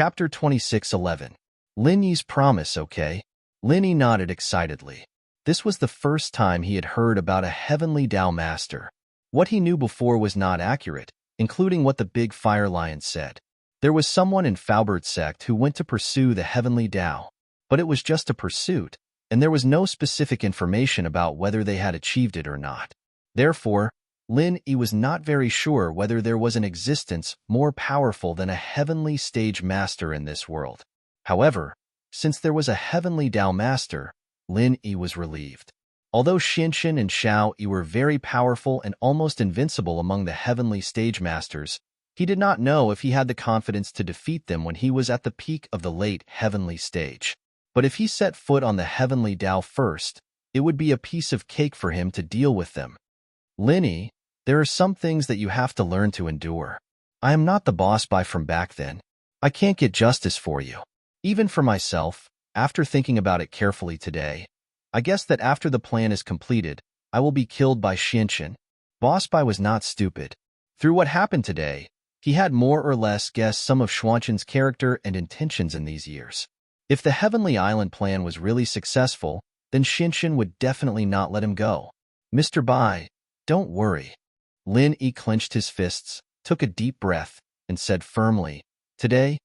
Chapter 26:11. Lin Yi's promise, okay? Lin Yi nodded excitedly. This was the first time he had heard about a heavenly Tao master. What he knew before was not accurate, including what the big fire lion said. There was someone in Faubert's sect who went to pursue the heavenly Tao, but it was just a pursuit, and there was no specific information about whether they had achieved it or not. Therefore, Lin Yi was not very sure whether there was an existence more powerful than a heavenly stage master in this world. However, since there was a heavenly Tao master, Lin Yi was relieved. Although Xinshin and Xiao Yi were very powerful and almost invincible among the heavenly stage masters, he did not know if he had the confidence to defeat them when he was at the peak of the late heavenly stage. But if he set foot on the heavenly Tao first, it would be a piece of cake for him to deal with them. Lin Yi, there are some things that you have to learn to endure. I am not the boss from back then. I can't get justice for you. Even for myself, after thinking about it carefully today, I guess that after the plan is completed, I will be killed by Xinshin. Boss was not stupid. Through what happened today, he had more or less guessed some of Xuanshin's character and intentions in these years. If the Heavenly Island plan was really successful, then Xinshin would definitely not let him go. Mr. Bai, don't worry. Lin Yi clenched his fists, took a deep breath, and said firmly, Today,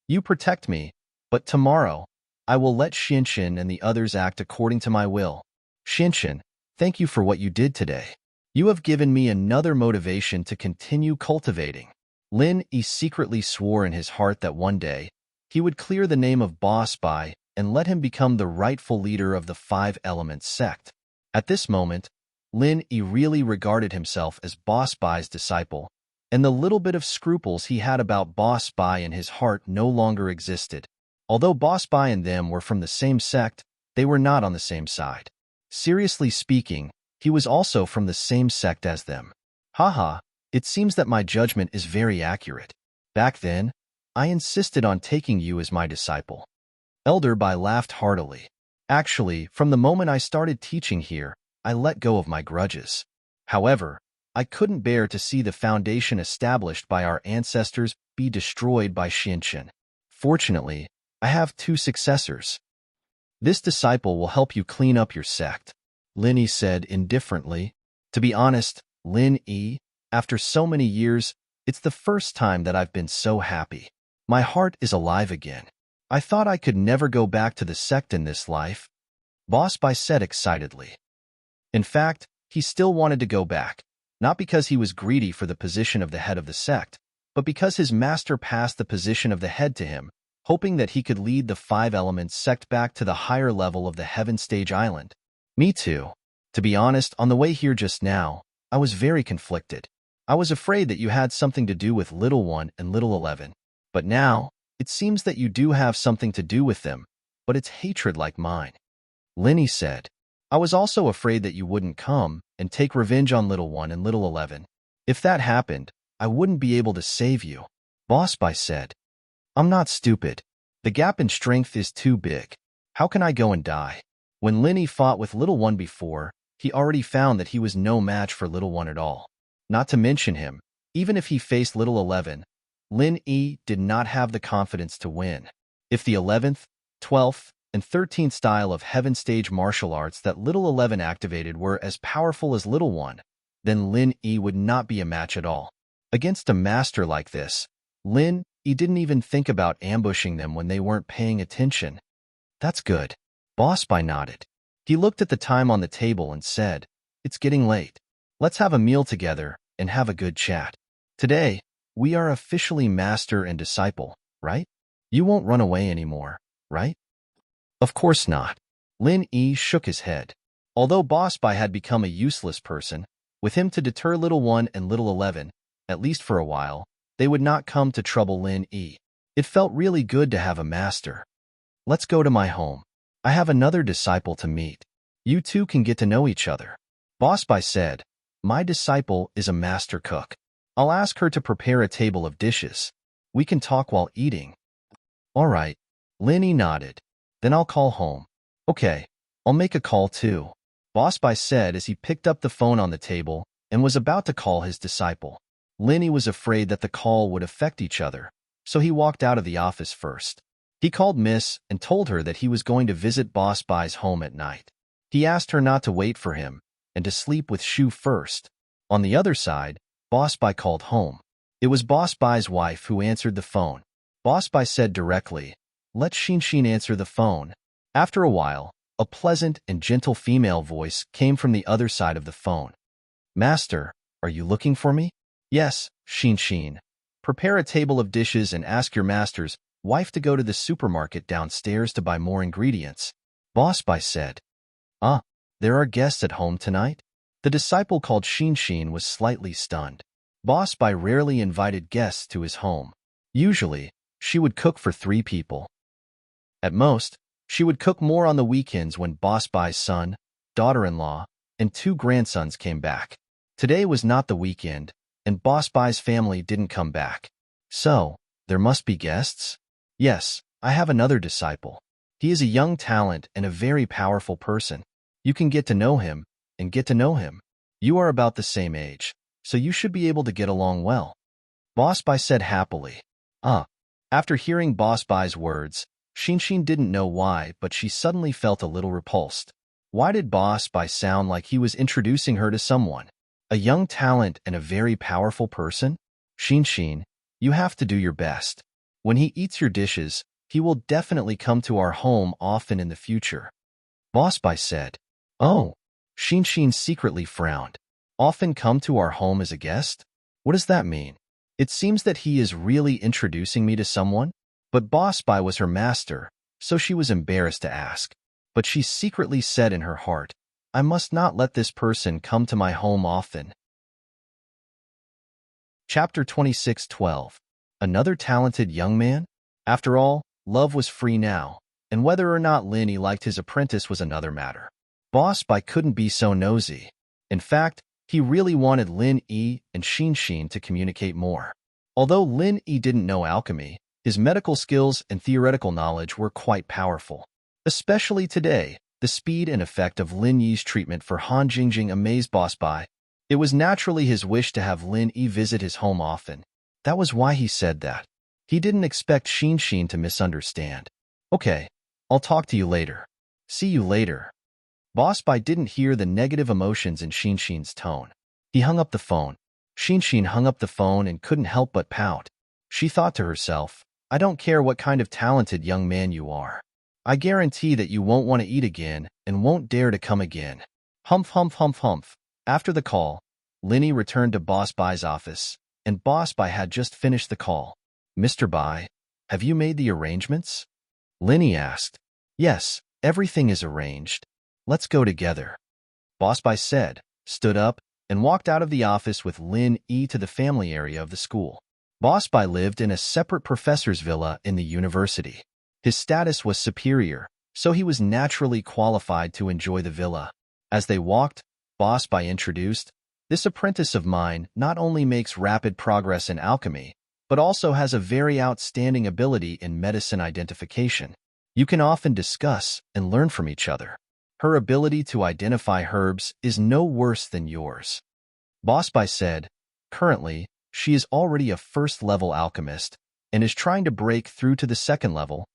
you protect me, but tomorrow, I will let Xinshin and the others act according to my will. Xinshin, thank you for what you did today. You have given me another motivation to continue cultivating. Lin Yi secretly swore in his heart that one day, he would clear the name of Boss Bai and let him become the rightful leader of the Five Elements sect. At this moment, Lin Yi really regarded himself as Boss Bai's disciple, and the little bit of scruples he had about Boss Bai in his heart no longer existed. Although Boss Bai and them were from the same sect, they were not on the same side. Seriously speaking, he was also from the same sect as them. Haha, it seems that my judgment is very accurate. Back then, I insisted on taking you as my disciple. Elder Bai laughed heartily. Actually, from the moment I started teaching here, I let go of my grudges. However, I couldn't bear to see the foundation established by our ancestors be destroyed by Xinshin. Fortunately, I have two successors. This disciple will help you clean up your sect, Lin Yi said indifferently. To be honest, Lin Yi, after so many years, it's the first time that I've been so happy. My heart is alive again. I thought I could never go back to the sect in this life, Boss Bai said excitedly. In fact, he still wanted to go back, not because he was greedy for the position of the head of the sect, but because his master passed the position of the head to him, hoping that he could lead the Five Elements sect back to the higher level of the Heaven Stage Island. Me too. To be honest, on the way here just now, I was very conflicted. I was afraid that you had something to do with Little One and Little 11. But now, it seems that you do have something to do with them, but it's hatred like mine. Lin Yi said, I was also afraid that you wouldn't come and take revenge on Little One and Little 11. If that happened, I wouldn't be able to save you. Boss Bai said, I'm not stupid. The gap in strength is too big. How can I go and die? When Lin Yi fought with Little One before, he already found that he was no match for Little One at all. Not to mention him, even if he faced Little 11, Lin Yi did not have the confidence to win. If the 11th, 12th, and 13th style of Heaven Stage martial arts that Little 11 activated were as powerful as Little One, then Lin Yi would not be a match at all. Against a master like this, Lin Yi didn't even think about ambushing them when they weren't paying attention. That's good. Boss Bai nodded. He looked at the time on the table and said, It's getting late. Let's have a meal together and have a good chat. Today, we are officially master and disciple, right? You won't run away anymore, right? Of course not. Lin Yi shook his head. Although Boss Bai had become a useless person, with him to deter Little One and Little 11, at least for a while, they would not come to trouble Lin Yi. It felt really good to have a master. Let's go to my home. I have another disciple to meet. You two can get to know each other. Boss Bai said, My disciple is a master cook. I'll ask her to prepare a table of dishes. We can talk while eating. All right. Lin Yi nodded. Then I'll call home. Okay, I'll make a call too, Boss Bai said as he picked up the phone on the table and was about to call his disciple. Lin Yi was afraid that the call would affect each other, so he walked out of the office first. He called Miss and told her that he was going to visit Boss Bai's home at night. He asked her not to wait for him and to sleep with Shu first. On the other side, Boss Bai called home. It was Boss Bai's wife who answered the phone. Boss Bai said directly, "Let Xin answer the phone." After a while, a pleasant and gentle female voice came from the other side of the phone. "Master, are you looking for me?" "Yes, Xin. Prepare a table of dishes and ask your master's wife to go to the supermarket downstairs to buy more ingredients," Boss Bai said. "Ah, there are guests at home tonight?" The disciple called Xin was slightly stunned. Boss Bai rarely invited guests to his home. Usually, she would cook for 3 people. At most, she would cook more on the weekends when Boss Bai's son, daughter-in-law, and 2 grandsons came back. Today was not the weekend, and Boss Bai's family didn't come back. So, there must be guests? Yes, I have another disciple. He is a young talent and a very powerful person. You can get to know him, and get to know him. You are about the same age, so you should be able to get along well. Boss Bai said happily. After hearing Boss Bai's words, Xin didn't know why, but she suddenly felt a little repulsed. Why did Boss Bai sound like he was introducing her to someone? A young talent and a very powerful person? Xin, you have to do your best. When he eats your dishes, he will definitely come to our home often in the future. Boss Bai said. Oh, Xin secretly frowned. Often come to our home as a guest? What does that mean? It seems that he is really introducing me to someone? But Boss Bai was her master, so she was embarrassed to ask. But she secretly said in her heart, I must not let this person come to my home often. Chapter 26:12. Another talented young man? After all, love was free now, and whether or not Lin Yi liked his apprentice was another matter. Boss Bai couldn't be so nosy. In fact, he really wanted Lin Yi and Xin to communicate more. Although Lin Yi didn't know alchemy, his medical skills and theoretical knowledge were quite powerful. Especially today, the speed and effect of Lin Yi's treatment for Han Jingjing amazed Boss Bai. It was naturally his wish to have Lin Yi visit his home often. That was why he said that. He didn't expect Xin to misunderstand. Okay, I'll talk to you later. See you later. Boss Bai didn't hear the negative emotions in Xin's tone. He hung up the phone. Xin hung up the phone and couldn't help but pout. She thought to herself, I don't care what kind of talented young man you are. I guarantee that you won't want to eat again and won't dare to come again. Humph, humph, humph, humph. After the call, Lin Yi returned to Boss Bai's office, and Boss Bai had just finished the call. Mr. Bai, have you made the arrangements? Lin Yi asked. Yes, everything is arranged. Let's go together. Boss Bai said, stood up, and walked out of the office with Lin Yi to the family area of the school. Boss Bai lived in a separate professor's villa in the university. His status was superior, so he was naturally qualified to enjoy the villa. As they walked, Boss Bai introduced, this apprentice of mine not only makes rapid progress in alchemy, but also has a very outstanding ability in medicine identification. You can often discuss and learn from each other. Her ability to identify herbs is no worse than yours. Boss Bai said, currently, she is already a first-level alchemist and is trying to break through to the second level.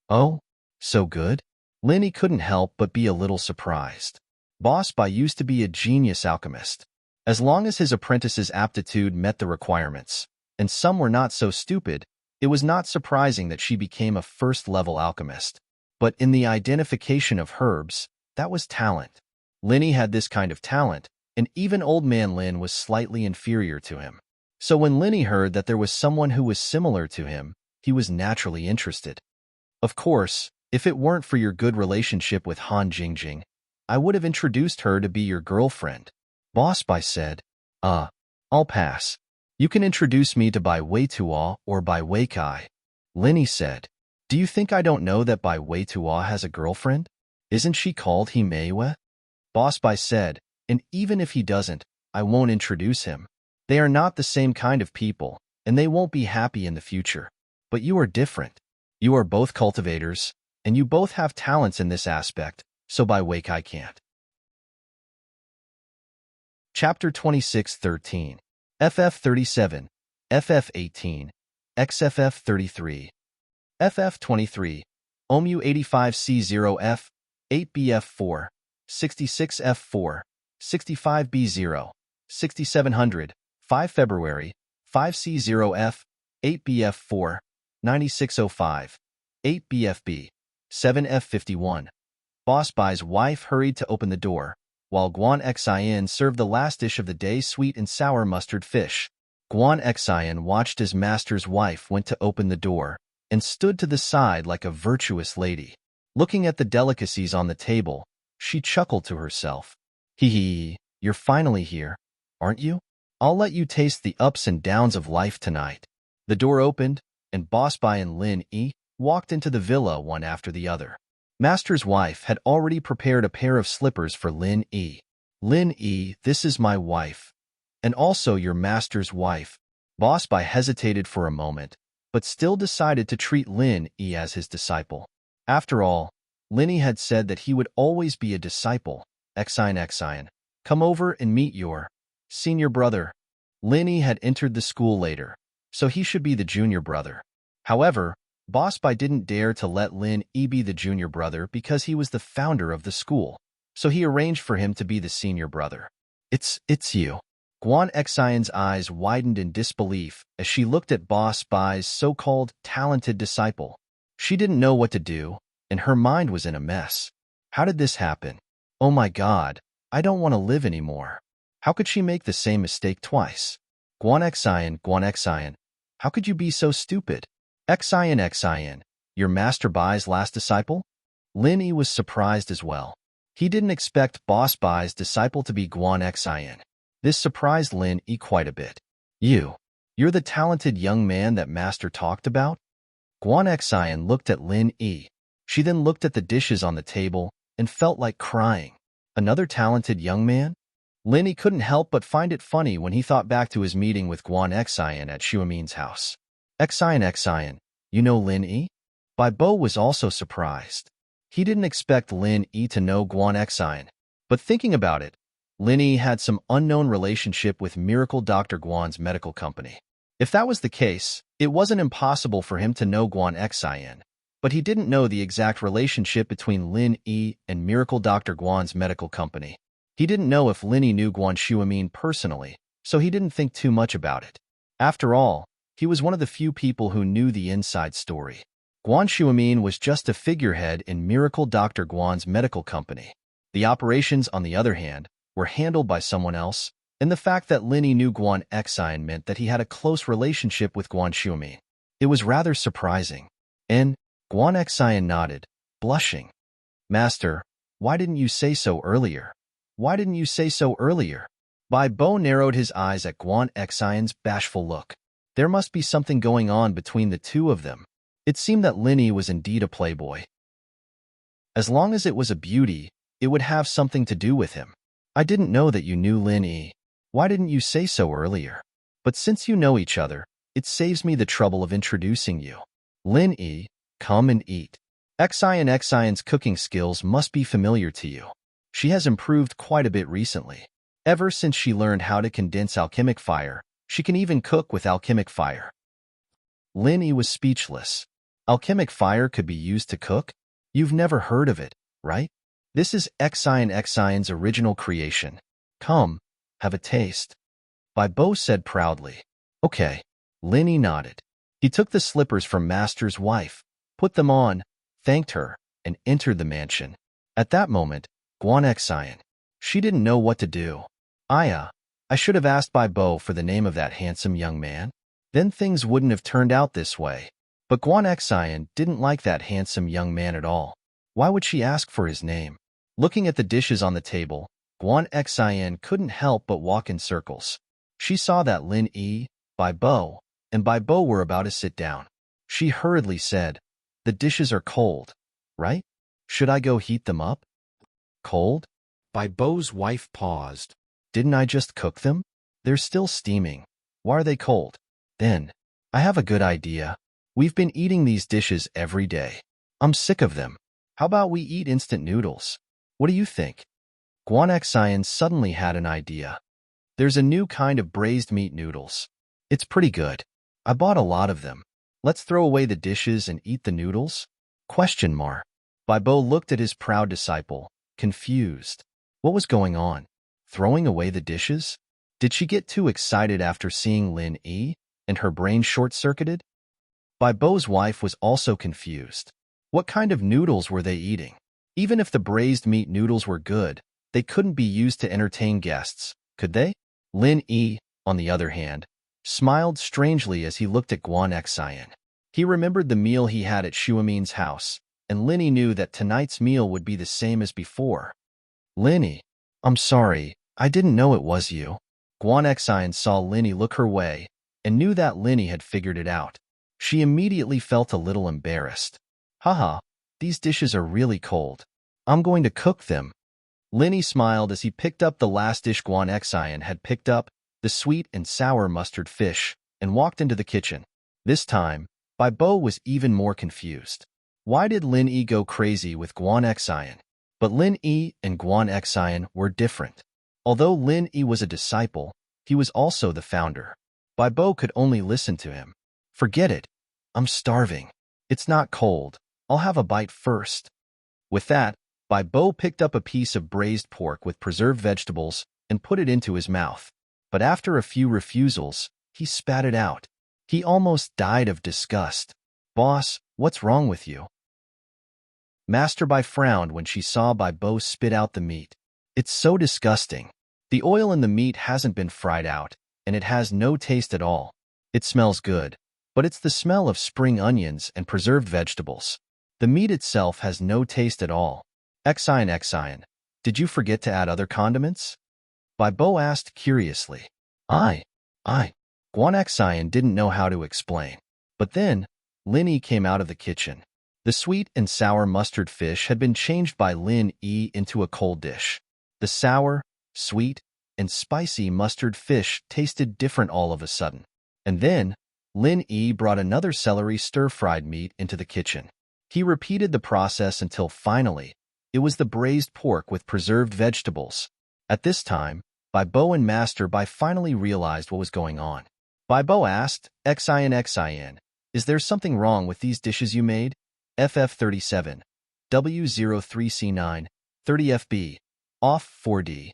Oh, so good? Lin Yi couldn't help but be a little surprised. Boss Bai used to be a genius alchemist. As long as his apprentice's aptitude met the requirements, and some were not so stupid, it was not surprising that she became a first-level alchemist. But in the identification of herbs, that was talent. Lin Yi had this kind of talent, and even old man Lin was slightly inferior to him. So when Lin Yi heard that there was someone who was similar to him, he was naturally interested. Of course, if it weren't for your good relationship with Han Jingjing, I would have introduced her to be your girlfriend. Boss Bai said, I'll pass. You can introduce me to Bai Weitua or Bai Weikai. Lin Yi said, do you think I don't know that Bai Weitua has a girlfriend? Isn't she called Himeiwe? Boss Bai said, and even if he doesn't, I won't introduce him. They are not the same kind of people, and they won't be happy in the future. But you are different. You are both cultivators, and you both have talents in this aspect, so Bai Weikai can't. Chapter 26:13. FF 37, FF 18, XFF33, FF23, OMU85C0F, 8BF4, 66F4, 65B0, 6700, 5 February, 5C0F, 8BF4, 9605, 8BFB, 7F51. Boss Bai's wife hurried to open the door, while Guan Xin served the last dish of the day, sweet and sour mustard fish. Guan Xin watched as master's wife went to open the door and stood to the side like a virtuous lady. Looking at the delicacies on the table, she chuckled to herself. Hee hee, you're finally here, aren't you? I'll let you taste the ups and downs of life tonight. The door opened, and Boss Bai and Lin Yi walked into the villa one after the other. Master's wife had already prepared a pair of slippers for Lin Yi. Lin Yi, this is my wife, and also your master's wife. Boss Bai hesitated for a moment, but still decided to treat Lin Yi as his disciple. After all, Lin Yi had said that he would always be a disciple. Xin, come over and meet your senior brother. Lin Yi had entered the school later, so he should be the junior brother. However, Boss Bai didn't dare to let Lin Yi be the junior brother because he was the founder of the school, so he arranged for him to be the senior brother. It's you. Guan Xion's eyes widened in disbelief as she looked at Boss Bai's so-called talented disciple. She didn't know what to do, and her mind was in a mess. How did this happen? Oh my God, I don't want to live anymore. How could she make the same mistake twice? Guan Xion, how could you be so stupid? Xion, your Master Bai's last disciple? Lin Yi was surprised as well. He didn't expect Boss Bai's disciple to be Guan Xion. This surprised Lin Yi quite a bit. You're the talented young man that Master talked about? Guan Xion looked at Lin Yi. She then looked at the dishes on the table and felt like crying. Another talented young man? Lin Yi couldn't help but find it funny when he thought back to his meeting with Guan Xion at Xuemin's house. Xion, you know Lin Yi? Bai Bo was also surprised. He didn't expect Lin Yi to know Guan Xion, but thinking about it, Lin Yi had some unknown relationship with Miracle Dr. Guan's medical company. If that was the case, it wasn't impossible for him to know Guan Xion, but he didn't know the exact relationship between Lin Yi and Miracle Dr. Guan's medical company. He didn't know if Lin Yi knew Guan Xuemin personally, so he didn't think too much about it. After all, he was one of the few people who knew the inside story. Guan Xuemin was just a figurehead in Miracle Dr. Guan's medical company. The operations, on the other hand, were handled by someone else, and the fact that Lin Yi knew Guan Xion meant that he had a close relationship with Guan Xuemin. It was rather surprising. And Guan Xion nodded, blushing. Master, why didn't you say so earlier? Why didn't you say so earlier? Bai Bo narrowed his eyes at Guan Xion's bashful look. There must be something going on between the two of them. It seemed that Lin Yi was indeed a playboy. As long as it was a beauty, it would have something to do with him. I didn't know that you knew Lin Yi. Why didn't you say so earlier? But since you know each other, it saves me the trouble of introducing you. Lin Yi, come and eat. Xion's cooking skills must be familiar to you. She has improved quite a bit recently. Ever since she learned how to condense alchemic fire, she can even cook with alchemic fire. Lin Yi was speechless. Alchemic fire could be used to cook? You've never heard of it, right? This is Xion's original creation. Come, have a taste. Bai Bo said proudly. Okay. Lin Yi nodded. He took the slippers from Master's wife, put them on, thanked her, and entered the mansion. At that moment, Guan Xion. She didn't know what to do. I should have asked Bai Bo for the name of that handsome young man. Then things wouldn't have turned out this way. But Guan Xion didn't like that handsome young man at all. Why would she ask for his name? Looking at the dishes on the table, Guan Xion couldn't help but walk in circles. She saw that Lin Yi, Bai Bo, and Bai Bo were about to sit down. She hurriedly said, "The dishes are cold, right? Should I go heat them up?" Cold? Bai Bo's wife paused. Didn't I just cook them? They're still steaming. Why are they cold? Then, I have a good idea. We've been eating these dishes every day. I'm sick of them. How about we eat instant noodles? What do you think? Guan Xion suddenly had an idea. There's a new kind of braised meat noodles. It's pretty good. I bought a lot of them. Let's throw away the dishes and eat the noodles? Question mark. Baibo looked at his proud disciple, confused. What was going on? Throwing away the dishes? Did she get too excited after seeing Lin Yi, and her brain short-circuited? Baibo's wife was also confused. What kind of noodles were they eating? Even if the braised meat noodles were good, they couldn't be used to entertain guests, could they? Lin Yi, on the other hand, smiled strangely as he looked at Guan Xian. He remembered the meal he had at Shuamin's house, and Lin Yi knew that tonight's meal would be the same as before. Lin Yi, I'm sorry, I didn't know it was you. Guan Xian saw Lin Yi look her way, and knew that Lin Yi had figured it out. She immediately felt a little embarrassed. Haha, these dishes are really cold. I'm going to cook them. Lin Yi smiled as he picked up the last dish Guan Xian had picked up, the sweet and sour mustard fish, and walked into the kitchen. This time, Baibo was even more confused. Why did Lin Yi go crazy with Guan Xian? But Lin Yi and Guan Xian were different. Although Lin Yi was a disciple, he was also the founder. Baibo could only listen to him. Forget it. I'm starving. It's not cold. I'll have a bite first. With that, Baibo picked up a piece of braised pork with preserved vegetables and put it into his mouth. But after a few refusals, he spat it out. He almost died of disgust. Boss, what's wrong with you? Master Bai frowned when she saw Baibo spit out the meat. It's so disgusting. The oil in the meat hasn't been fried out, and it has no taste at all. It smells good, but it's the smell of spring onions and preserved vegetables. The meat itself has no taste at all. Xian, did you forget to add other condiments? Baibo asked curiously. I. Guan Xian didn't know how to explain. But then, Lin Yi came out of the kitchen. The sweet and sour mustard fish had been changed by Lin Yi into a cold dish. The sour, sweet, and spicy mustard fish tasted different all of a sudden. And then, Lin Yi brought another celery stir-fried meat into the kitchen. He repeated the process until finally, it was the braised pork with preserved vegetables. At this time, Baibo and Master Bai finally realized what was going on. Baibo asked, Xian, is there something wrong with these dishes you made? FF37, W03C9, 30FB, off 4D.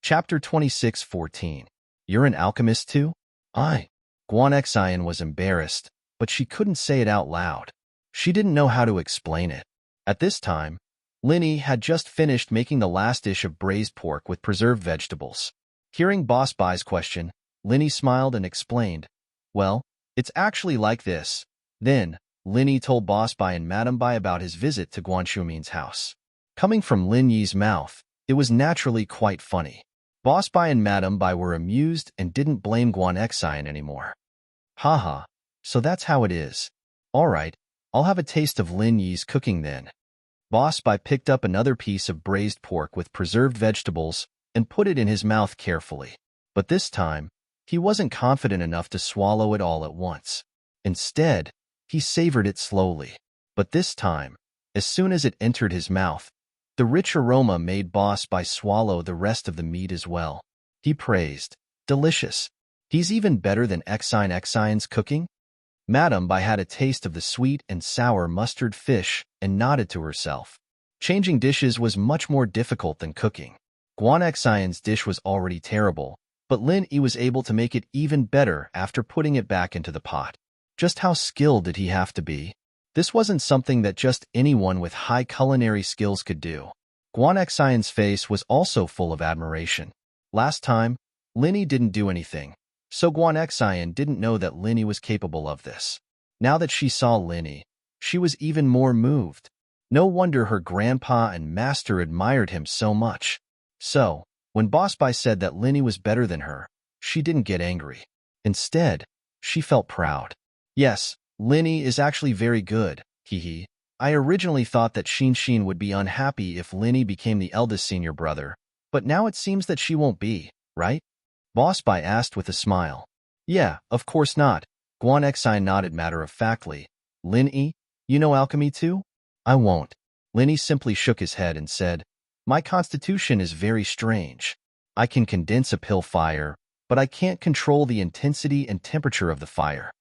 Chapter 26:14. You're an alchemist too? Guan Xian was embarrassed, but she couldn't say it out loud. She didn't know how to explain it. At this time, Lin Yi had just finished making the last dish of braised pork with preserved vegetables. Hearing Boss Bai's question, Lin Yi smiled and explained, well, it's actually like this. Then, Lin Yi told Boss Bai and Madam Bai about his visit to Guan Shumin's house. Coming from Lin Yi's mouth, it was naturally quite funny. Boss Bai and Madam Bai were amused and didn't blame Guan Xian anymore. Haha, so that's how it is. All right, I'll have a taste of Lin Yi's cooking then. Boss Bai picked up another piece of braised pork with preserved vegetables and put it in his mouth carefully. But this time, he wasn't confident enough to swallow it all at once. Instead, he savored it slowly. But this time, as soon as it entered his mouth, the rich aroma made Boss Bai swallow the rest of the meat as well. He praised, delicious. He's even better than Xian's cooking? Madam Bai had a taste of the sweet and sour mustard fish and nodded to herself. Changing dishes was much more difficult than cooking. Guan Xian's dish was already terrible, but Lin Yi was able to make it even better after putting it back into the pot. Just how skilled did he have to be? This wasn't something that just anyone with high culinary skills could do. Guan Xian's face was also full of admiration. Last time, Lin Yi didn't do anything, so Guan Xian didn't know that Lin Yi was capable of this. Now that she saw Lin Yi, she was even more moved. No wonder her grandpa and master admired him so much. So, when Boss Bai said that Lin Yi was better than her, she didn't get angry. Instead, she felt proud. Yes, Lin Yi is actually very good, hee. I originally thought that Xin would be unhappy if Lin Yi became the eldest senior brother, but now it seems that she won't be, right? Boss Bai asked with a smile. Yeah, of course not. Guan Xian nodded matter-of-factly. Lin Yi, you know alchemy too? I won't. Lin Yi simply shook his head and said, my constitution is very strange. I can condense a pill fire, but I can't control the intensity and temperature of the fire.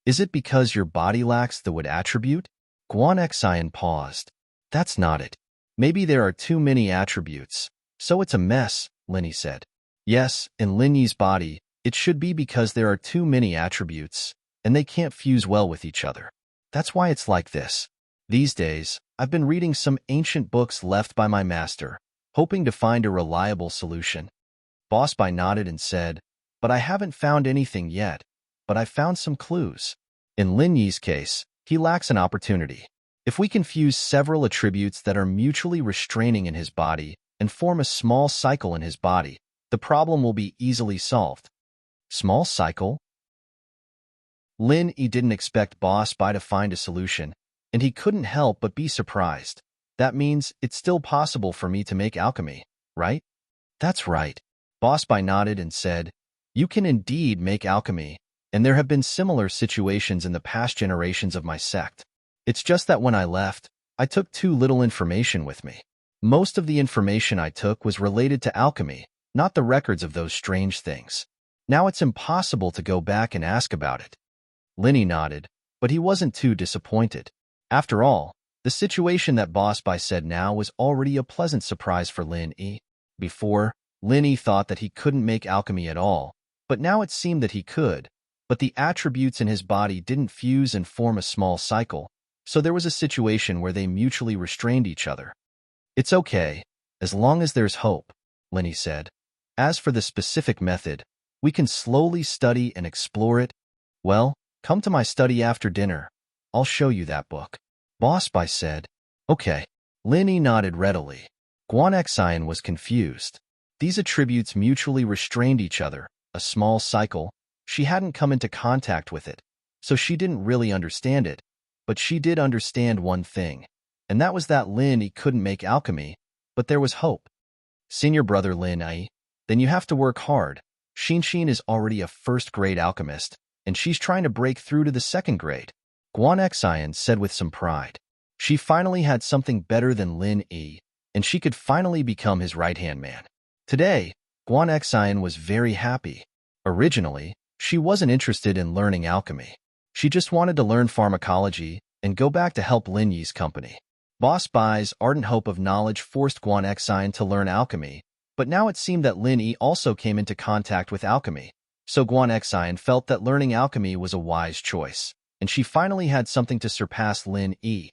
Is it because your body lacks the wood attribute? Guan Xian paused. That's not it. Maybe there are too many attributes. So it's a mess, Lin Yi said. Yes, in Lin Yi's body, it should be because there are too many attributes, and they can't fuse well with each other. That's why it's like this. These days, I've been reading some ancient books left by my master, hoping to find a reliable solution. Boss Bai nodded and said, but I haven't found anything yet, but I've found some clues. In Lin Yi's case, he lacks an opportunity. If we can fuse several attributes that are mutually restraining in his body and form a small cycle in his body, the problem will be easily solved. Small cycle? Lin Yi didn't expect Boss Bai to find a solution, and he couldn't help but be surprised. That means it's still possible for me to make alchemy, right? That's right. Boss Bai nodded and said, you can indeed make alchemy, and there have been similar situations in the past generations of my sect. It's just that when I left, I took too little information with me. Most of the information I took was related to alchemy, not the records of those strange things. Now it's impossible to go back and ask about it. Lin Yi nodded, but he wasn't too disappointed. After all, the situation that Boss Bai said now was already a pleasant surprise for Lin Yi. Before, Lin Yi thought that he couldn't make alchemy at all, but now it seemed that he could, but the attributes in his body didn't fuse and form a small cycle, so there was a situation where they mutually restrained each other. It's okay, as long as there's hope, Lin Yi said. As for the specific method, we can slowly study and explore it. Well, come to my study after dinner. I'll show you that book. Boss Bai said. Okay. Lin Yi nodded readily. Guan Xian was confused. These attributes mutually restrained each other, a small cycle. She hadn't come into contact with it, so she didn't really understand it, but she did understand one thing, and that was that Lin Yi couldn't make alchemy, but there was hope. Senior brother Lin Yi, then you have to work hard. Xin is already a first-grade alchemist, and she's trying to break through to the second grade. Guan Xian said with some pride. She finally had something better than Lin Yi, and she could finally become his right-hand man. Today, Guan Xian was very happy. Originally, she wasn't interested in learning alchemy. She just wanted to learn pharmacology and go back to help Lin Yi's company. Boss Bai's ardent hope of knowledge forced Guan Xian to learn alchemy, but now it seemed that Lin Yi also came into contact with alchemy, so Guan Xian felt that learning alchemy was a wise choice, and she finally had something to surpass Lin Yi.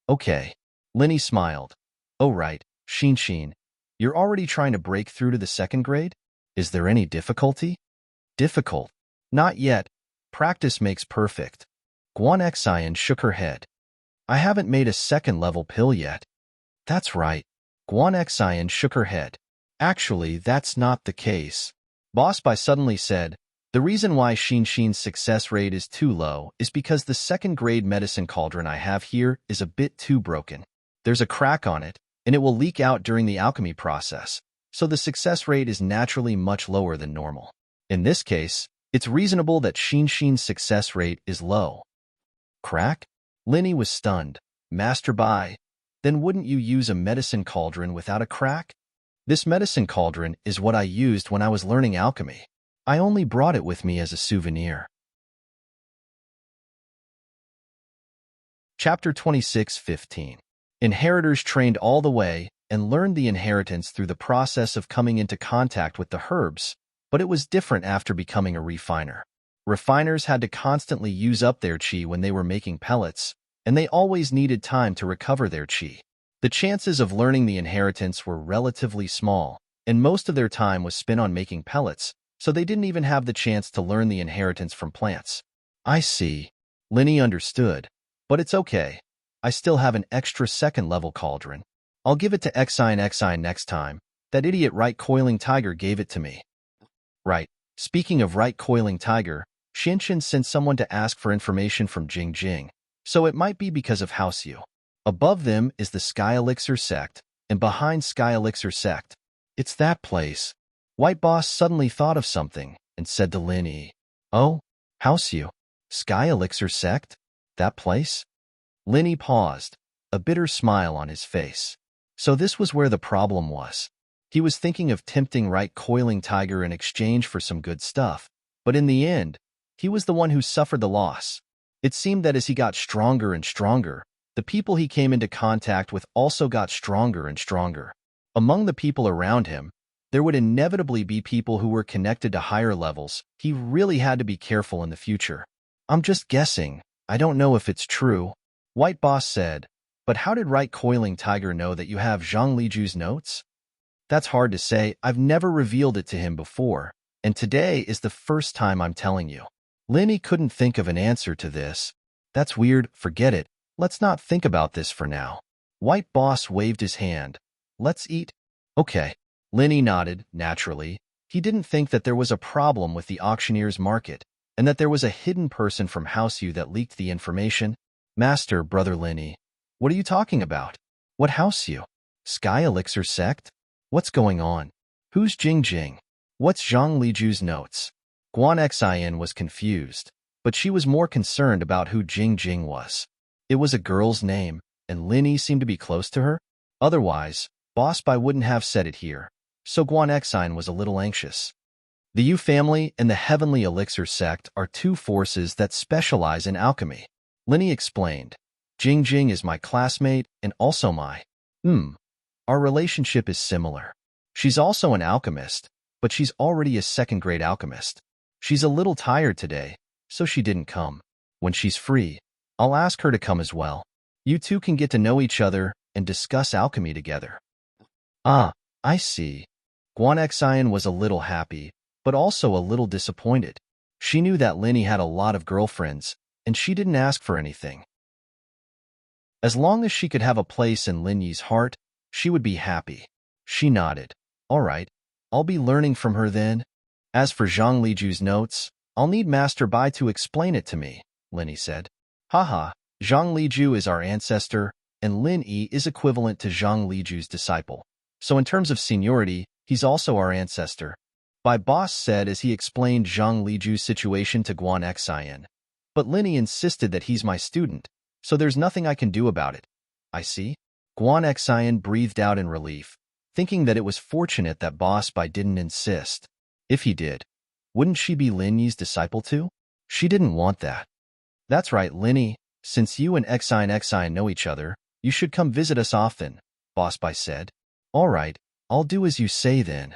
Okay. Lin Yi smiled. Oh right, Xin, you're already trying to break through to the second grade? Is there any difficulty? Difficult? Not yet. Practice makes perfect. Guan Xian shook her head. I haven't made a second-level pill yet. That's right. Guan Xian shook her head. Actually, that's not the case. Boss Bai suddenly said, the reason why Xin's success rate is too low is because the second-grade medicine cauldron I have here is a bit too broken. There's a crack on it, and it will leak out during the alchemy process, so the success rate is naturally much lower than normal. In this case, it's reasonable that Xin's success rate is low. Crack? Lin Yi was stunned. Master Bai, then wouldn't you use a medicine cauldron without a crack? This medicine cauldron is what I used when I was learning alchemy. I only brought it with me as a souvenir. Chapter 26:15. Inheritors trained all the way and learned the inheritance through the process of coming into contact with the herbs, but it was different after becoming a refiner. Refiners had to constantly use up their qi when they were making pellets, and they always needed time to recover their qi. The chances of learning the inheritance were relatively small, and most of their time was spent on making pellets, so they didn't even have the chance to learn the inheritance from plants. I see. Lin Yi understood. But it's okay. I still have an extra second-level cauldron. I'll give it to Xine next time. That idiot right coiling tiger gave it to me. Right. Speaking of right coiling tiger, Xinshin sent someone to ask for information from Jing, so it might be because of House Yu. Above them is the Sky Elixir sect, and behind Sky Elixir sect, it's that place. White Boss suddenly thought of something and said to Lin Yi, oh, House Yu, Sky Elixir sect? That place? Lin Yi paused, a bitter smile on his face. So this was where the problem was. He was thinking of tempting right coiling tiger in exchange for some good stuff, but in the end, he was the one who suffered the loss. It seemed that as he got stronger and stronger, the people he came into contact with also got stronger and stronger. Among the people around him, there would inevitably be people who were connected to higher levels. He really had to be careful in the future. I'm just guessing. I don't know if it's true, White Boss said. But how did Right Coiling Tiger know that you have Zhang Liju's notes? That's hard to say. I've never revealed it to him before, and today is the first time I'm telling you. Linny couldn't think of an answer to this. That's weird. Forget it. Let's not think about this for now. White Boss waved his hand. Let's eat. Okay. Linny nodded, naturally. He didn't think that there was a problem with the auctioneer's market, and that there was a hidden person from House U that leaked the information. Master, Brother Linny, what are you talking about? What House U? Sky Elixir sect? What's going on? Who's Jing Jing? What's Zhang Liju's notes? Guan Xin was confused, but she was more concerned about who Jing Jing was. It was a girl's name, and Linny seemed to be close to her. Otherwise, Boss Bai wouldn't have said it here, so Guan Xin was a little anxious. The Yu family and the Heavenly Elixir sect are two forces that specialize in alchemy. Linny explained. Jing Jing is my classmate and also my. Our relationship is similar. She's also an alchemist, but she's already a second-grade alchemist. She's a little tired today, so she didn't come. When she's free, I'll ask her to come as well. You two can get to know each other and discuss alchemy together. Ah, I see. Guan Xin was a little happy, but also a little disappointed. She knew that Linny had a lot of girlfriends, and she didn't ask for anything. As long as she could have a place in Linny's heart, she would be happy. She nodded. All right, I'll be learning from her then. As for Zhang Liju's notes, I'll need Master Bai to explain it to me, Linny said. Haha, Zhang Liju is our ancestor, and Lin Yi is equivalent to Zhang Liju's disciple. So in terms of seniority, he's also our ancestor. Bai Boss said as he explained Zhang Liju's situation to Guan Xin. But Linny insisted that he's my student, so there's nothing I can do about it. I see. Guan Xin breathed out in relief, thinking that it was fortunate that Boss Bai didn't insist. If he did, wouldn't she be Lin Yi's disciple too? She didn't want that. That's right, Linny. Since you and Xin know each other, you should come visit us often, Boss Bai said. All right, I'll do as you say then.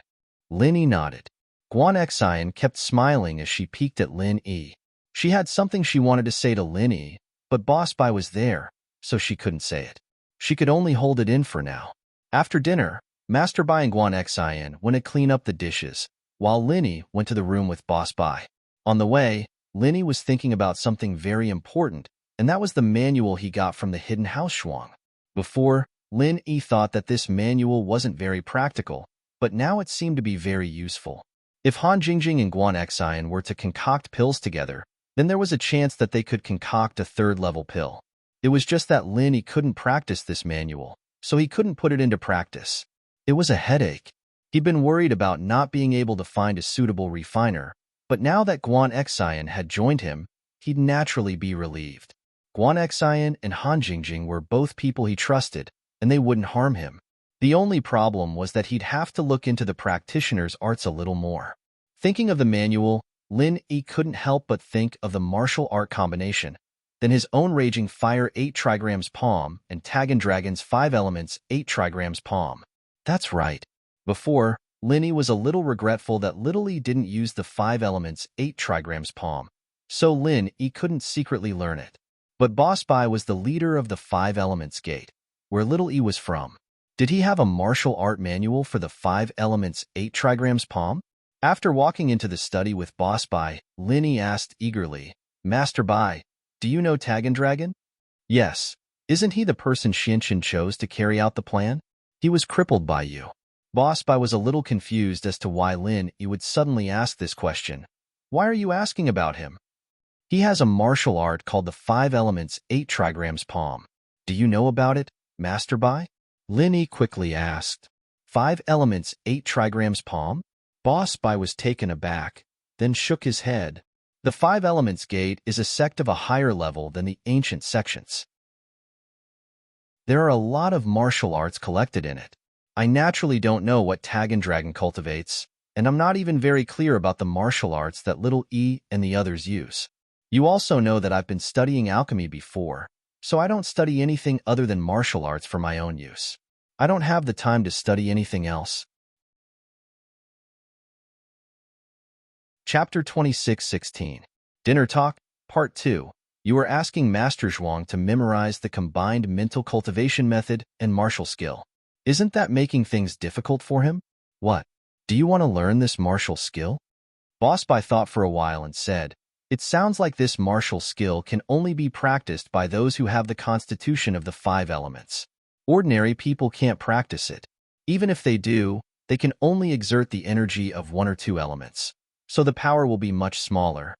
Linny nodded. Guan Xin kept smiling as she peeked at Lin Yi. She had something she wanted to say to Lin Yi, but Boss Bai was there, so she couldn't say it. She could only hold it in for now. After dinner, Master Bai and Guan Xin went to clean up the dishes, while Linny went to the room with Boss Bai. On the way, Linny was thinking about something very important, and that was the manual he got from the hidden house Shuang. Before, Lin Yi thought that this manual wasn't very practical, but now it seemed to be very useful. If Han Jingjing and Guan Xin were to concoct pills together, then there was a chance that they could concoct a third-level pill. It was just that Lin Yi couldn't practice this manual, so he couldn't put it into practice. It was a headache. He'd been worried about not being able to find a suitable refiner, but now that Guan Xin had joined him, he'd naturally be relieved. Guan Xin and Han Jingjing were both people he trusted, and they wouldn't harm him. The only problem was that he'd have to look into the practitioner's arts a little more. Thinking of the manual, Lin Yi couldn't help but think of the martial art combination, then his own Raging Fire 8 trigrams palm and Tagan Dragon's 5 elements 8 trigrams palm. That's right. Before, Linny was a little regretful that Little E didn't use the 5 elements 8 trigrams palm, so Lin E couldn't secretly learn it. But Boss Bai was the leader of the 5 elements gate, where Little E was from. Did he have a martial art manual for the 5 elements 8 trigrams palm? After walking into the study with Boss Bai, Linny asked eagerly, Master Bai, do you know Tagan Dragon? Yes. Isn't he the person Xianxin chose to carry out the plan? He was crippled by you. Boss Bai was a little confused as to why Lin Yi would suddenly ask this question. Why are you asking about him? He has a martial art called the 5 elements 8 trigrams palm. Do you know about it, Master Bai? Lin Yi quickly asked. 5 elements 8 trigrams palm? Boss Bai was taken aback, then shook his head. The 5 elements gate is a sect of a higher level than the ancient sections. There are a lot of martial arts collected in it. I naturally don't know what Taggin Dragon cultivates, and I'm not even very clear about the martial arts that little E and the others use. You also know that I've been studying alchemy before, so I don't study anything other than martial arts for my own use. I don't have the time to study anything else. Chapter 26:16. Dinner Talk, Part 2. You are asking Master Zhuang to memorize the combined mental cultivation method and martial skill. Isn't that making things difficult for him? What? Do you want to learn this martial skill? Boss Bai thought for a while and said, it sounds like this martial skill can only be practiced by those who have the constitution of the 5 elements. Ordinary people can't practice it. Even if they do, they can only exert the energy of 1 or 2 elements, so the power will be much smaller.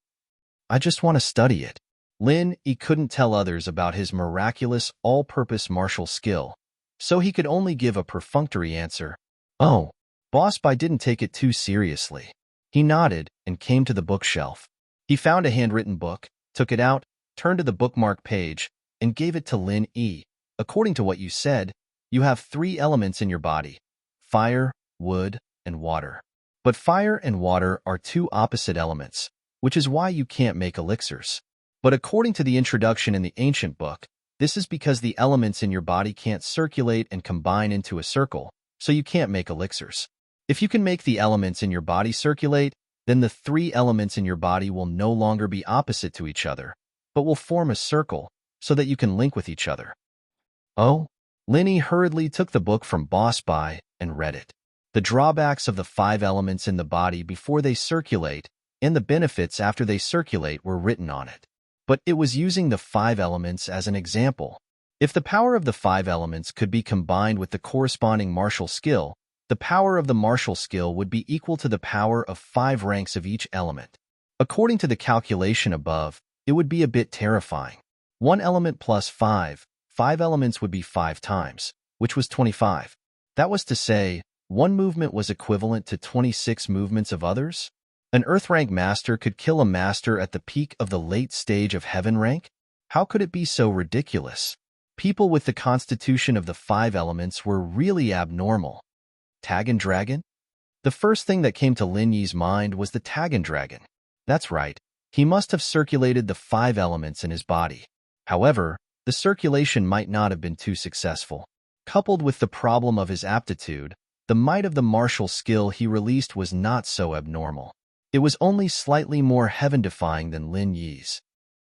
I just want to study it. Lin Yi couldn't tell others about his miraculous all-purpose martial skill, so he could only give a perfunctory answer. Oh, Boss Bai didn't take it too seriously. He nodded and came to the bookshelf. He found a handwritten book, took it out, turned to the bookmark page, and gave it to Lin Yi. According to what you said, you have 3 elements in your body: fire, wood, and water. But fire and water are 2 opposite elements, which is why you can't make elixirs. But according to the introduction in the ancient book, this is because the elements in your body can't circulate and combine into a circle, so you can't make elixirs. If you can make the elements in your body circulate, then the 3 elements in your body will no longer be opposite to each other, but will form a circle so that you can link with each other. Oh? Lin Yi hurriedly took the book from Boss Bai and read it. The drawbacks of the 5 elements in the body before they circulate and the benefits after they circulate were written on it. But it was using the 5 elements as an example. If the power of the 5 elements could be combined with the corresponding martial skill, the power of the martial skill would be equal to the power of 5 ranks of each element. According to the calculation above, it would be a bit terrifying. 1 element plus 5 elements would be 5 times, which was 25. That was to say, 1 movement was equivalent to 26 movements of others? An Earth rank master could kill a master at the peak of the late stage of Heaven rank? How could it be so ridiculous? People with the constitution of the 5 elements were really abnormal. Taggin Dragon? The first thing that came to Lin Yi's mind was the Taggin Dragon. That's right, he must have circulated the 5 elements in his body. However, the circulation might not have been too successful. Coupled with the problem of his aptitude, the might of the martial skill he released was not so abnormal. It was only slightly more heaven-defying than Lin Yi's.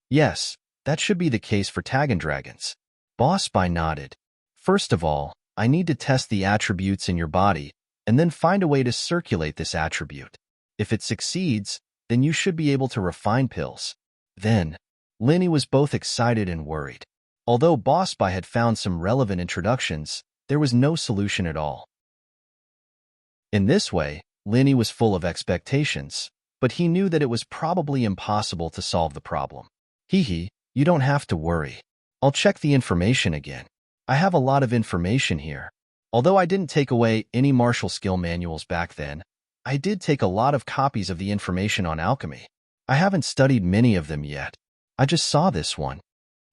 Yes, that should be the case for Taggin Dragons. Boss Bai nodded. First of all, I need to test the attributes in your body, and then find a way to circulate this attribute. If it succeeds, then you should be able to refine pills. Then, Lin Yi was both excited and worried. Although Boss Bai had found some relevant introductions, there was no solution at all. In this way, Lin Yi was full of expectations, but he knew that it was probably impossible to solve the problem. Hee, you don't have to worry. I'll check the information again. I have a lot of information here. Although I didn't take away any martial skill manuals back then, I did take a lot of copies of the information on alchemy. I haven't studied many of them yet. I just saw this one.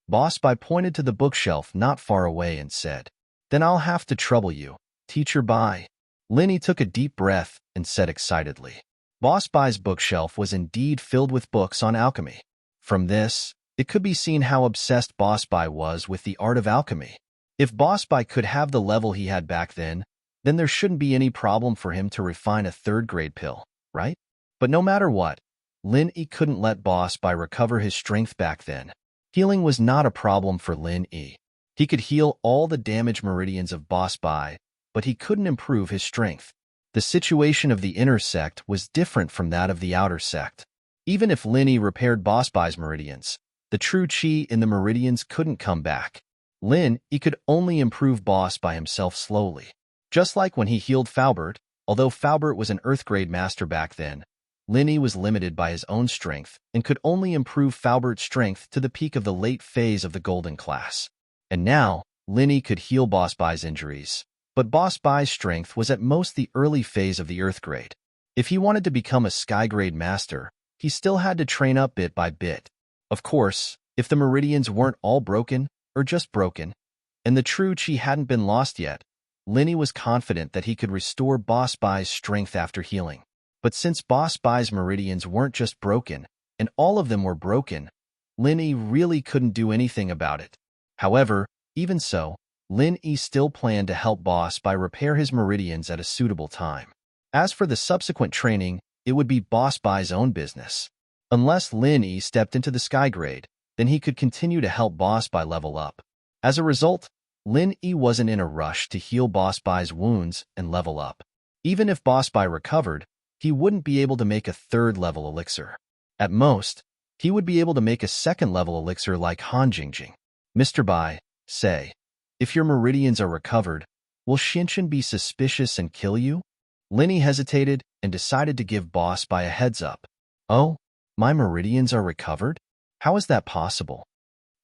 Boss Bai pointed to the bookshelf not far away and said, Then I'll have to trouble you, Teacher Bai. Lin Yi took a deep breath and said excitedly. Boss Bai's bookshelf was indeed filled with books on alchemy. From this, it could be seen how obsessed Boss Bai was with the art of alchemy. If Boss Bai could have the level he had back then there shouldn't be any problem for him to refine a 3rd-grade pill, right? But no matter what, Lin Yi couldn't let Boss Bai recover his strength back then. Healing was not a problem for Lin Yi. He could heal all the damaged meridians of Boss Bai, but he couldn't improve his strength. The situation of the inner sect was different from that of the outer sect. Even if Lin Yi repaired Boss Bai's meridians, the true chi in the meridians couldn't come back. Lin Yi could only improve Boss Bai himself slowly. Just like when he healed Faubert, although Faubert was an Earth-grade master back then, Lin Yi was limited by his own strength and could only improve Faubert's strength to the peak of the late phase of the Golden Class. And now, Lin Yi could heal Boss Bai's injuries, but Boss Bai's strength was at most the early phase of the Earth grade. If he wanted to become a Sky grade master, he still had to train up bit by bit. Of course, if the meridians weren't all broken, or just broken, and the true chi hadn't been lost yet, Linny was confident that he could restore Boss Bai's strength after healing. But since Boss Bai's meridians weren't just broken, and all of them were broken, Linny really couldn't do anything about it. However, even so, Linny still planned to help Boss Bai repair his meridians at a suitable time. As for the subsequent training, it would be Boss Bai's own business. Unless Linny stepped into the Sky Grade, then he could continue to help Boss Bai level up. As a result, Linny wasn't in a rush to heal Boss Bai's wounds and level up. Even if Boss Bai recovered, he wouldn't be able to make a third-level elixir. At most, he would be able to make a second-level elixir like Han Jingjing. Mr. Bai, say, if your meridians are recovered, will Xinshan be suspicious and kill you? Linny hesitated and decided to give Boss Bai a heads-up. Oh, my meridians are recovered? How is that possible?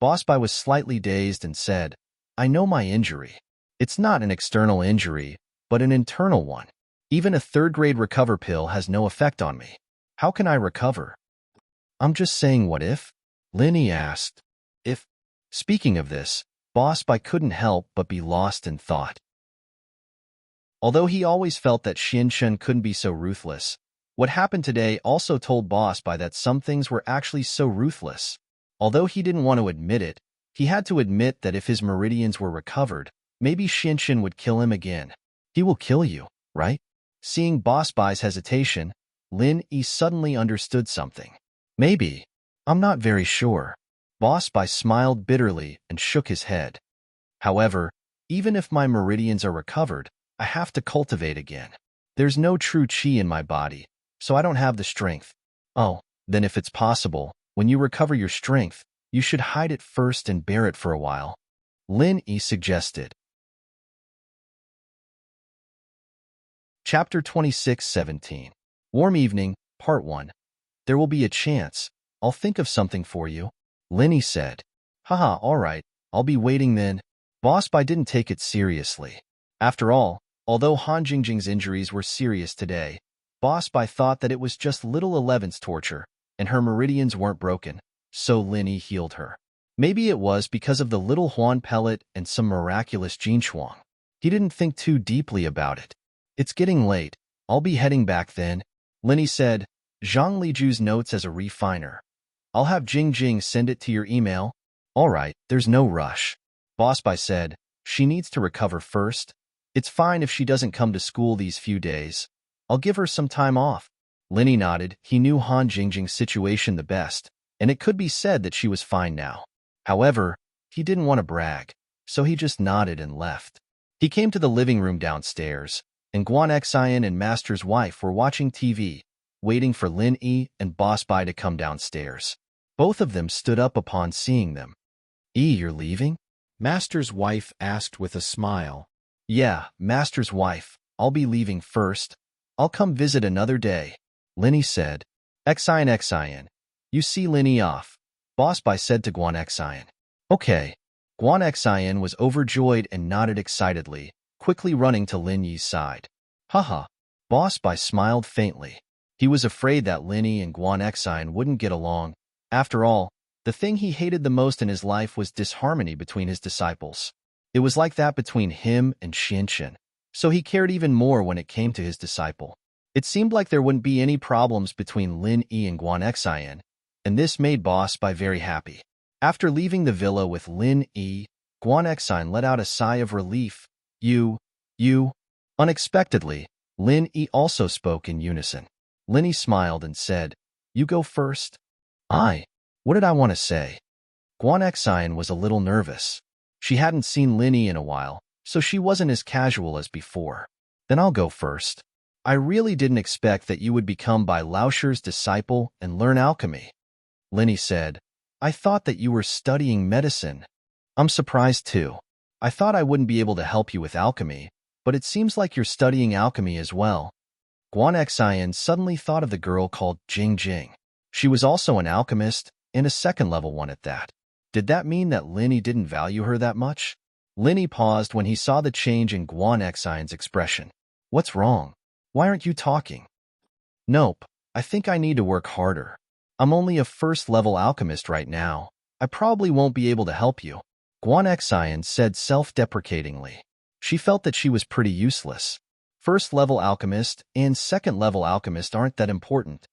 Boss Bai was slightly dazed and said, I know my injury. It's not an external injury, but an internal one. Even a third-grade recover pill has no effect on me. How can I recover? I'm just saying what if? Linny asked. If? Speaking of this, Boss Bai couldn't help but be lost in thought. Although he always felt that Xinshan couldn't be so ruthless, what happened today also told Boss Bai that some things were actually so ruthless. Although he didn't want to admit it, he had to admit that if his meridians were recovered, maybe Xinshan would kill him again. He will kill you, right? Seeing Boss Bai's hesitation, Linny suddenly understood something. Maybe. I'm not very sure. Boss Bai smiled bitterly and shook his head. However, even if my meridians are recovered, I have to cultivate again. There's no true qi in my body, so I don't have the strength. Oh, then if it's possible, when you recover your strength, you should hide it first and bear it for a while. Linny suggested. Chapter 26:17. Warm Evening, Part 1. There will be a chance. I'll think of something for you, Linny said. Haha, all right, I'll be waiting then. Boss Bai didn't take it seriously. After all, although Han Jingjing's injuries were serious today, Boss Bai thought that it was just little 11's torture, and her meridians weren't broken, so Linny healed her. Maybe it was because of the little Huan pellet and some miraculous Jinshuang. He didn't think too deeply about it. It's getting late. I'll be heading back then, Linny said. Zhang Liju's notes as a refiner. I'll have Jingjing send it to your email. All right, there's no rush. Boss Bai said, she needs to recover first. It's fine if she doesn't come to school these few days. I'll give her some time off. Linny nodded. He knew Han Jingjing's situation the best, and it could be said that she was fine now. However, he didn't want to brag, so he just nodded and left. He came to the living room downstairs, and Guan Xian and Master's wife were watching TV, waiting for Linny and Boss Bai to come downstairs. Both of them stood up upon seeing them. You're leaving? Master's wife asked with a smile. Yeah, Master's wife, I'll be leaving first. I'll come visit another day, Linny said. Xian, you see Linny off, Boss Bai said to Guan Xian. Okay. Guan Xian was overjoyed and nodded excitedly, quickly running to Linny's side. Haha. Boss Bai smiled faintly. He was afraid that Linny and Guan Xian wouldn't get along. After all, the thing he hated the most in his life was disharmony between his disciples. It was like that between him and Xinshan, so he cared even more when it came to his disciple. It seemed like there wouldn't be any problems between Linny and Guan Xian, and this made Boss Bai very happy. After leaving the villa with Linny, Guan Xian let out a sigh of relief. You. Unexpectedly, Linny also spoke in unison. Linny smiled and said, You go first. What did I want to say? Guan Xian was a little nervous. She hadn't seen Linny in a while, so she wasn't as casual as before. Then I'll go first. I really didn't expect that you would become Bai Laosher's disciple and learn alchemy. Linny said, I thought that you were studying medicine. I'm surprised too. I thought I wouldn't be able to help you with alchemy, but it seems like you're studying alchemy as well. Guan Xian suddenly thought of the girl called Jingjing. She was also an alchemist, and a second-level one at that. Did that mean that Linny didn't value her that much? Linny paused when he saw the change in Guan Xian's expression. What's wrong? Why aren't you talking? Nope, I think I need to work harder. I'm only a first-level alchemist right now. I probably won't be able to help you, Guan Xian said self-deprecatingly. She felt that she was pretty useless. First-level alchemist and second-level alchemist aren't that important.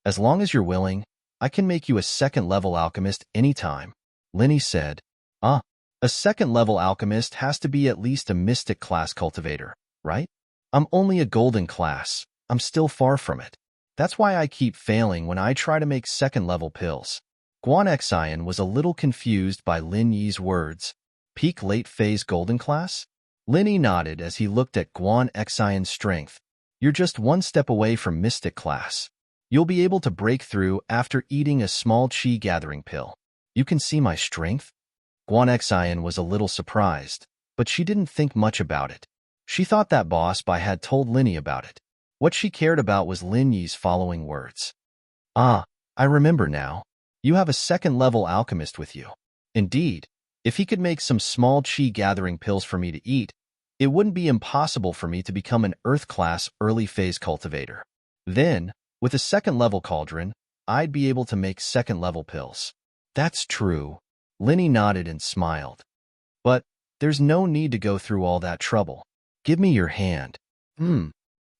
As long as you're willing, I can make you a second-level alchemist anytime, Linny said. Ah, a second-level alchemist has to be at least a mystic class cultivator, right? I'm only a golden class. I'm still far from it. That's why I keep failing when I try to make second-level pills. Guan Xian was a little confused by Lin Yi's words. Peak late-phase golden class? Linny nodded as he looked at Guan Xian's strength. You're just one step away from mystic class. You'll be able to break through after eating a small qi gathering pill. You can see my strength? Guan Xian was a little surprised, but she didn't think much about it. She thought that boss Bai had told Linny about it. What she cared about was Lin Yi's following words. Ah, I remember now. You have a second-level alchemist with you. Indeed, if he could make some small qi gathering pills for me to eat, it wouldn't be impossible for me to become an earth-class early-phase cultivator. Then, with a second-level cauldron, I'd be able to make second-level pills. That's true. Linny nodded and smiled. But there's no need to go through all that trouble. Give me your hand. Guan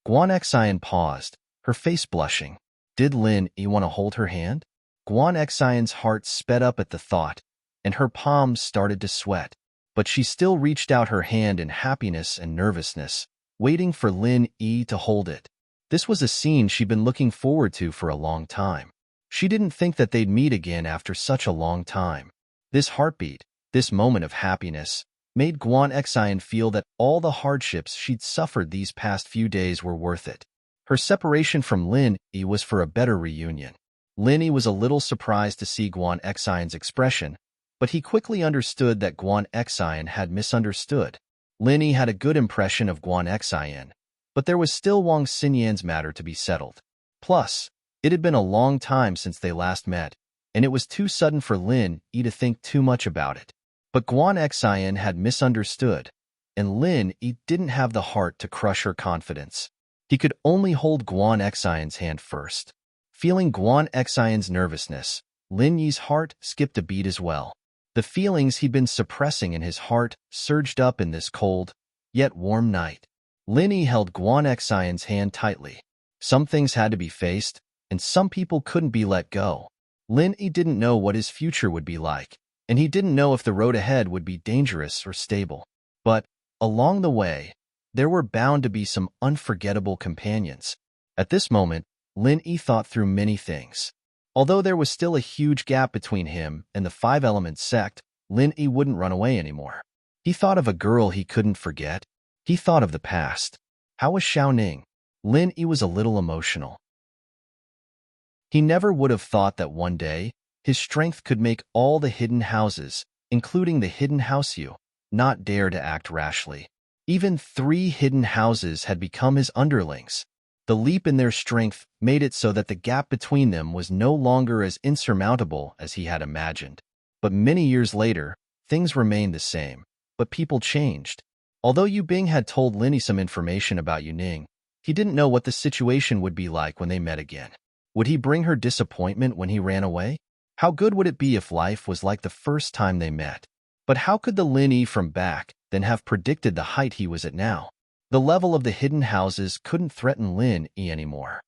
Xian paused, her face blushing. Did Lin Yi want to hold her hand? Guan Xian's heart sped up at the thought, and her palms started to sweat. But she still reached out her hand in happiness and nervousness, waiting for Lin Yi to hold it. This was a scene she'd been looking forward to for a long time. She didn't think that they'd meet again after such a long time. This heartbeat, this moment of happiness, made Guan Xian feel that all the hardships she'd suffered these past few days were worth it. Her separation from Lin Yi was for a better reunion. Lin Yi was a little surprised to see Guan Xian's expression, but he quickly understood that Guan Xian had misunderstood. Lin Yi had a good impression of Guan Xian, but there was still Wang Xinyan's matter to be settled. Plus, it had been a long time since they last met, and it was too sudden for Lin Yi to think too much about it. But Guan Xian had misunderstood, and Lin Yi didn't have the heart to crush her confidence. He could only hold Guan Xian's hand first. Feeling Guan Xian's nervousness, Lin Yi's heart skipped a beat as well. The feelings he'd been suppressing in his heart surged up in this cold, yet warm night. Lin Yi held Guan Xian's hand tightly. Some things had to be faced, and some people couldn't be let go. Lin Yi didn't know what his future would be like, and he didn't know if the road ahead would be dangerous or stable. But, along the way, there were bound to be some unforgettable companions. At this moment, Lin Yi thought through many things. Although there was still a huge gap between him and the Five-Element sect, Lin Yi wouldn't run away anymore. He thought of a girl he couldn't forget. He thought of the past. How was Xiaoning? Lin Yi was a little emotional. He never would have thought that one day, his strength could make all the hidden houses, including the hidden house Yu, not dare to act rashly. Even 3 hidden houses had become his underlings. The leap in their strength made it so that the gap between them was no longer as insurmountable as he had imagined. But many years later, things remained the same, but people changed. Although Yu Bing had told Lin Yi some information about Yu Ning, he didn't know what the situation would be like when they met again. Would he bring her disappointment when he ran away? How good would it be if life was like the first time they met? But how could the Lin Yi from back then have predicted the height he was at now? The level of the hidden houses couldn't threaten Lin Yi anymore.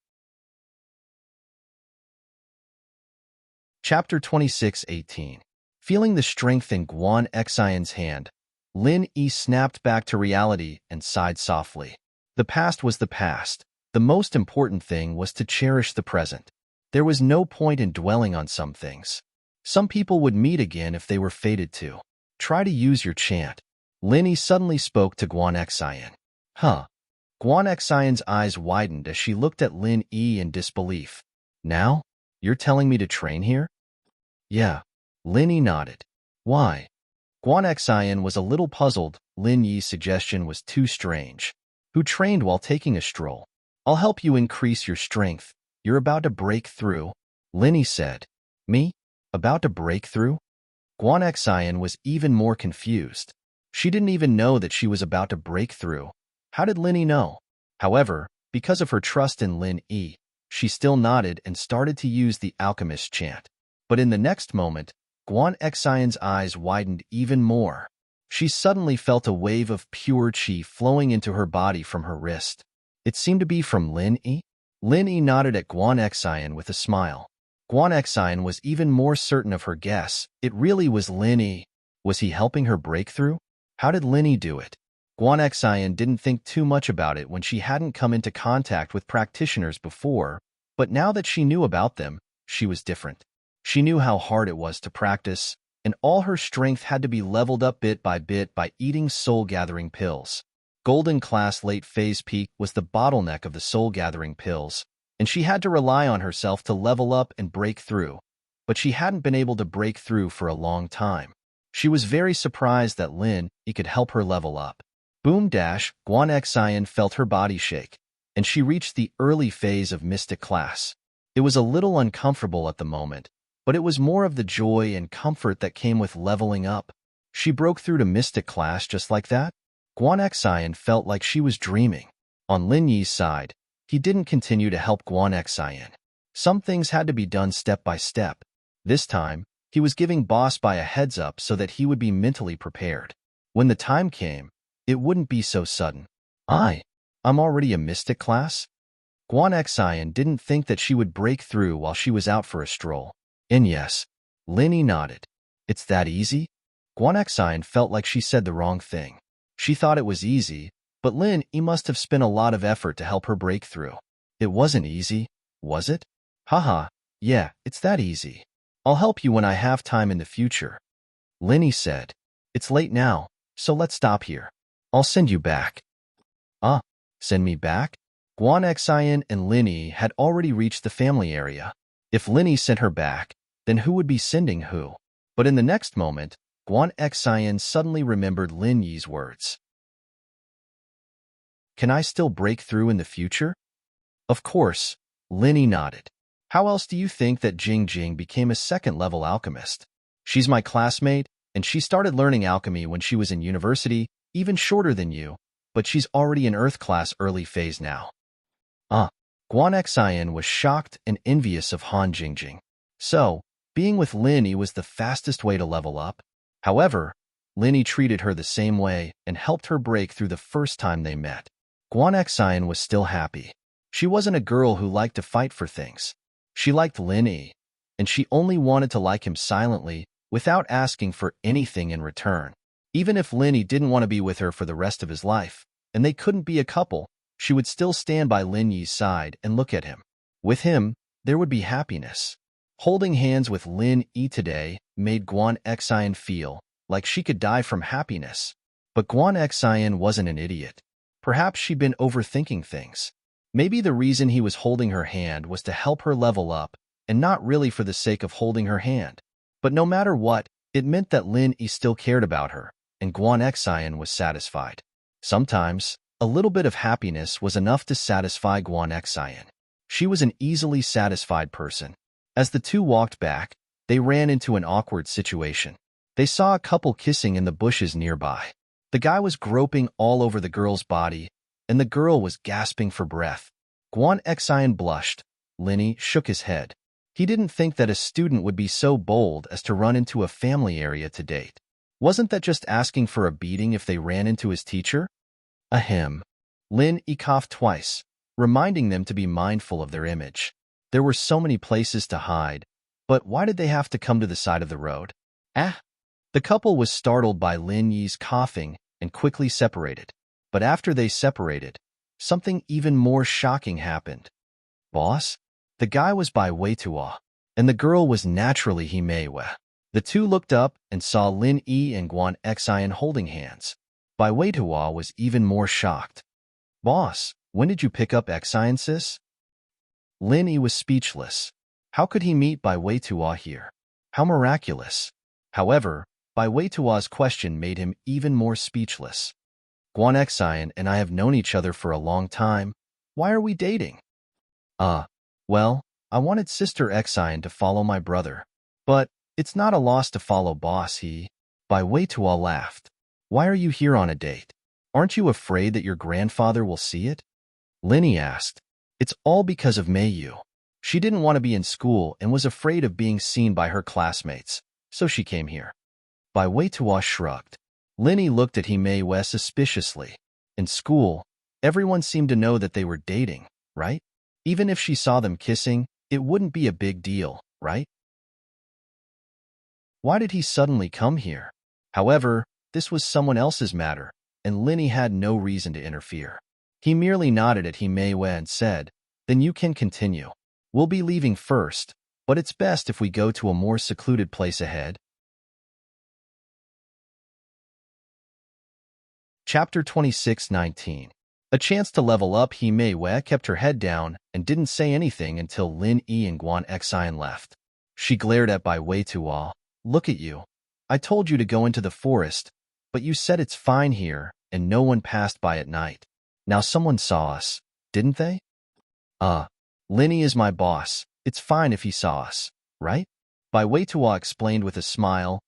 Chapter 26:18. Feeling the strength in Guan Xian's hand, Lin Yi snapped back to reality and sighed softly. The past was the past. The most important thing was to cherish the present. There was no point in dwelling on some things. Some people would meet again if they were fated to. Try to use your chant. Lin Yi suddenly spoke to Guan Xian. Huh. Guan Xian's eyes widened as she looked at Lin Yi in disbelief. Now? You're telling me to train here? Yeah. Lin Yi nodded. Why? Guan Xian was a little puzzled. Lin Yi's suggestion was too strange. Who trained while taking a stroll? I'll help you increase your strength. You're about to break through, Lin Yi said. Me? About to break through? Guan Xian was even more confused. She didn't even know that she was about to break through. How did Lin Yi know? However, because of her trust in Lin Yi, she still nodded and started to use the alchemist chant. But in the next moment, Guan Xian's eyes widened even more. She suddenly felt a wave of pure chi flowing into her body from her wrist. It seemed to be from Lin Yi. Lin Yi nodded at Guan Xian with a smile. Guan Xian was even more certain of her guess. It really was Lin Yi. Was he helping her break through? How did Lin Yi do it? Guan Xian didn't think too much about it when she hadn't come into contact with practitioners before, but now that she knew about them, she was different. She knew how hard it was to practice, and all her strength had to be leveled up bit by eating soul-gathering pills. Golden Class Late Phase Peak was the bottleneck of the soul-gathering pills, and she had to rely on herself to level up and break through, but she hadn't been able to break through for a long time. She was very surprised that Lin Yi could help her level up. Boom dash, Guan Xian felt her body shake, and she reached the early phase of mystic class. It was a little uncomfortable at the moment, but it was more of the joy and comfort that came with leveling up. She broke through to mystic class just like that. Guan Xian felt like she was dreaming. On Lin Yi's side, he didn't continue to help Guan Xian. Some things had to be done step by step. This time, he was giving Boss Bai a heads up so that he would be mentally prepared. When the time came, it wouldn't be so sudden. I'm already a mystic class? Guan Xian didn't think that she would break through while she was out for a stroll. And yes, Lin Yi nodded. It's that easy? Guan Xian felt like she said the wrong thing. She thought it was easy, but Lin Yi must have spent a lot of effort to help her break through. It wasn't easy, was it? Haha, yeah, it's that easy. I'll help you when I have time in the future. Lin Yi said. It's late now, so let's stop here. I'll send you back. Send me back? Guan Xian and Lin Yi had already reached the family area. If Lin Yi sent her back, then who would be sending who? But in the next moment, Guan Xian suddenly remembered Lin Yi's words. Can I still break through in the future? Of course, Lin Yi nodded. How else do you think that Jing Jing became a second-level alchemist? She's my classmate, and she started learning alchemy when she was in university, even shorter than you, but she's already in Earth class early phase now. Guan Xian was shocked and envious of Han Jingjing. So, being with Lin Yi was the fastest way to level up. However, Lin Yi treated her the same way and helped her break through the first time they met. Guan Xian was still happy. She wasn't a girl who liked to fight for things. She liked Lin Yi, and she only wanted to like him silently, without asking for anything in return. Even if Lin Yi didn't want to be with her for the rest of his life, and they couldn't be a couple, she would still stand by Lin Yi's side and look at him. With him, there would be happiness. Holding hands with Lin Yi today made Guan Xian feel like she could die from happiness. But Guan Xian wasn't an idiot. Perhaps she'd been overthinking things. Maybe the reason he was holding her hand was to help her level up, and not really for the sake of holding her hand. But no matter what, it meant that Lin Yi still cared about her, and Guan Xian was satisfied. Sometimes, a little bit of happiness was enough to satisfy Guan Xian. She was an easily satisfied person. As the two walked back, they ran into an awkward situation. They saw a couple kissing in the bushes nearby. The guy was groping all over the girl's body, and the girl was gasping for breath. Guan Xian blushed. Lin Yi shook his head. He didn't think that a student would be so bold as to run into a family area to date. Wasn't that just asking for a beating if they ran into his teacher? Ahem. Lin Yi coughed twice, reminding them to be mindful of their image. There were so many places to hide, but why did they have to come to the side of the road? The couple was startled by Lin Yi's coughing and quickly separated. But after they separated, something even more shocking happened. Boss? The guy was Bai Weitua, and the girl was naturally Himewa. The two looked up and saw Lin Yi and Guan Xian holding hands. Bai Weitua was even more shocked. Boss, when did you pick up Xian, sis? Lin Yi was speechless. How could he meet Bai Weitua here? How miraculous. However, Bai Weitua's question made him even more speechless. Guan Xian and I have known each other for a long time. Why are we dating? Well, I wanted Sister Xian to follow my brother. But it's not a loss to follow boss, Bai Weitua laughed. Why are you here on a date? Aren't you afraid that your grandfather will see it? Lin Yi asked. It's all because of Mei Yu. She didn't want to be in school and was afraid of being seen by her classmates, so she came here. Bai Weitua shrugged. Linny looked at Himei suspiciously. In school, everyone seemed to know that they were dating, right? Even if she saw them kissing, it wouldn't be a big deal, right? Why did he suddenly come here? However, this was someone else's matter, and Linny had no reason to interfere. He merely nodded at Himei and said, "Then you can continue. We'll be leaving first, but it's best if we go to a more secluded place ahead." Chapter 26:19. A chance to level up. Himei kept her head down and didn't say anything until Lin Yi and Guan Xian left. She glared at Bai Weitua. "Look at you. I told you to go into the forest, but you said it's fine here and no one passed by at night. Now someone saw us, didn't they?" Linny is my boss. It's fine if he saw us, right?" Bai Weitua explained with a smile.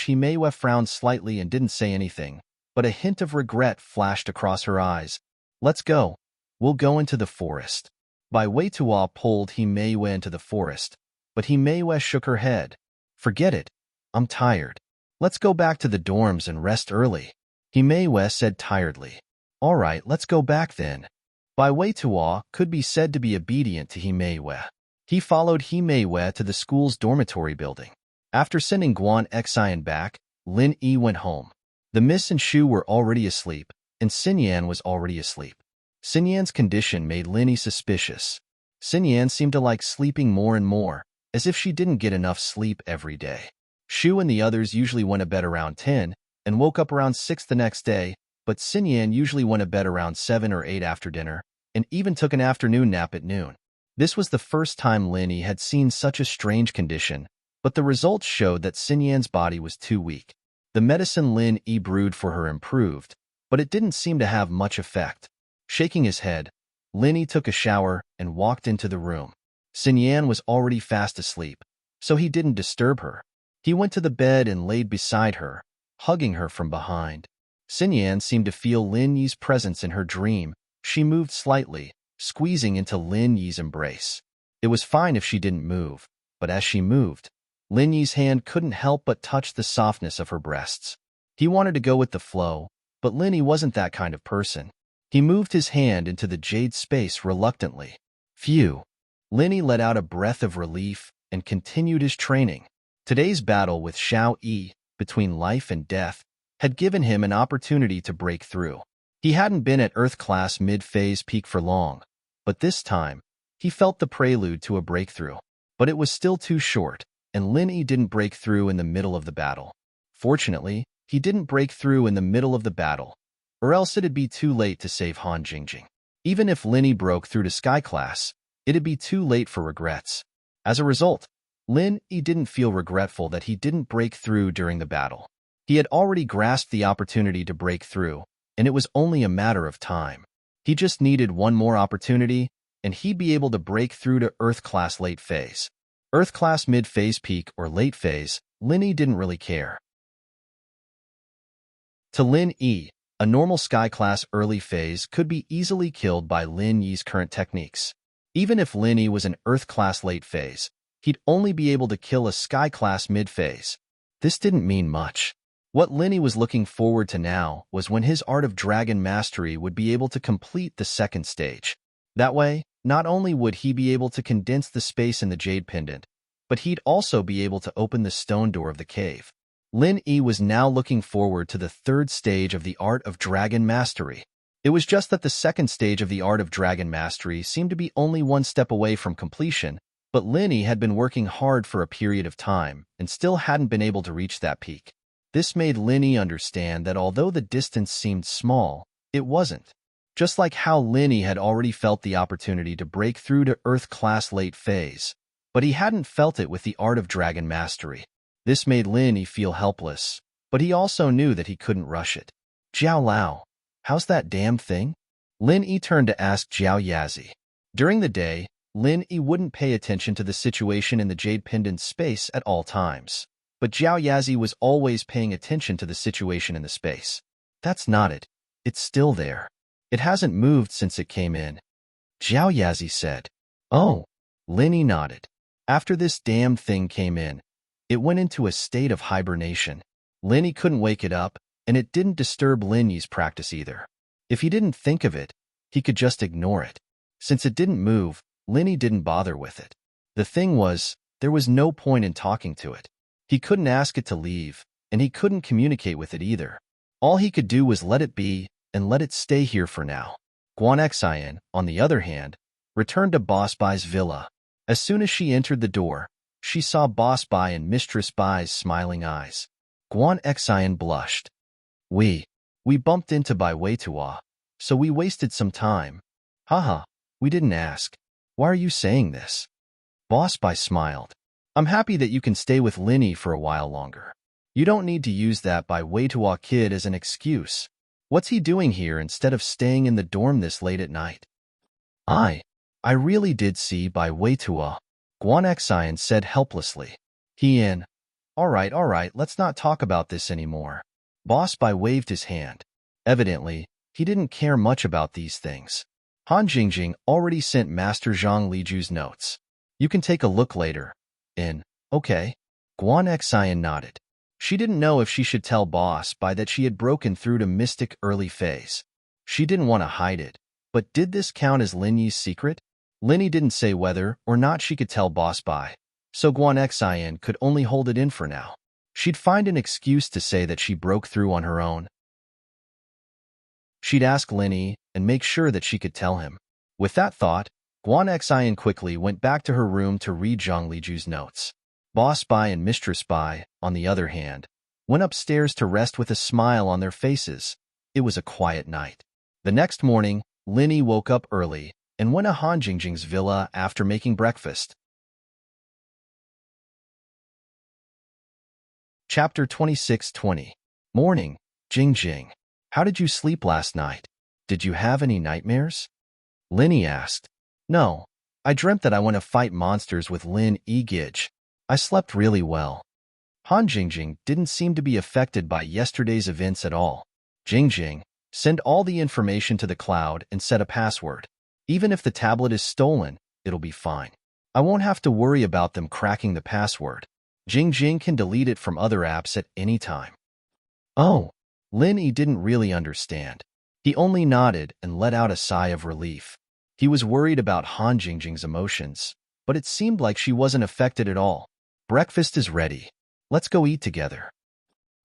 Himei frowned slightly and didn't say anything, but a hint of regret flashed across her eyes. "Let's go. We'll go into the forest." Bai Weitua pulled Himei into the forest, but Himei shook her head. "Forget it. I'm tired. Let's go back to the dorms and rest early," Himei said tiredly. "All right, let's go back then." Bai Weitua could be said to be obedient to Himei. He followed Himei to the school's dormitory building. After sending Guan Xian back, Lin Yi went home. The Miss and Shu were already asleep, and Xinyan was already asleep. Xinyan's condition made Lin Yi suspicious. Xinyan seemed to like sleeping more and more, as if she didn't get enough sleep every day. Shu and the others usually went to bed around 10 and woke up around 6 the next day, but Xinyan usually went to bed around 7 or 8 after dinner, and even took an afternoon nap at noon. This was the first time Lin Yi had seen such a strange condition, but the results showed that Xinyan's body was too weak. The medicine Lin Yi brewed for her improved, but it didn't seem to have much effect. Shaking his head, Lin Yi took a shower and walked into the room. Xinyan was already fast asleep, so he didn't disturb her. He went to the bed and laid beside her, hugging her from behind. Xinyan seemed to feel Lin Yi's presence in her dream. She moved slightly, squeezing into Lin Yi's embrace. It was fine if she didn't move, but as she moved, Lin Yi's hand couldn't help but touch the softness of her breasts. He wanted to go with the flow, but Lin Yi wasn't that kind of person. He moved his hand into the jade space reluctantly. Phew! Lin Yi let out a breath of relief and continued his training. Today's battle with Xiao Yi, between life and death, had given him an opportunity to break through. He hadn't been at Earth Class mid-phase peak for long, but this time, he felt the prelude to a breakthrough. But it was still too short, and Lin Yi didn't break through in the middle of the battle. Fortunately, he didn't break through in the middle of the battle, or else it'd be too late to save Han Jingjing. Even if Lin Yi broke through to Sky Class, it'd be too late for regrets. As a result, Lin Yi didn't feel regretful that he didn't break through during the battle. He had already grasped the opportunity to break through, and it was only a matter of time. He just needed one more opportunity, and he'd be able to break through to Earth Class late phase. Earth Class mid-phase peak or late phase, Lin Yi didn't really care. To Lin Yi, a normal Sky Class early phase could be easily killed by Lin Yi's current techniques. Even if Lin Yi was an Earth Class late phase, he'd only be able to kill a Sky Class mid-phase. This didn't mean much. What Lin Yi was looking forward to now was when his Art of Dragon Mastery would be able to complete the second stage. That way, not only would he be able to condense the space in the Jade Pendant, but he'd also be able to open the stone door of the cave. Lin Yi was now looking forward to the third stage of the Art of Dragon Mastery. It was just that the second stage of the Art of Dragon Mastery seemed to be only one step away from completion, but Lin Yi had been working hard for a period of time and still hadn't been able to reach that peak. This made Lin Yi understand that although the distance seemed small, it wasn't. Just like how Lin Yi had already felt the opportunity to break through to Earth Class late phase, but he hadn't felt it with the Art of Dragon Mastery. This made Lin Yi feel helpless, but he also knew that he couldn't rush it. "Jiao Lao, how's that damn thing?" Lin Yi turned to ask Jiao Yazi. During the day, Lin Yi wouldn't pay attention to the situation in the Jade Pendant space at all times. But Jiao Yazi was always paying attention to the situation in the space. "That's not it. It's still there. It hasn't moved since it came in," Jiao Yazi said. "Oh." Lin Yi nodded. "After this damn thing came in, It went into a state of hibernation. Linny couldn't wake it up, and it didn't disturb Linny's practice either. If he didn't think of it, he could just ignore it. Since it didn't move, Linny didn't bother with it. The thing was, there was no point in talking to it. He couldn't ask it to leave, and he couldn't communicate with it either. All he could do was let it be and let it stay here for now. Guan Xian, on the other hand, returned to Boss Bai's villa. As soon as she entered the door, she saw Boss Bai and Mistress Bai's smiling eyes. Guan Xian blushed. We bumped into Bai Weitua, so we wasted some time. Haha, we didn't ask. Why are you saying this? Boss Bai smiled. I'm happy that you can stay with Linny for a while longer. You don't need to use that Bai Weitua kid as an excuse. What's he doing here instead of staying in the dorm this late at night? I really did see Bai Weitua, Guan Xian said helplessly. All right, let's not talk about this anymore. Boss Bai waved his hand. Evidently, he didn't care much about these things. Han Jingjing already sent Master Zhang Liju's notes. You can take a look later. Okay. Guan Xian nodded. She didn't know if she should tell Boss Bai that she had broken through to Mystic early phase. She didn't want to hide it, but did this count as Linny's secret? Linny didn't say whether or not she could tell Boss Bai, so Guan Xian could only hold it in for now. She'd find an excuse to say that she broke through on her own. She'd ask Linny and make sure that she could tell him. With that thought, Guan Xian quickly went back to her room to read Zhang Liju's notes. Boss Bai and Mistress Bai, on the other hand, went upstairs to rest with a smile on their faces. It was a quiet night. The next morning, Linny woke up early and went to Han Jingjing's villa after making breakfast. Chapter 26:20. Morning, Jingjing. How did you sleep last night? Did you have any nightmares? Linny asked. No, I dreamt that I went to fight monsters with Lin Yi. I slept really well. Han Jingjing didn't seem to be affected by yesterday's events at all. Jingjing, send all the information to the cloud and set a password. Even if the tablet is stolen, it'll be fine. I won't have to worry about them cracking the password. Jingjing can delete it from other apps at any time. Oh, Lin Yi didn't really understand. He only nodded and let out a sigh of relief. He was worried about Han Jingjing's emotions, but it seemed like she wasn't affected at all. Breakfast is ready. Let's go eat together.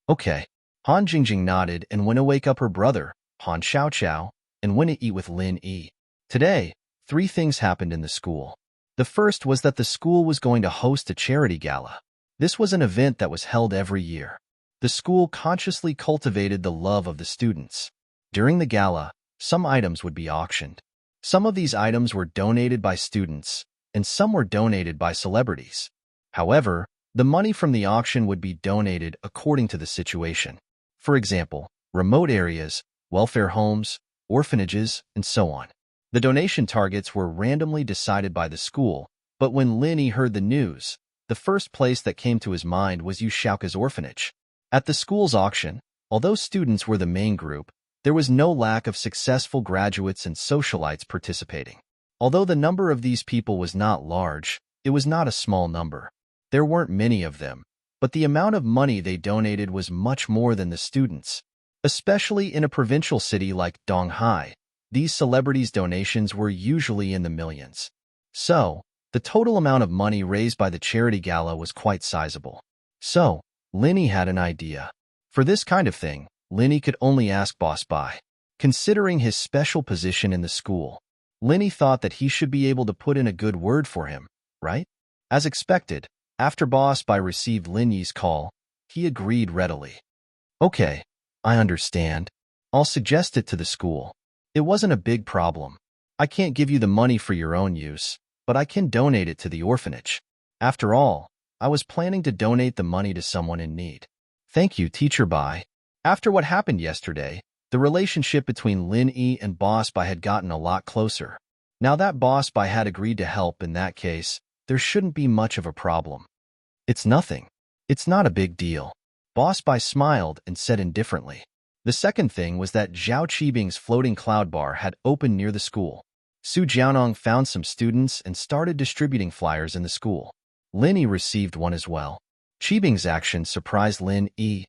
Okay. Han Jingjing nodded and went to wake up her brother, Han Xiaoqiao, and went to eat with Lin Yi. Today, 3 things happened in the school. The first was that the school was going to host a charity gala. This was an event that was held every year. The school consciously cultivated the love of the students. During the gala, some items would be auctioned. Some of these items were donated by students, and some were donated by celebrities. However, the money from the auction would be donated according to the situation. For example, remote areas, welfare homes, orphanages, and so on. The donation targets were randomly decided by the school, but when Lin Yi heard the news, the first place that came to his mind was Yu Xiaoka's orphanage. At the school's auction, although students were the main group, there was no lack of successful graduates and socialites participating. Although the number of these people was not large, it was not a small number. There weren't many of them, but the amount of money they donated was much more than the students. Especially in a provincial city like Donghai, these celebrities' donations were usually in the millions. So, the total amount of money raised by the charity gala was quite sizable. So, Lin Yi had an idea. For this kind of thing, Lin Yi could only ask Boss Bai. Considering his special position in the school, Lin Yi thought that he should be able to put in a good word for him, right? As expected, after Boss Bai received Lin Yi's call, he agreed readily. Okay, I understand. I'll suggest it to the school. It wasn't a big problem. I can't give you the money for your own use, but I can donate it to the orphanage. After all, I was planning to donate the money to someone in need. Thank you, Teacher Bai. After what happened yesterday, the relationship between Lin Yi and Boss Bai had gotten a lot closer. Now that Boss Bai had agreed to help in that case, there shouldn't be much of a problem. It's nothing. It's not a big deal. Boss Bai smiled and said indifferently. The second thing was that Zhao Qibing's floating cloud bar had opened near the school. Su Jiaonong found some students and started distributing flyers in the school. Lin Yi received one as well. Chibing's action surprised Lin Yi.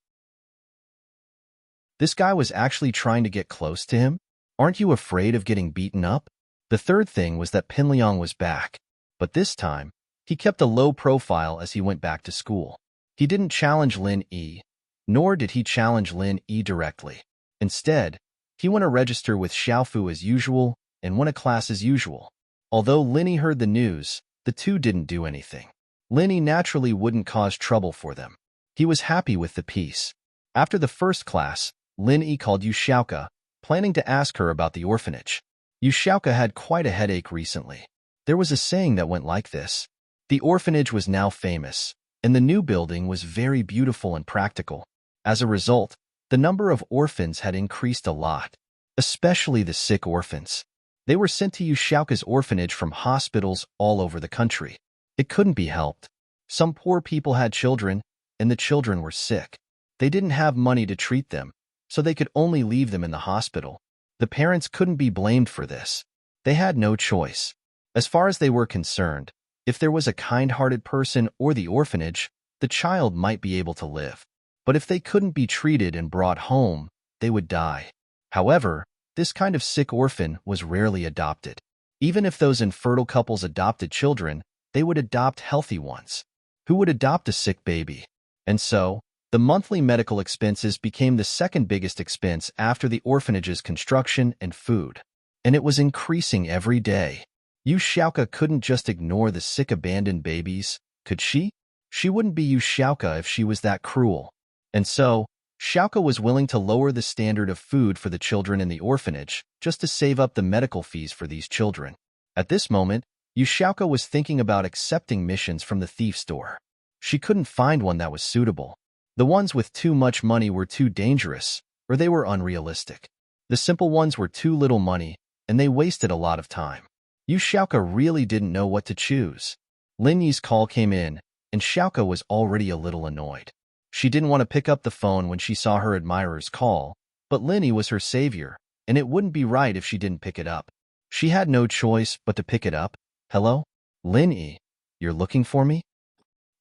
This guy was actually trying to get close to him? Aren't you afraid of getting beaten up? The third thing was that Pinliang was back, but this time, he kept a low profile as he went back to school. He didn't challenge Lin Yi, nor did he challenge Lin Yi directly. Instead, he went to register with Xiaofu as usual and went to class as usual. Although Lin Yi heard the news, the two didn't do anything. Lin Yi naturally wouldn't cause trouble for them. He was happy with the peace. After the first class, Lin Yi called Yu Xiaoka, planning to ask her about the orphanage. Yu Xiaoka had quite a headache recently. There was a saying that went like this. The orphanage was now famous, and the new building was very beautiful and practical. As a result, the number of orphans had increased a lot, especially the sick orphans. They were sent to Yu Xiaoka's orphanage from hospitals all over the country. It couldn't be helped. Some poor people had children, and the children were sick. They didn't have money to treat them, so they could only leave them in the hospital. The parents couldn't be blamed for this. They had no choice. As far as they were concerned, if there was a kind-hearted person or the orphanage, the child might be able to live. But if they couldn't be treated and brought home, they would die. However, this kind of sick orphan was rarely adopted. Even if those infertile couples adopted children, they would adopt healthy ones. Who would adopt a sick baby? And so, the monthly medical expenses became the second biggest expense after the orphanage's construction and food. And it was increasing every day. Yu Xiaoka couldn't just ignore the sick abandoned babies, could she? She wouldn't be Yu Xiaoka if she was that cruel. And so, Xiaoka was willing to lower the standard of food for the children in the orphanage just to save up the medical fees for these children. At this moment, Yu Xiaoka was thinking about accepting missions from the thief store. She couldn't find one that was suitable. The ones with too much money were too dangerous, or they were unrealistic. The simple ones were too little money, and they wasted a lot of time. Yu Xiaoka really didn't know what to choose. Lin Yi's call came in, and Xiaoka was already a little annoyed. She didn't want to pick up the phone when she saw her admirer's call, but Lin Yi was her savior, and it wouldn't be right if she didn't pick it up. She had no choice but to pick it up. Hello? Lin Yi, you're looking for me?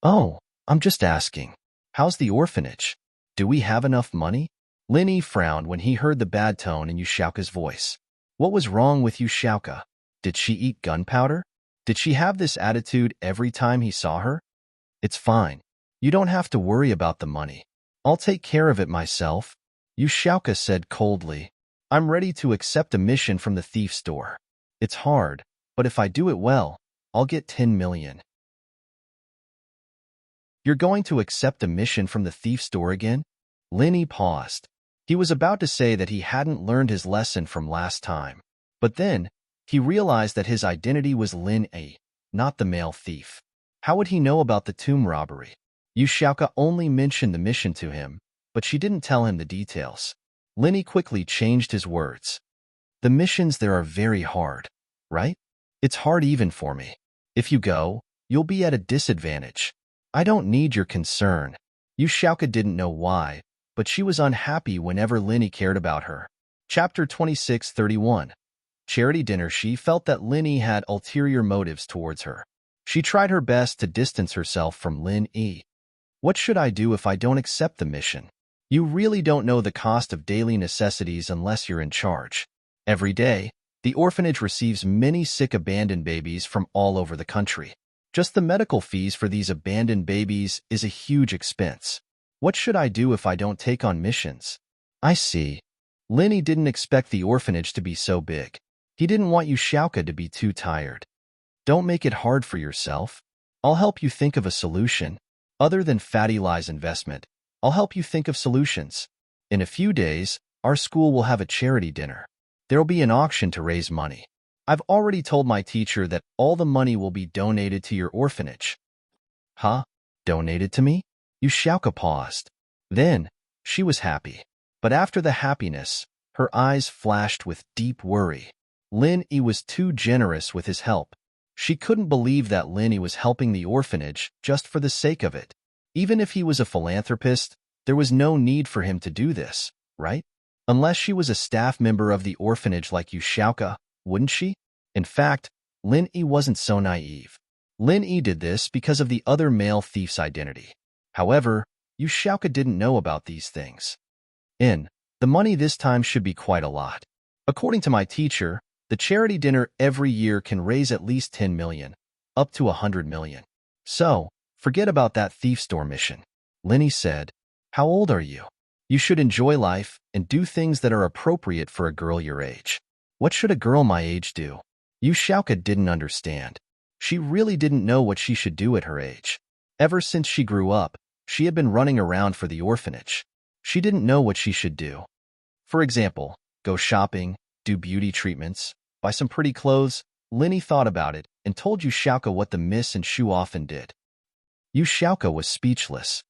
Oh, I'm just asking. How's the orphanage? Do we have enough money? Lin Yi frowned when he heard the bad tone in Yu Xiaoka's voice. What was wrong with Yu Xiaoka? Did she eat gunpowder? Did she have this attitude every time he saw her? It's fine. You don't have to worry about the money. I'll take care of it myself, Yu Xiaoka said coldly. I'm ready to accept a mission from the thief store. It's hard, but if I do it well, I'll get 10 million. You're going to accept a mission from the thief store again? Lin Yi paused. He was about to say that he hadn't learned his lesson from last time. But then, he realized that his identity was Lin Yi, not the male thief. How would he know about the tomb robbery? Yu Xiaoka only mentioned the mission to him, but she didn't tell him the details. Lin Yi quickly changed his words. The missions there are very hard, right? It's hard even for me. If you go, you'll be at a disadvantage. I don't need your concern. Yu Xiaoka didn't know why, but she was unhappy whenever Lin Yi cared about her. Chapter 26:31. Charity dinner. She felt that Lin Yi had ulterior motives towards her. She tried her best to distance herself from Lin Yi. What should I do if I don't accept the mission? You really don't know the cost of daily necessities unless you're in charge. Every day, the orphanage receives many sick abandoned babies from all over the country. Just the medical fees for these abandoned babies is a huge expense. What should I do if I don't take on missions? I see. Lin Yi didn't expect the orphanage to be so big. He didn't want Yu Xiaoka to be too tired. Don't make it hard for yourself. I'll help you think of a solution. Other than Fatty Lie's investment, I'll help you think of solutions. In a few days, our school will have a charity dinner. There'll be an auction to raise money. I've already told my teacher that all the money will be donated to your orphanage. Huh? Donated to me? Yu Xiaoka paused. Then, she was happy. But after the happiness, her eyes flashed with deep worry. Lin Yi was too generous with his help. She couldn't believe that Lin Yi was helping the orphanage just for the sake of it. Even if he was a philanthropist, there was no need for him to do this, right? Unless she was a staff member of the orphanage like Yu Xiaoka, wouldn't she? In fact, Lin Yi wasn't so naive. Lin Yi did this because of the other male thief's identity. However, Yushauka didn't know about these things. The money this time should be quite a lot. According to my teacher, the charity dinner every year can raise at least 10 million, up to 100 million. So, forget about that thief store mission. Lenny said, "How old are you? You should enjoy life and do things that are appropriate for a girl your age." What should a girl my age do? Yushauka didn't understand. She really didn't know what she should do at her age. Ever since she grew up, she had been running around for the orphanage. She didn't know what she should do. For example, go shopping, do beauty treatments, buy some pretty clothes. Lenny thought about it and told Yushauka what the Miss and Shu often did. Yushauka was speechless.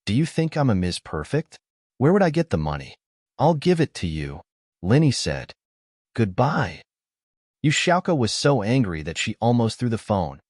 "Do you think I'm a Ms. Perfect? Where would I get the money?" "I'll give it to you," Lenny said. "Goodbye." Yushauka was so angry that she almost threw the phone.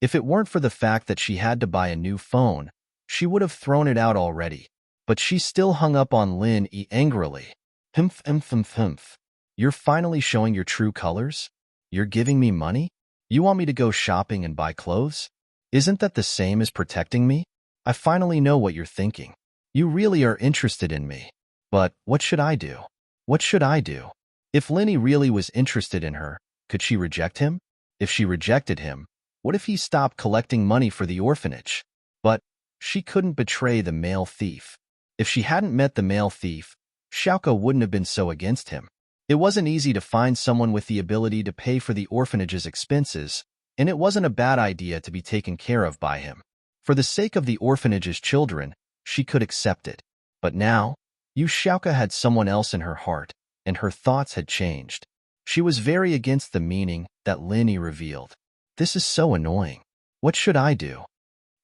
If it weren't for the fact that she had to buy a new phone, she would have thrown it out already. But she still hung up on Lin E angrily. "Humph. You're finally showing your true colors? You're giving me money? You want me to go shopping and buy clothes? Isn't that the same as protecting me? I finally know what you're thinking. You really are interested in me. But what should I do? What should I do?" If Lenny really was interested in her, could she reject him? If she rejected him, what if he stopped collecting money for the orphanage? But she couldn't betray the male thief. If she hadn't met the male thief, Shauka wouldn't have been so against him. It wasn't easy to find someone with the ability to pay for the orphanage's expenses, and it wasn't a bad idea to be taken care of by him. For the sake of the orphanage's children, she could accept it. But now, Yushauka had someone else in her heart, and her thoughts had changed. She was very against the meaning that Lenny revealed. "This is so annoying. What should I do?"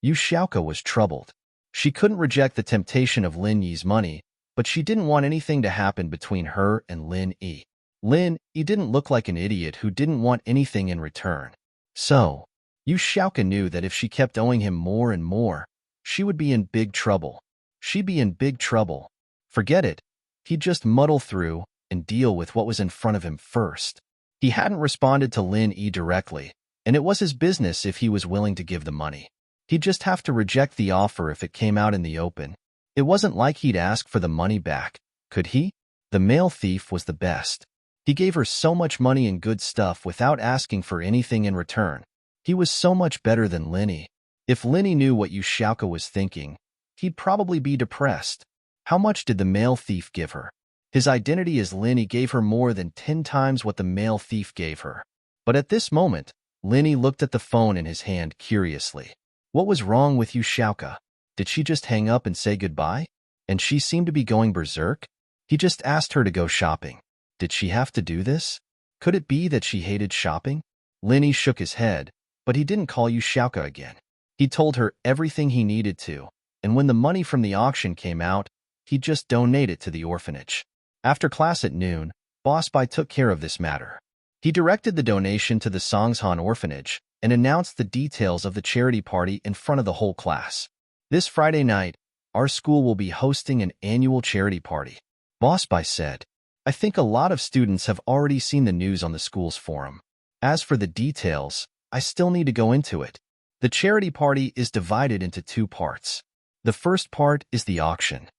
Yushauka was troubled. She couldn't reject the temptation of Lin Yi's money, but she didn't want anything to happen between her and Lin Yi. Lin Yi didn't look like an idiot who didn't want anything in return. So, Yushauka knew that if she kept owing him more and more, she would be in big trouble. She'd be in big trouble. Forget it. He'd just muddle through and deal with what was in front of him first. He hadn't responded to Lin Yi directly, and it was his business if he was willing to give the money. He'd just have to reject the offer if it came out in the open. It wasn't like he'd ask for the money back, could he? The male thief was the best. He gave her so much money and good stuff without asking for anything in return. He was so much better than Lenny. If Lenny knew what Yushauka was thinking, he'd probably be depressed. How much did the male thief give her? His identity as Lenny gave her more than 10 times what the male thief gave her. But at this moment, Lenny looked at the phone in his hand curiously. What was wrong with Yushauka? Did she just hang up and say goodbye? And she seemed to be going berserk? He just asked her to go shopping. Did she have to do this? Could it be that she hated shopping? Lenny shook his head, but he didn't call Yushauka again. He told her everything he needed to, and when the money from the auction came out, he'd just donate it to the orphanage. After class at noon, Boss Bai took care of this matter. He directed the donation to the Songshan orphanage and announced the details of the charity party in front of the whole class. "This Friday night, our school will be hosting an annual charity party," Boss Bai said. "I think a lot of students have already seen the news on the school's forum. As for the details, I still need to go into it. The charity party is divided into 2 parts. The first part is the auction.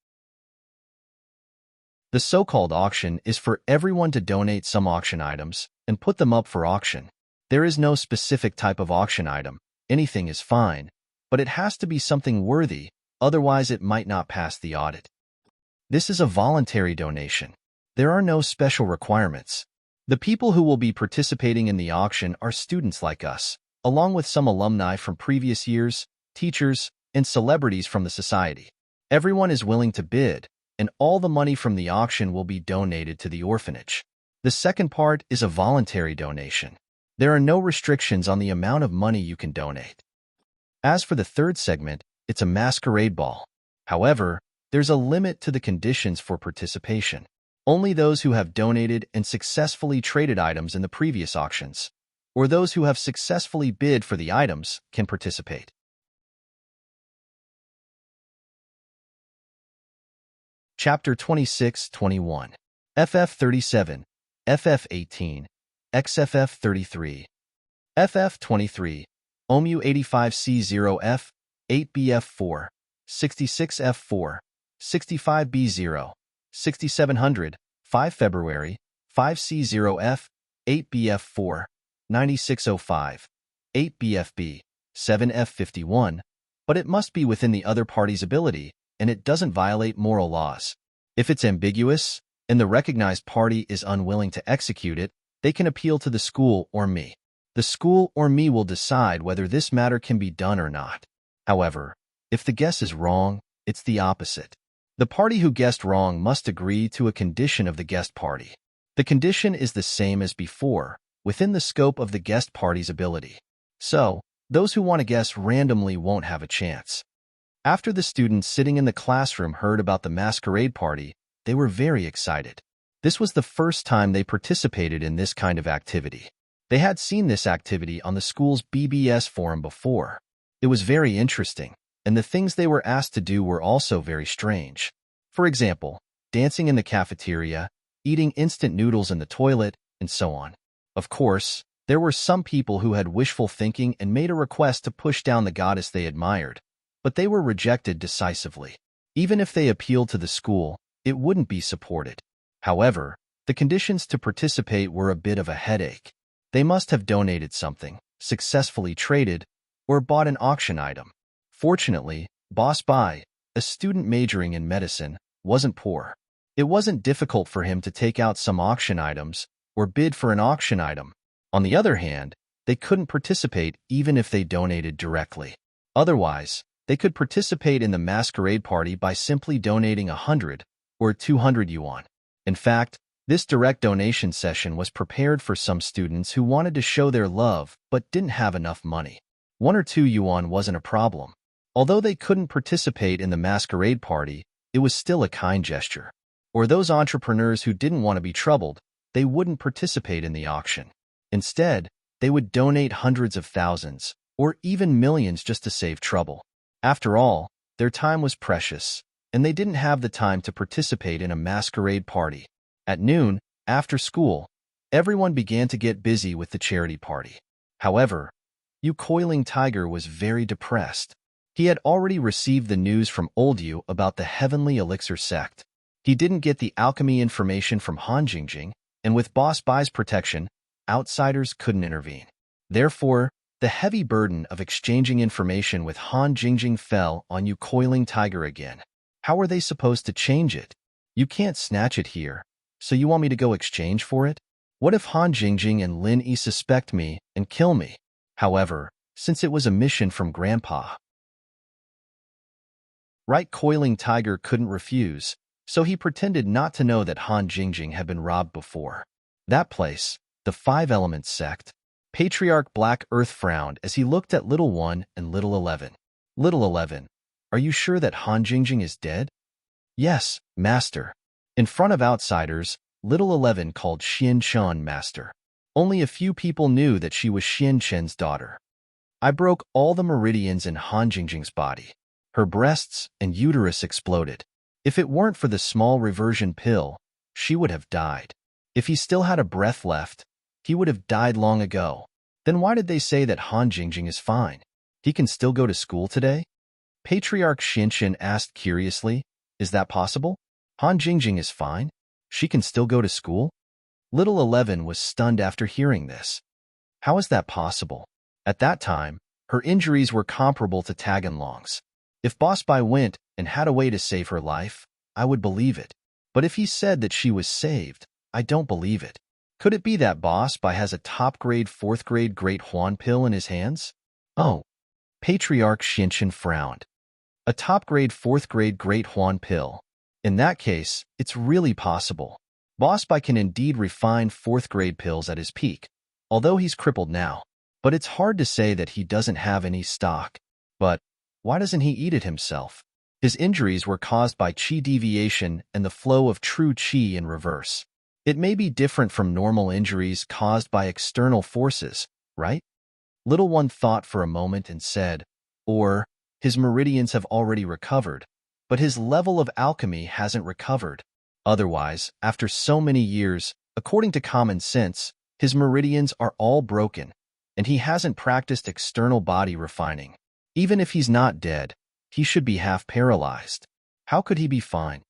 The so-called auction is for everyone to donate some auction items and put them up for auction. There is no specific type of auction item. Anything is fine, but it has to be something worthy, otherwise it might not pass the audit. This is a voluntary donation. There are no special requirements. The people who will be participating in the auction are students like us, along with some alumni from previous years, teachers, and celebrities from the society. Everyone is willing to bid, and all the money from the auction will be donated to the orphanage. The second part is a voluntary donation. There are no restrictions on the amount of money you can donate. As for the third segment, it's a masquerade ball. However, there's a limit to the conditions for participation. Only those who have donated and successfully traded items in the previous auctions, or those who have successfully bid for the items, can participate. Chapter 26-21. FF37, FF18, XFF33, FF23, OMU85C0F, 8BF4, 66F4, 65B0, 6700, 5 February, 5C0F, 8BF4, 9605, 8BFB, 7F51, but it must be within the other party's ability, and it doesn't violate moral laws. If it's ambiguous, and the recognized party is unwilling to execute it, they can appeal to the school or me. The school or me will decide whether this matter can be done or not. However, if the guess is wrong, it's the opposite. The party who guessed wrong must agree to a condition of the guest party. The condition is the same as before, within the scope of the guest party's ability. So, those who want to guess randomly won't have a chance. After the students sitting in the classroom heard about the masquerade party, they were very excited. This was the first time they participated in this kind of activity. They had seen this activity on the school's BBS forum before. It was very interesting, and the things they were asked to do were also very strange. For example, dancing in the cafeteria, eating instant noodles in the toilet, and so on. Of course, there were some people who had wishful thinking and made a request to push down the goddess they admired, but they were rejected decisively. Even if they appealed to the school, it wouldn't be supported. However, the conditions to participate were a bit of a headache. They must have donated something, successfully traded, or bought an auction item. Fortunately, Boss Bai, a student majoring in medicine, wasn't poor. It wasn't difficult for him to take out some auction items or bid for an auction item. On the other hand, they couldn't participate even if they donated directly. Otherwise, they could participate in the masquerade party by simply donating 100 or 200 yuan. In fact, this direct donation session was prepared for some students who wanted to show their love but didn't have enough money. 1 or 2 yuan wasn't a problem. Although they couldn't participate in the masquerade party, it was still a kind gesture. Or those entrepreneurs who didn't want to be troubled, they wouldn't participate in the auction. Instead, they would donate hundreds of thousands, or even millions just to save trouble. After all, their time was precious, and they didn't have the time to participate in a masquerade party. At noon, after school, everyone began to get busy with the charity party. However, Coiling Tiger was very depressed. He had already received the news from Old Yu about the Heavenly Elixir sect. He didn't get the alchemy information from Han Jingjing, and with Boss Bai's protection, outsiders couldn't intervene. Therefore, the heavy burden of exchanging information with Han Jingjing fell on Coiling Tiger again. How were they supposed to change it? You can't snatch it here, so you want me to go exchange for it? What if Han Jingjing and Lin Yi suspect me and kill me? However, since it was a mission from Grandpa, Coiling Tiger couldn't refuse, so he pretended not to know that Han Jingjing had been robbed before. That place, the Five Elements sect, Patriarch Black Earth frowned as he looked at Little One and Little 11. Little 11, are you sure that Han Jingjing is dead? Yes, Master. In front of outsiders, Little 11 called Xian Chen Master. Only a few people knew that she was Xian Chen's daughter. I broke all the meridians in Han Jingjing's body. Her breasts and uterus exploded. If it weren't for the small reversion pill, she would have died. If he still had a breath left, he would have died long ago. Then why did they say that Han Jingjing is fine? He can still go to school today? Patriarch Xianchen asked curiously, is that possible? Han Jingjing is fine? She can still go to school? Little 11 was stunned after hearing this. How is that possible? At that time, her injuries were comparable to Taganlong's. If Boss Bai went and had a way to save her life, I would believe it. But if he said that she was saved, I don't believe it. Could it be that Boss Bai has a top-grade 4th-grade Great Huan pill in his hands? Oh. Patriarch Xianchen frowned. A top-grade 4th-grade Great Huan pill. In that case, it's really possible. Boss Bai can indeed refine 4th-grade pills at his peak, although he's crippled now. But it's hard to say that he doesn't have any stock. But why doesn't he eat it himself? His injuries were caused by qi deviation and the flow of true qi in reverse. It may be different from normal injuries caused by external forces, right? Little One thought for a moment and said, or, his meridians have already recovered, but his level of alchemy hasn't recovered. Otherwise, after so many years, according to common sense, his meridians are all broken, and he hasn't practiced external body refining. Even if he's not dead, he should be half paralyzed. How could he be fine?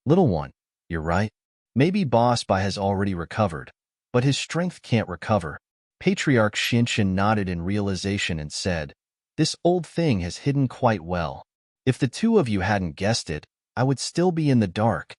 Little one, you're right. Maybe Boss Bai has already recovered, but his strength can't recover. Patriarch Shinshin nodded in realization and said, "This old thing has hidden quite well. If the two of you hadn't guessed it, I would still be in the dark."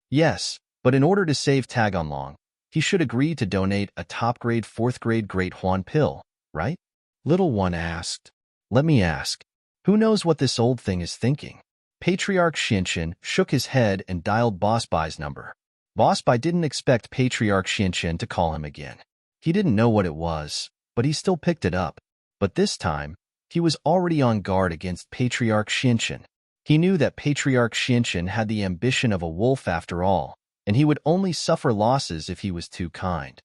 Yes, but in order to save Taganlong, he should agree to donate a top-grade 4th-grade Great Huan pill, right? Little one asked. Let me ask. Who knows what this old thing is thinking? Patriarch Shinshin shook his head and dialed Boss Bai's number. Boss Bai didn't expect Patriarch Shinshin to call him again. He didn't know what it was, but he still picked it up. But this time, he was already on guard against Patriarch Shinshin. He knew that Patriarch Shinshin had the ambition of a wolf after all, and he would only suffer losses if he was too kind.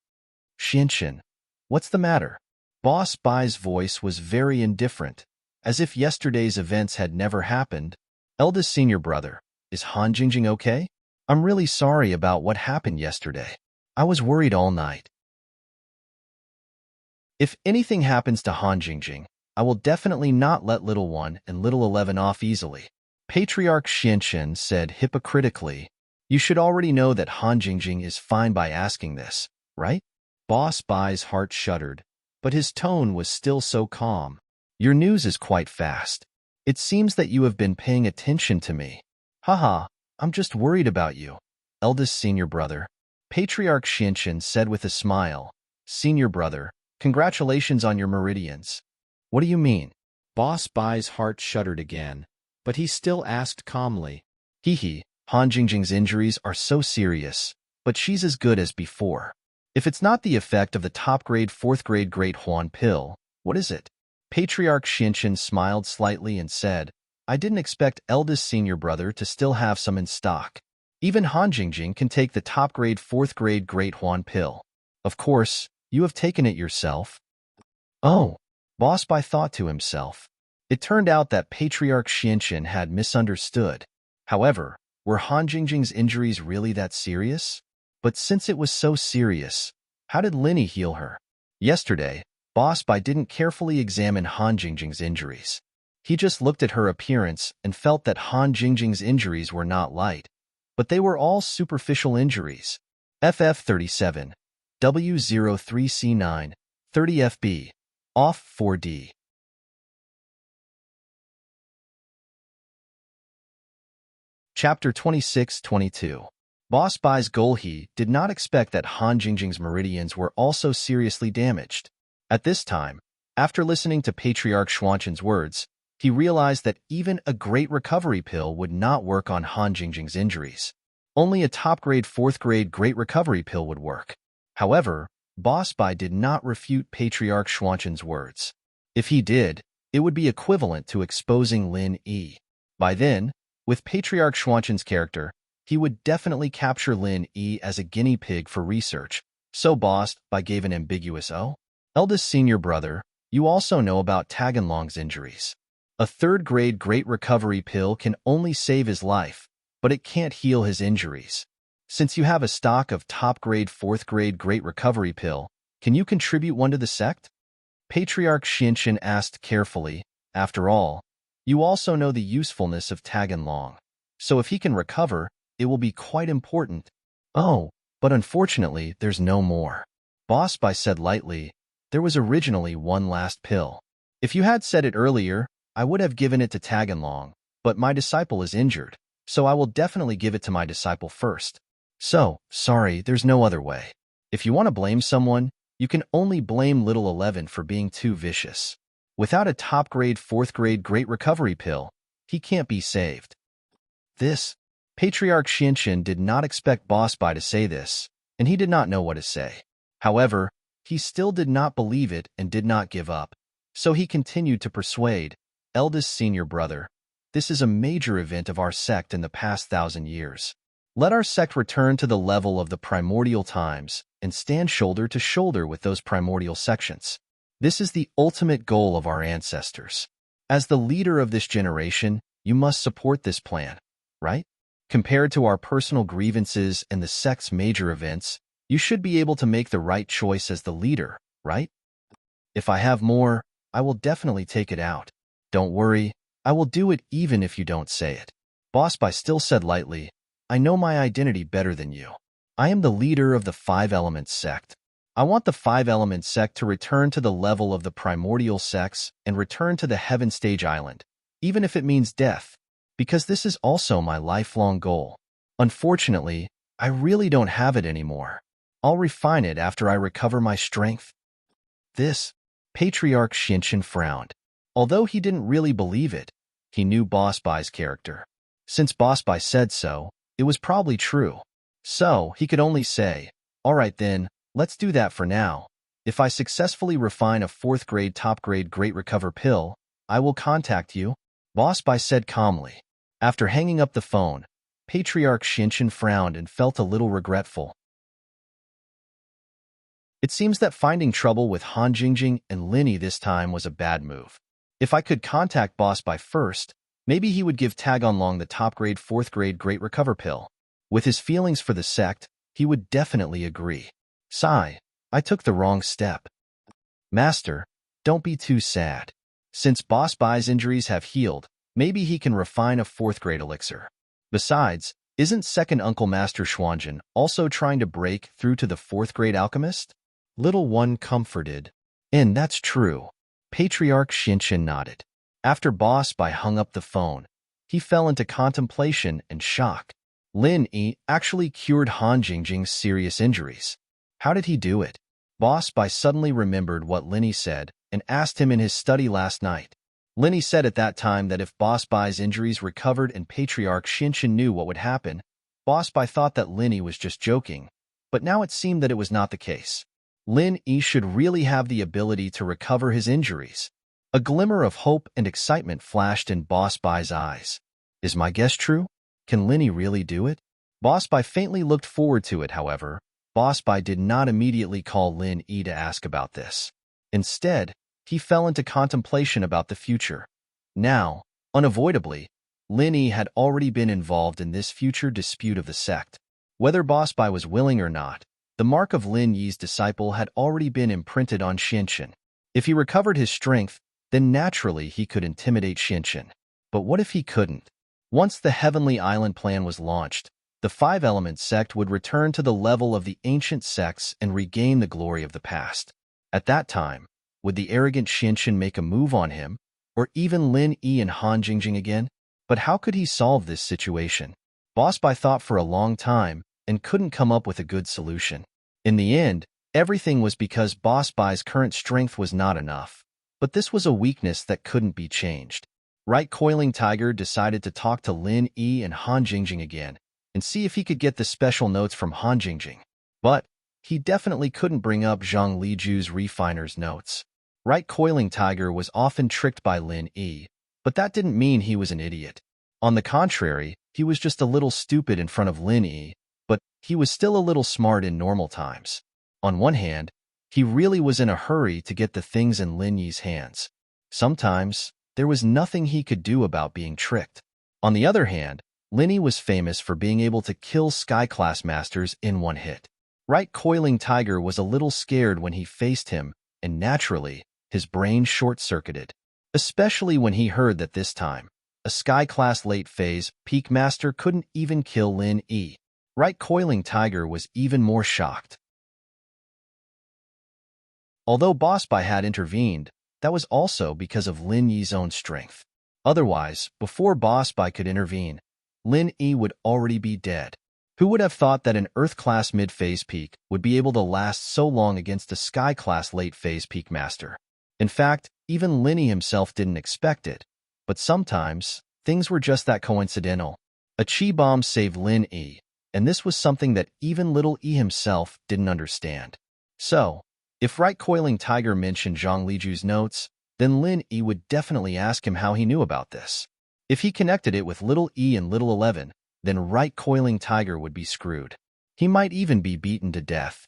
Shinshin, what's the matter? Boss Bai's voice was very indifferent, as if yesterday's events had never happened. Eldest senior brother, is Han Jingjing okay? I'm really sorry about what happened yesterday. I was worried all night. If anything happens to Han Jingjing, I will definitely not let Little One and Little 11 off easily. Patriarch Shinshin said hypocritically, You should already know that Han Jingjing is fine by asking this, right? Boss Bai's heart shuddered, but his tone was still so calm. Your news is quite fast. It seems that you have been paying attention to me. Haha, I'm just worried about you. Eldest senior brother. Patriarch Shinshin said with a smile, Senior brother, congratulations on your meridians. What do you mean? Boss Bai's heart shuddered again, but he still asked calmly. Hee, Han Jingjing's injuries are so serious, but she's as good as before. If it's not the effect of the top-grade 4th-grade Great Huan pill, what is it? Patriarch Shinshin smiled slightly and said, I didn't expect eldest senior brother to still have some in stock. Even Han Jingjing can take the top-grade 4th-grade Great Huan pill. Of course, you have taken it yourself. Oh, Boss Bai thought to himself. It turned out that Patriarch Shinshin had misunderstood. However, were Han Jingjing's injuries really that serious? But since it was so serious, how did Linny heal her? Yesterday, Boss Bai didn't carefully examine Han Jingjing's injuries. He just looked at her appearance and felt that Han Jingjing's injuries were not light, but they were all superficial injuries. FF37, W03C9, 30FB, off 4D. Chapter 26-22. Boss Bai's Golhe did not expect that Han Jingjing's meridians were also seriously damaged. At this time, after listening to Patriarch Xuanshin's words, he realized that even a great recovery pill would not work on Han Jingjing's injuries. Only a top-grade 4th-grade great recovery pill would work. However, Boss Bai did not refute Patriarch Xuanshin's words. If he did, it would be equivalent to exposing Lin Yi. By then, with Patriarch Xuanshin's character, he would definitely capture Lin Yi as a guinea pig for research, so Boss Bai gave an ambiguous "Oh." Eldest senior brother, you also know about Taganlong's injuries. A 3rd-grade great recovery pill can only save his life, but it can't heal his injuries. Since you have a stock of top-grade 4th-grade great recovery pill, can you contribute one to the sect? Patriarch Shinshin asked carefully. After all, you also know the usefulness of Taganlong, so if he can recover, it will be quite important. Oh, but unfortunately, there's no more. Boss Bai said lightly, there was originally one last pill. If you had said it earlier, I would have given it to Taganlong, but my disciple is injured, so I will definitely give it to my disciple first. So, sorry, there's no other way. If you want to blame someone, you can only blame Little 11 for being too vicious. Without a top-grade 4th-grade great recovery pill, he can't be saved. Patriarch Shinshin did not expect Boss Bai to say this, and he did not know what to say. However, he still did not believe it and did not give up, so he continued to persuade, Eldest senior brother, this is a major event of our sect in the past 1,000 years. Let our sect return to the level of the primordial times and stand shoulder to shoulder with those primordial sections. This is the ultimate goal of our ancestors. As the leader of this generation, you must support this plan, right? Compared to our personal grievances and the sect's major events, you should be able to make the right choice as the leader, right? If I have more, I will definitely take it out. Don't worry, I will do it even if you don't say it. Boss Bai still said lightly, I know my identity better than you. I am the leader of the Five Elements sect. I want the Five Elements sect to return to the level of the primordial sects and return to the Heaven Stage Island, even if it means death, because this is also my lifelong goal. Unfortunately, I really don't have it anymore. I'll refine it after I recover my strength. This, Patriarch Xinshin frowned. Although he didn't really believe it, he knew Boss Bai's character. Since Boss Bai said so, it was probably true. So, he could only say, all right then, let's do that for now. If I successfully refine a 4th grade top grade Great Recover pill, I will contact you, Boss Bai said calmly. After hanging up the phone, Patriarch Xinshin frowned and felt a little regretful. It seems that finding trouble with Han Jingjing and Linny this time was a bad move. If I could contact Boss Bai first, maybe he would give Tag Onlong the top grade 4th grade Great Recover pill. With his feelings for the sect, he would definitely agree. Sigh, I took the wrong step. Master, don't be too sad. Since Boss Bai's injuries have healed, maybe he can refine a 4th grade elixir. Besides, isn't second Uncle Master Xuanjun also trying to break through to the 4th grade alchemist? Little one comforted. And that's true. Patriarch Xinshin nodded. After Boss Bai hung up the phone, he fell into contemplation and shock. Lin Yi actually cured Han Jingjing's serious injuries. How did he do it? Boss Bai suddenly remembered what Linny said and asked him in his study last night. Linny said at that time that if Boss Bai's injuries recovered and Patriarch Xinshin knew what would happen, Boss Bai thought that Linny was just joking, but now it seemed that it was not the case. Lin Yi should really have the ability to recover his injuries. A glimmer of hope and excitement flashed in Boss Bai's eyes. Is my guess true? Can Linny really do it? Boss Bai faintly looked forward to it, however. Boss Bai did not immediately call Lin Yi to ask about this. Instead, he fell into contemplation about the future. Now, unavoidably, Lin Yi had already been involved in this future dispute of the sect. Whether Boss Bai was willing or not, the mark of Lin Yi's disciple had already been imprinted on Xinshin. If he recovered his strength, then naturally he could intimidate Xinshin. But what if he couldn't? Once the Heavenly Island plan was launched, the Five Elements sect would return to the level of the ancient sects and regain the glory of the past. At that time, would the arrogant Xinshin make a move on him, or even Lin Yi and Han Jingjing again? But how could he solve this situation? Boss Bai thought for a long time and couldn't come up with a good solution. In the end, everything was because Boss Bai's current strength was not enough. But this was a weakness that couldn't be changed. Right Coiling Tiger decided to talk to Lin Yi and Han Jingjing again and see if he could get the special notes from Han Jingjing. But he definitely couldn't bring up Zhang Liju's refiner's notes. Right Coiling Tiger was often tricked by Lin Yi, but that didn't mean he was an idiot. On the contrary, he was just a little stupid in front of Lin Yi, but he was still a little smart in normal times. On one hand, he really was in a hurry to get the things in Lin Yi's hands. Sometimes, there was nothing he could do about being tricked. On the other hand, Lin Yi was famous for being able to kill Sky-class masters in one hit. Right Coiling Tiger was a little scared when he faced him, and naturally, his brain short-circuited. Especially when he heard that this time, a Sky-class late-phase peak master couldn't even kill Lin Yi. Right Coiling Tiger was even more shocked. Although Boss Bai had intervened, that was also because of Lin Yi's own strength. Otherwise, before Boss Bai could intervene, Lin Yi would already be dead. Who would have thought that an Earth-class mid-phase peak would be able to last so long against a Sky-class late-phase peak master? In fact, even Lin Yi himself didn't expect it. But sometimes, things were just that coincidental. A Chi bomb saved Lin Yi, and this was something that even little Yi himself didn't understand. So, if Right Coiling Tiger mentioned Zhang Liju's notes, then Lin Yi would definitely ask him how he knew about this. If he connected it with little E and little 11, then Right Coiling Tiger would be screwed. He might even be beaten to death.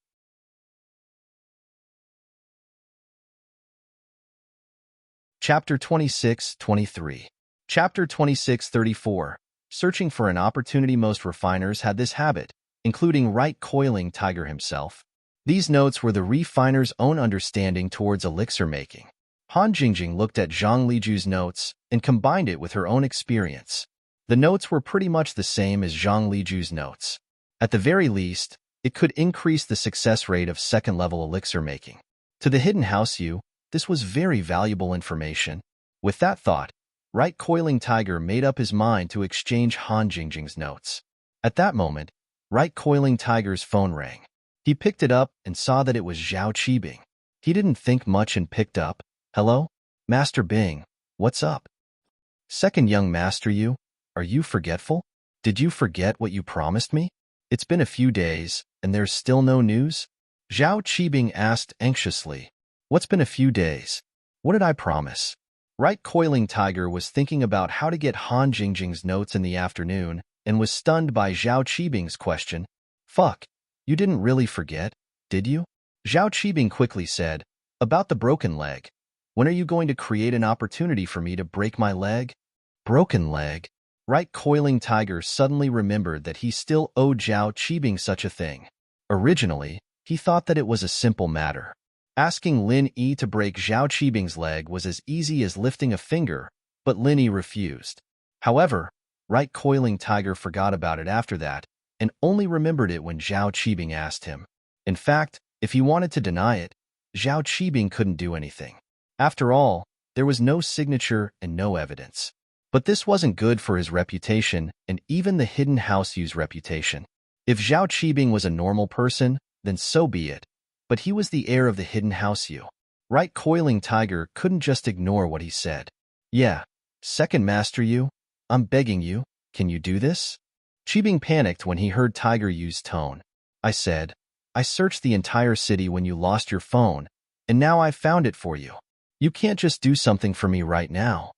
Chapter 26-23. Chapter 26-34. Searching for an opportunity. Most refiners had this habit, including Right Coiling Tiger himself. These notes were the refiner's own understanding towards elixir making. Han Jingjing looked at Zhang Liju's notes and combined it with her own experience. The notes were pretty much the same as Zhang Liju's notes. At the very least, it could increase the success rate of second-level elixir making. To the hidden house Yu, this was very valuable information. With that thought, Right Coiling Tiger made up his mind to exchange Han Jingjing's notes. At that moment, Right Coiling Tiger's phone rang. He picked it up and saw that it was Zhao Qibing. He didn't think much and picked up. Hello? Master Bing, what's up? Second young Master Yu, are you forgetful? Did you forget what you promised me? It's been a few days, and there's still no news? Zhao Qibing asked anxiously. What's been a few days? What did I promise? Right Coiling Tiger was thinking about how to get Han Jingjing's notes in the afternoon and was stunned by Zhao Qibing's question. Fuck, you didn't really forget, did you? Zhao Qibing quickly said, about the broken leg. When are you going to create an opportunity for me to break my leg? Broken leg? Right Coiling Tiger suddenly remembered that he still owed Zhao Qibing such a thing. Originally, he thought that it was a simple matter. Asking Lin Yi to break Zhao Qibing's leg was as easy as lifting a finger, but Lin Yi refused. However, Right Coiling Tiger forgot about it after that and only remembered it when Zhao Qibing asked him. In fact, if he wanted to deny it, Zhao Qibing couldn't do anything. After all, there was no signature and no evidence. But this wasn't good for his reputation and even the hidden house Yu's reputation. If Zhao Qibing was a normal person, then so be it. But he was the heir of the hidden house Yu. Right Coiling Tiger couldn't just ignore what he said. Yeah, second Master Yu, I'm begging you, can you do this? Qibing panicked when he heard Tiger Yu's tone. I said, I searched the entire city when you lost your phone, and now I've found it for you. You can't just do something for me right now.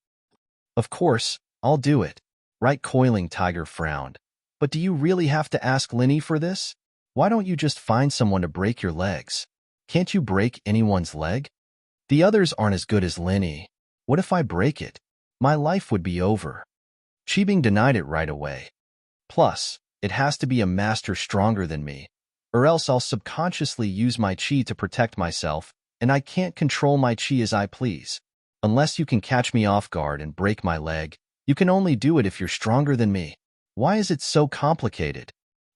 Of course, I'll do it. Right Coiling Tiger frowned. But do you really have to ask Lin Yi for this? Why don't you just find someone to break your legs? Can't you break anyone's leg? The others aren't as good as Lin Yi. What if I break it? My life would be over. Qibing denied it right away. Plus, it has to be a master stronger than me, or else I'll subconsciously use my qi to protect myself, and I can't control my qi as I please. Unless you can catch me off guard and break my leg, you can only do it if you're stronger than me. Why is it so complicated?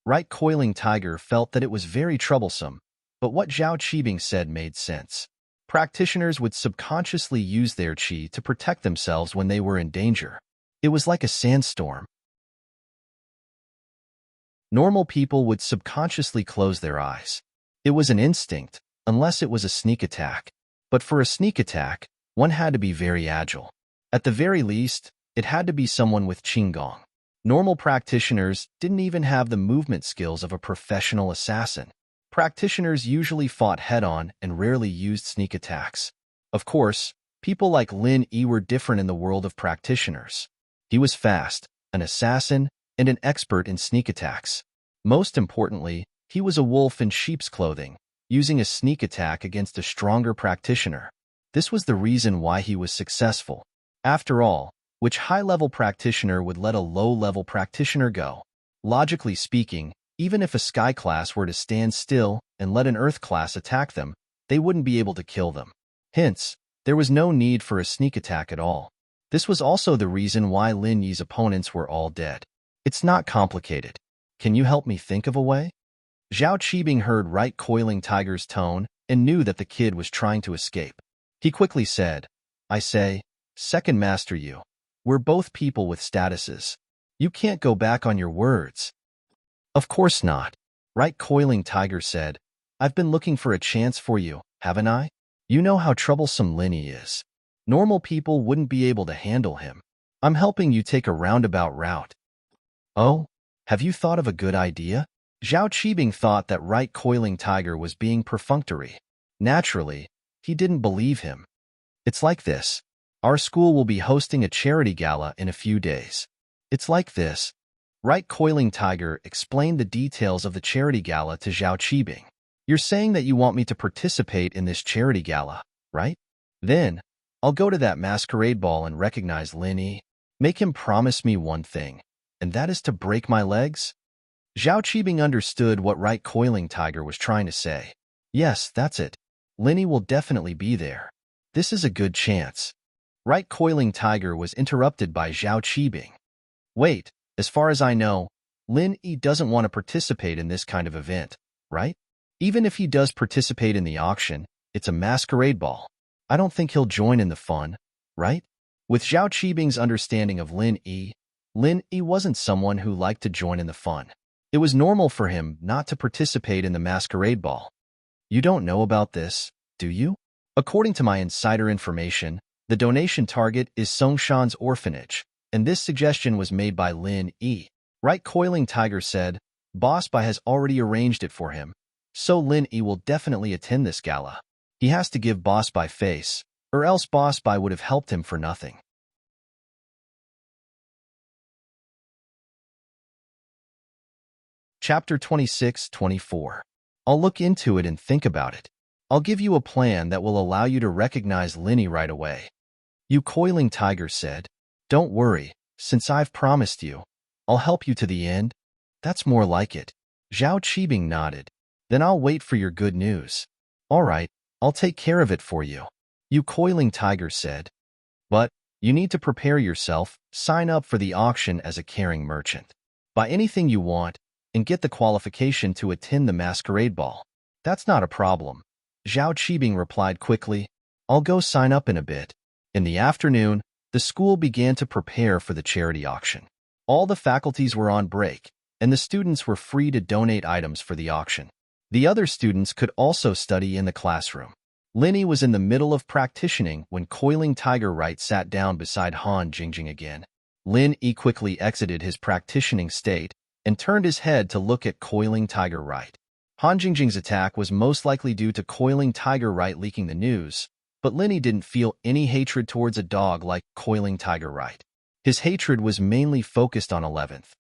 Right Coiling Tiger felt that it was very troublesome, but what Zhao Qibing said made sense. Practitioners would subconsciously use their qi to protect themselves when they were in danger. It was like a sandstorm. Normal people would subconsciously close their eyes. It was an instinct, unless it was a sneak attack. But for a sneak attack, one had to be very agile. At the very least, it had to be someone with qigong. Normal practitioners didn't even have the movement skills of a professional assassin. Practitioners usually fought head-on and rarely used sneak attacks. Of course, people like Lin Yi were different in the world of practitioners. He was fast, an assassin, and an expert in sneak attacks. Most importantly, he was a wolf in sheep's clothing, using a sneak attack against a stronger practitioner. This was the reason why he was successful. After all, which high-level practitioner would let a low-level practitioner go? Logically speaking, even if a sky class were to stand still and let an earth class attack them, they wouldn't be able to kill them. Hence, there was no need for a sneak attack at all. This was also the reason why Lin Yi's opponents were all dead. It's not complicated. Can you help me think of a way? Zhao Qibing heard Right Coiling Tiger's tone and knew that the kid was trying to escape. He quickly said, I say, second Master Yu, we're both people with statuses. You can't go back on your words. Of course not. Right Coiling Tiger said, I've been looking for a chance for you, haven't I? You know how troublesome Lin Yi is. Normal people wouldn't be able to handle him. I'm helping you take a roundabout route. Oh, have you thought of a good idea? Zhao Qibing thought that Right Coiling Tiger was being perfunctory. Naturally, he didn't believe him. It's like this. Our school will be hosting a charity gala in a few days. It's like this. Right Coiling Tiger explained the details of the charity gala to Zhao Qibing. You're saying that you want me to participate in this charity gala, right? Then, I'll go to that masquerade ball and recognize Lin Yi. Make him promise me one thing, and that is to break my legs? Zhao Qibing understood what Right Coiling Tiger was trying to say. Yes, that's it. Lin Yi will definitely be there. This is a good chance. Right coiling tiger was interrupted by Zhao Qibing. Wait, as far as I know, Lin Yi doesn't want to participate in this kind of event, right? Even if he does participate in the auction, it's a masquerade ball. I don't think he'll join in the fun, right? With Zhao Qibing's understanding of Lin Yi wasn't someone who liked to join in the fun. It was normal for him not to participate in the masquerade ball. You don't know about this, do you? According to my insider information, the donation target is Songshan's orphanage, and this suggestion was made by Lin Yi. Right coiling tiger said, Boss Bai has already arranged it for him, so Lin Yi will definitely attend this gala. He has to give Boss Bai face, or else Boss Bai would have helped him for nothing. Chapter 26-24. I'll look into it and think about it. I'll give you a plan that will allow you to recognize Lin Yi right away. You coiling tiger said, Don't worry, since I've promised you, I'll help you to the end. That's more like it. Zhao Qibing nodded. Then I'll wait for your good news. All right, I'll take care of it for you. You coiling tiger said. But you need to prepare yourself, sign up for the auction as a caring merchant. Buy anything you want, and get the qualification to attend the masquerade ball. That's not a problem. Zhao Qibing replied quickly. I'll go sign up in a bit. In the afternoon, the school began to prepare for the charity auction. All the faculties were on break, and the students were free to donate items for the auction. The other students could also study in the classroom. Lin Yi was in the middle of practicing when coiling tiger right sat down beside Han Jingjing again. Lin Yi quickly exited his practicing state and turned his head to look at coiling tiger right. Han Jingjing's attack was most likely due to coiling tiger right leaking the news, but Lin Yi didn't feel any hatred towards a dog like coiling tiger right. His hatred was mainly focused on 11th.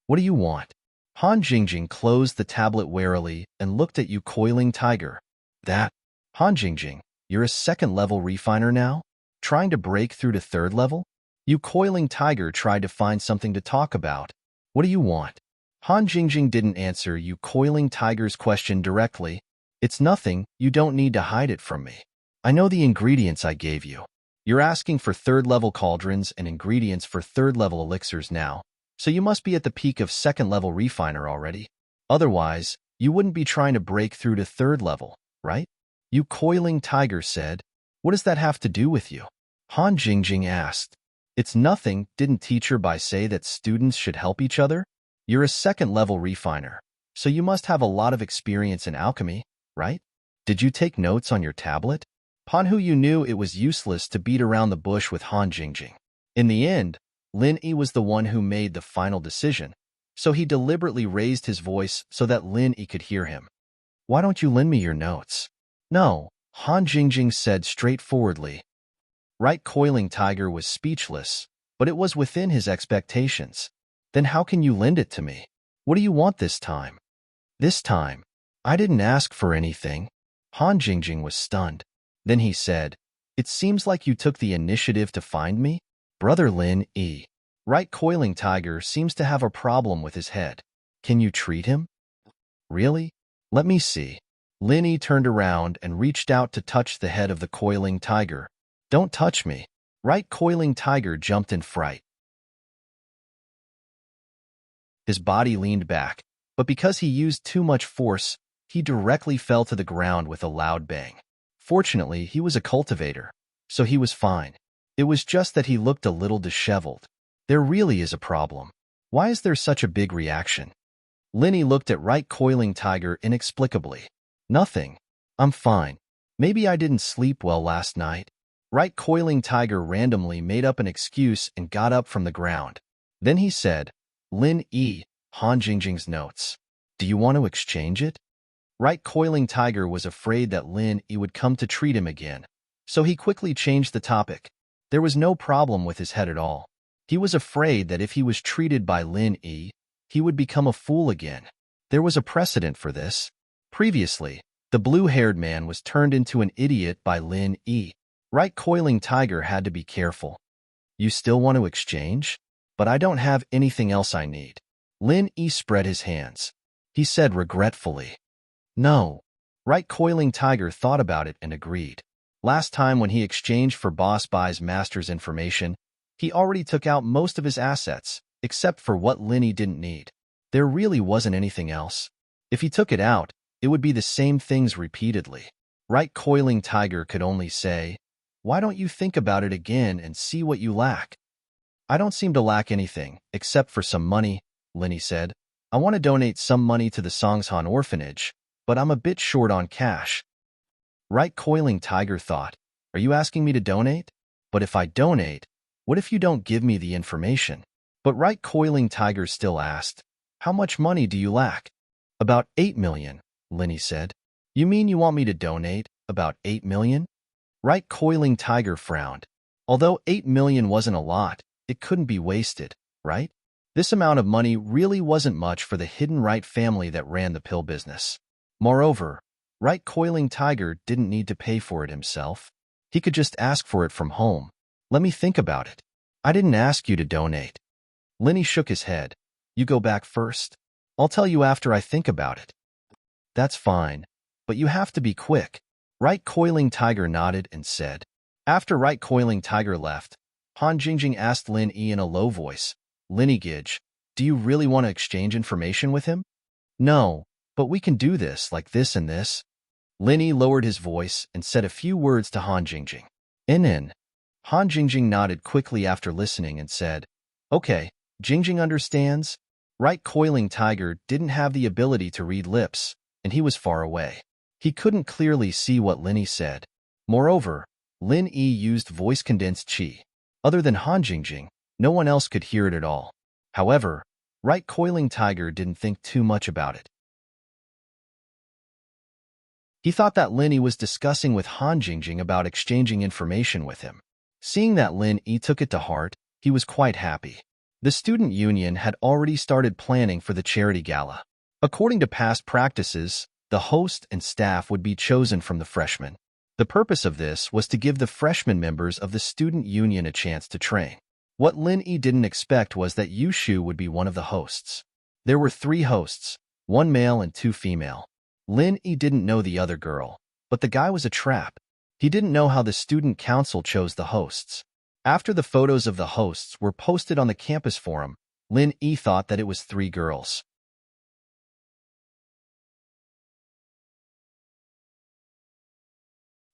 What do you want? Han Jingjing closed the tablet warily and looked at you coiling tiger. That? Han Jingjing, you're a second-level refiner now? Trying to break through to third level? You coiling tiger tried to find something to talk about. What do you want? Han Jingjing didn't answer you coiling tiger's question directly. It's nothing, you don't need to hide it from me. I know the ingredients I gave you. You're asking for third-level cauldrons and ingredients for third-level elixirs now, so you must be at the peak of second-level refiner already. Otherwise, you wouldn't be trying to break through to third level, right? You coiling tiger said. What does that have to do with you? Han Jingjing asked. It's nothing, didn't Teacher Bai say that students should help each other? You're a second-level refiner, so you must have a lot of experience in alchemy, right? Did you take notes on your tablet? Han Hu, you knew it was useless to beat around the bush with Han Jingjing. In the end, Lin Yi was the one who made the final decision, so he deliberately raised his voice so that Lin Yi could hear him. Why don't you lend me your notes? No, Han Jingjing said straightforwardly. Right coiling tiger was speechless, but it was within his expectations. Then how can you lend it to me? What do you want this time? This time? I didn't ask for anything. Han Jingjing was stunned. Then he said, It seems like you took the initiative to find me? Brother Lin Yi. Right coiling tiger seems to have a problem with his head. Can you treat him? Really? Let me see. Lin Yi turned around and reached out to touch the head of the coiling tiger. Don't touch me. Right coiling tiger jumped in fright. His body leaned back, but because he used too much force, he directly fell to the ground with a loud bang. Fortunately, he was a cultivator, so he was fine. It was just that he looked a little disheveled. There really is a problem. Why is there such a big reaction? Lin Yi looked at right coiling tiger inexplicably. Nothing. I'm fine. Maybe I didn't sleep well last night. Right coiling tiger randomly made up an excuse and got up from the ground. Then he said, Lin Yi, Han Jingjing's notes. Do you want to exchange it? Right coiling tiger was afraid that Lin Yi would come to treat him again, so he quickly changed the topic. There was no problem with his head at all. He was afraid that if he was treated by Lin Yi, he would become a fool again. There was a precedent for this. Previously, the blue-haired man was turned into an idiot by Lin Yi. Right coiling tiger had to be careful. You still want to exchange? But I don't have anything else I need. Lin Yi spread his hands. He said regretfully. No. Right coiling tiger thought about it and agreed. Last time when he exchanged for Boss Bai's master's information, he already took out most of his assets, except for what Linny didn't need. There really wasn't anything else. If he took it out, it would be the same things repeatedly. Right Coiling Tiger could only say, "Why don't you think about it again and see what you lack?" "I don't seem to lack anything, except for some money," Linny said. "I want to donate some money to the Songshan orphanage, but I'm a bit short on cash." Right Coiling Tiger thought, "Are you asking me to donate? But if I donate, what if you don't give me the information?" But Right Coiling Tiger still asked, "How much money do you lack?" "About 8 million, Linny said. "You mean you want me to donate about 8 million? Right Coiling Tiger frowned. Although 8 million wasn't a lot, it couldn't be wasted, right? This amount of money really wasn't much for the hidden Right family that ran the pill business. Moreover, Right Coiling Tiger didn't need to pay for it himself. He could just ask for it from home. "Let me think about it. I didn't ask you to donate." Linny shook his head. "You go back first. I'll tell you after I think about it." "That's fine, but you have to be quick." Right Coiling Tiger nodded and said. After Right Coiling Tiger left, Han Jingjing asked Lin Yi in a low voice, "Linny Gidge, do you really want to exchange information with him?" "No, but we can do this like this and this." Lin Yi lowered his voice and said a few words to Han Jingjing. In. Han Jingjing nodded quickly after listening and said, "Okay, Jingjing understands." Right Coiling Tiger didn't have the ability to read lips, and he was far away. He couldn't clearly see what Lin Yi said. Moreover, Lin Yi used voice-condensed qi. Other than Han Jingjing, no one else could hear it at all. However, Right Coiling Tiger didn't think too much about it. He thought that Lin Yi was discussing with Han Jingjing about exchanging information with him. Seeing that Lin Yi took it to heart, he was quite happy. The student union had already started planning for the charity gala. According to past practices, the host and staff would be chosen from the freshmen. The purpose of this was to give the freshman members of the student union a chance to train. What Lin Yi didn't expect was that Yushu would be one of the hosts. There were 3 hosts, 1 male and 2 female. Lin Yi didn't know the other girl, but the guy was a trap. He didn't know how the student council chose the hosts. After the photos of the hosts were posted on the campus forum, Lin Yi thought that it was 3 girls.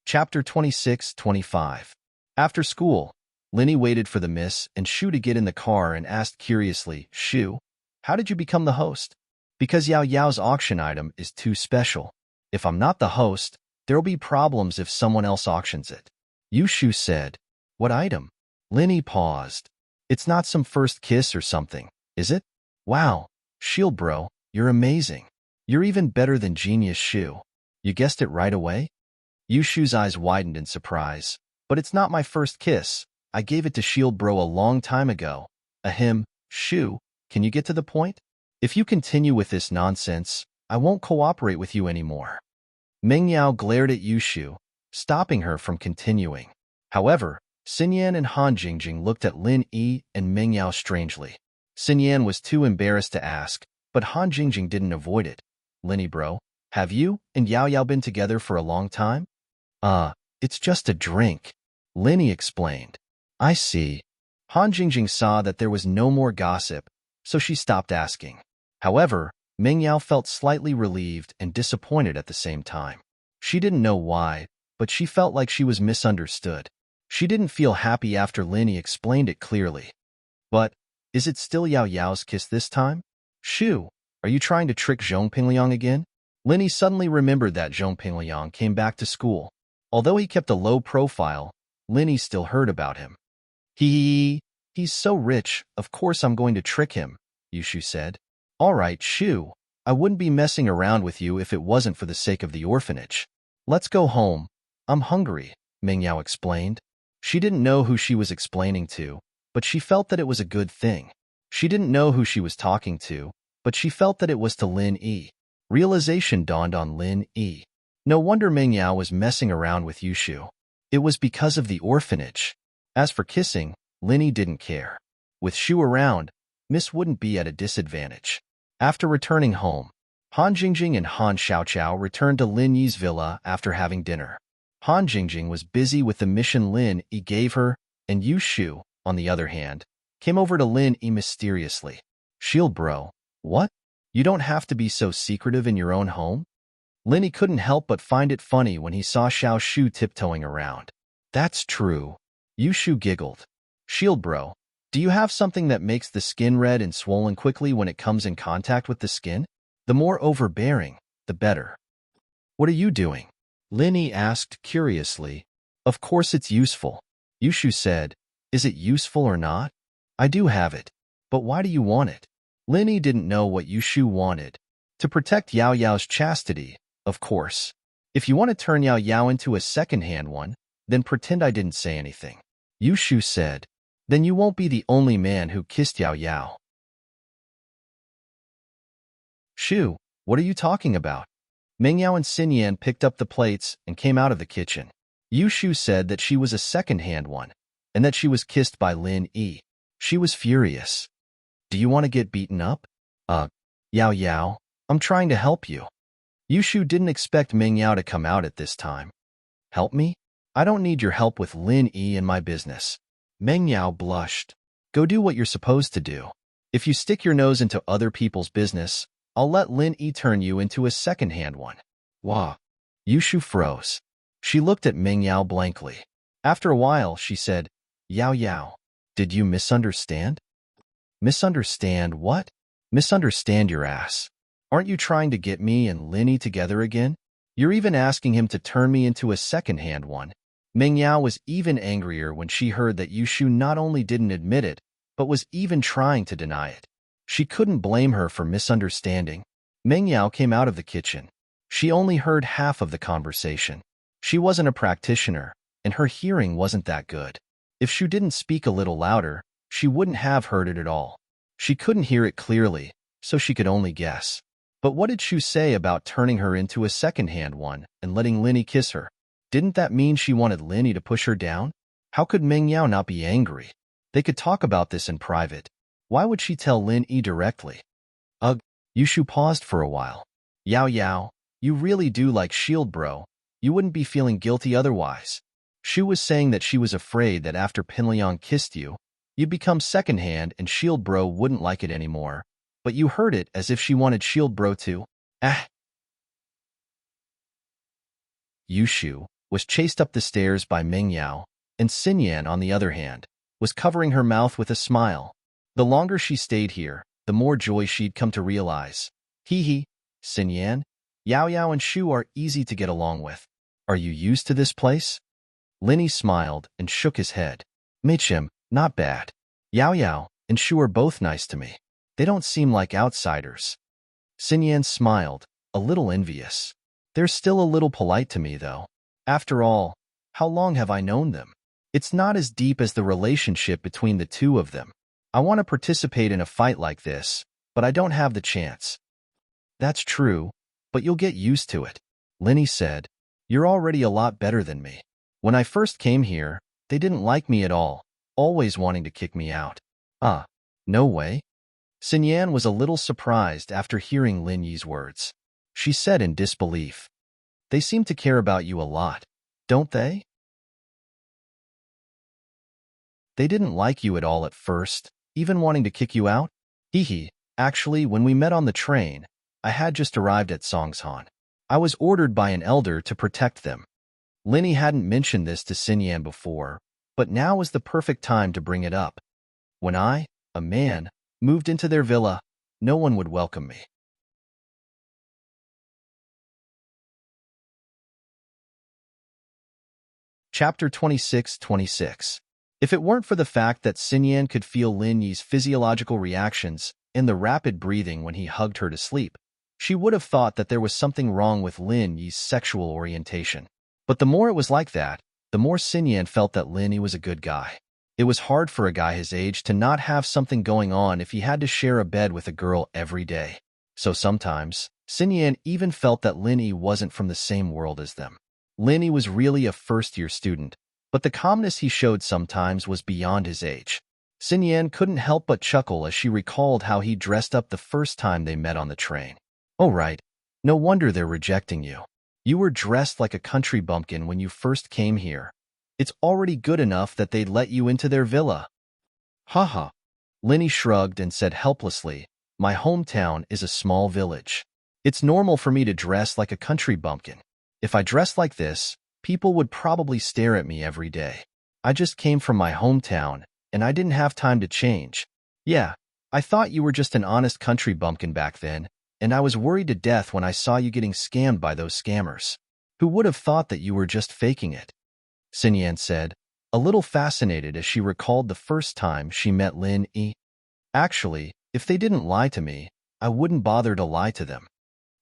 Chapter 26-25. After school, Lin Yi waited for the Miss and Shu to get in the car and asked curiously, "Shu, how did you become the host?" "Because Yao Yao's auction item is too special. If I'm not the host, there'll be problems if someone else auctions it." Yushu said. "What item?" Lin Yi paused. "It's not some first kiss or something, is it?" "Wow, Shield bro, you're amazing. You're even better than Genius Shu. You guessed it right away?" Yushu's eyes widened in surprise. "But it's not my first kiss. I gave it to Shield bro a long time ago." "Ahem, Shu, can you get to the point? If you continue with this nonsense, I won't cooperate with you anymore." Meng Yao glared at Yushu, stopping her from continuing. However, Xinyan and Han Jingjing looked at Lin Yi and Meng Yao strangely. Xinyan was too embarrassed to ask, but Han Jingjing didn't avoid it. "Linny bro, have you and Yao Yao been together for a long time?" It's just a drink," Linny explained. "I see." Han Jingjing saw that there was no more gossip, so she stopped asking. However, Meng Yao felt slightly relieved and disappointed at the same time. She didn't know why, but she felt like she was misunderstood. She didn't feel happy after Linny explained it clearly. "But, is it still Yao Yao's kiss this time? Shu, are you trying to trick Zhong Pingliang again?" Linny suddenly remembered that Zhong Pingliang came back to school. Although he kept a low profile, Linny still heard about him. He's so rich, of course I'm going to trick him," Yushu said. "All right, Shu, I wouldn't be messing around with you if it wasn't for the sake of the orphanage. Let's go home. I'm hungry," Meng Yao explained. She didn't know who she was explaining to, but she felt that it was a good thing. She didn't know who she was talking to, but she felt that it was to Lin Yi. Realization dawned on Lin Yi. No wonder Meng Yao was messing around with Yushu. It was because of the orphanage. As for kissing, Lin Yi didn't care. With Shu around, Miss wouldn't be at a disadvantage. After returning home, Han Jingjing and Han Xiaoqiao returned to Lin Yi's villa after having dinner. Han Jingjing was busy with the mission Lin Yi gave her, and Yu Shu, on the other hand, came over to Lin Yi mysteriously. Shield bro, what? You don't have to be so secretive in your own home? Lin Yi couldn't help but find it funny when he saw Xiao Shu tiptoeing around. That's true. Yu Shu giggled. Shield bro, do you have something that makes the skin red and swollen quickly when it comes in contact with the skin? The more overbearing, the better. What are you doing? Lin Yi asked curiously. Of course it's useful. Yu Shu said. Is it useful or not? I do have it. But why do you want it? Lin Yi didn't know what Yu Shu wanted. To protect Yao Yao's chastity, of course. If you want to turn Yao Yao into a second-hand one, then pretend I didn't say anything. Yu Shu said. Then you won't be the only man who kissed Yao Yao. Shu, what are you talking about? Meng Yao and Xin Yan picked up the plates and came out of the kitchen. Yu Shu said that she was a second-hand one, and that she was kissed by Lin Yi. She was furious. Do you want to get beaten up? Yao Yao, I'm trying to help you. Yu Shu didn't expect Meng Yao to come out at this time. Help me? I don't need your help with Lin Yi and my business. Meng Yao blushed. Go do what you're supposed to do. If you stick your nose into other people's business, I'll let Lin Yi turn you into a second-hand one. Wah. Yu Shu froze. She looked at Meng Yao blankly. After a while, she said, Yao Yao, did you misunderstand? Misunderstand what? Misunderstand your ass. Aren't you trying to get me and Lin Yi together again? You're even asking him to turn me into a second-hand one. Meng Yao was even angrier when she heard that Yu Shu not only didn't admit it, but was even trying to deny it. She couldn't blame her for misunderstanding. Meng Yao came out of the kitchen. She only heard half of the conversation. She wasn't a practitioner, and her hearing wasn't that good. If Shu didn't speak a little louder, she wouldn't have heard it at all. She couldn't hear it clearly, so she could only guess. But what did Shu say about turning her into a second-hand one and letting Lin Yi kiss her? Didn't that mean she wanted Lin Yi to push her down? How could Meng Yao not be angry? They could talk about this in private. Why would she tell Lin Yi directly? Ugh. Yu Shu paused for a while. Yao Yao, you really do like Shield bro. You wouldn't be feeling guilty otherwise. Shu was saying that she was afraid that after Pinliang kissed you, you'd become second-hand and Shield bro wouldn't like it anymore. But you heard it as if she wanted Shield bro to. Ah. Yu Shu was chased up the stairs by Meng Yao, and Xin Yan, on the other hand, was covering her mouth with a smile. The longer she stayed here, the more joy she'd come to realize. Hee, Xin Yan, Yao Yao and Shu are easy to get along with. Are you used to this place? Lin Yi smiled and shook his head. Michim, not bad. Yao Yao and Shu are both nice to me. They don't seem like outsiders. Xin Yan smiled, a little envious. They're still a little polite to me, though. After all, how long have I known them? It's not as deep as the relationship between the two of them. I want to participate in a fight like this, but I don't have the chance. That's true, but you'll get used to it, Lin Yi said. You're already a lot better than me. When I first came here, they didn't like me at all, always wanting to kick me out. No way? Xin Yan was a little surprised after hearing Lin Yi's words. She said in disbelief. They seem to care about you a lot, don't they? They didn't like you at all at first, even wanting to kick you out? Hee. Actually, when we met on the train, I had just arrived at Songshan. I was ordered by an elder to protect them. Lin Yi hadn't mentioned this to Xin Yan before, but now was the perfect time to bring it up. When I, a man, moved into their villa, no one would welcome me. Chapter 26. If it weren't for the fact that Xin Yan could feel Lin Yi's physiological reactions and the rapid breathing when he hugged her to sleep, she would have thought that there was something wrong with Lin Yi's sexual orientation. But the more it was like that, the more Xin Yan felt that Lin Yi was a good guy. It was hard for a guy his age to not have something going on if he had to share a bed with a girl every day. So sometimes, Xin Yan even felt that Lin Yi wasn't from the same world as them. Lin Yi was really a first-year student, but the calmness he showed sometimes was beyond his age. Xin Yan couldn't help but chuckle as she recalled how he dressed up the first time they met on the train. Oh right, no wonder they're rejecting you. You were dressed like a country bumpkin when you first came here. It's already good enough that they'd let you into their villa. Haha. Linny shrugged and said helplessly, my hometown is a small village. It's normal for me to dress like a country bumpkin. If I dressed like this, people would probably stare at me every day. I just came from my hometown, and I didn't have time to change. Yeah, I thought you were just an honest country bumpkin back then, and I was worried to death when I saw you getting scammed by those scammers. Who would have thought that you were just faking it? Xinyan said, a little fascinated as she recalled the first time she met Lin Yi. Actually, if they didn't lie to me, I wouldn't bother to lie to them.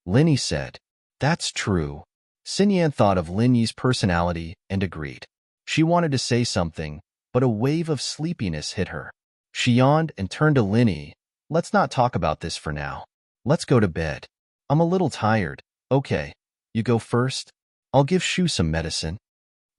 Lin Yi said, that's true. Xinyan thought of Lin Yi's personality and agreed. She wanted to say something, but a wave of sleepiness hit her. She yawned and turned to Lin Yi. Let's not talk about this for now. Let's go to bed. I'm a little tired. Okay, you go first. I'll give Shu some medicine.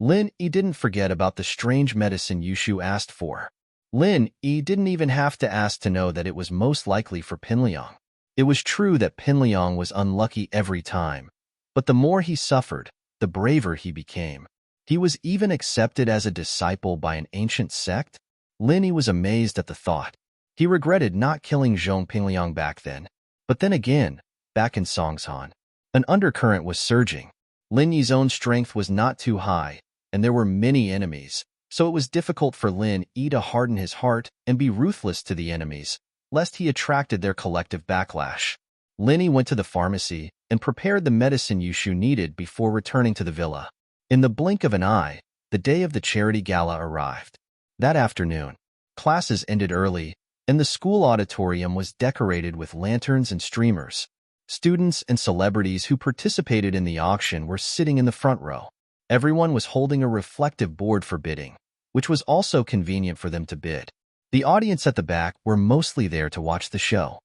Lin Yi didn't forget about the strange medicine Yushu asked for. Lin Yi didn't even have to ask to know that it was most likely for Pinliang. It was true that Pinliang was unlucky every time, but the more he suffered, the braver he became. He was even accepted as a disciple by an ancient sect? Lin Yi was amazed at the thought. He regretted not killing Zhong Pinliang back then. But then again, back in Songshan, an undercurrent was surging. Lin Yi's own strength was not too high, and there were many enemies, so it was difficult for Lin Yi to harden his heart and be ruthless to the enemies, lest he attracted their collective backlash. Lin Yi went to the pharmacy and prepared the medicine Yushu needed before returning to the villa. In the blink of an eye, the day of the charity gala arrived. That afternoon, classes ended early, and the school auditorium was decorated with lanterns and streamers. Students and celebrities who participated in the auction were sitting in the front row. Everyone was holding a reflective board for bidding, which was also convenient for them to bid. The audience at the back were mostly there to watch the show.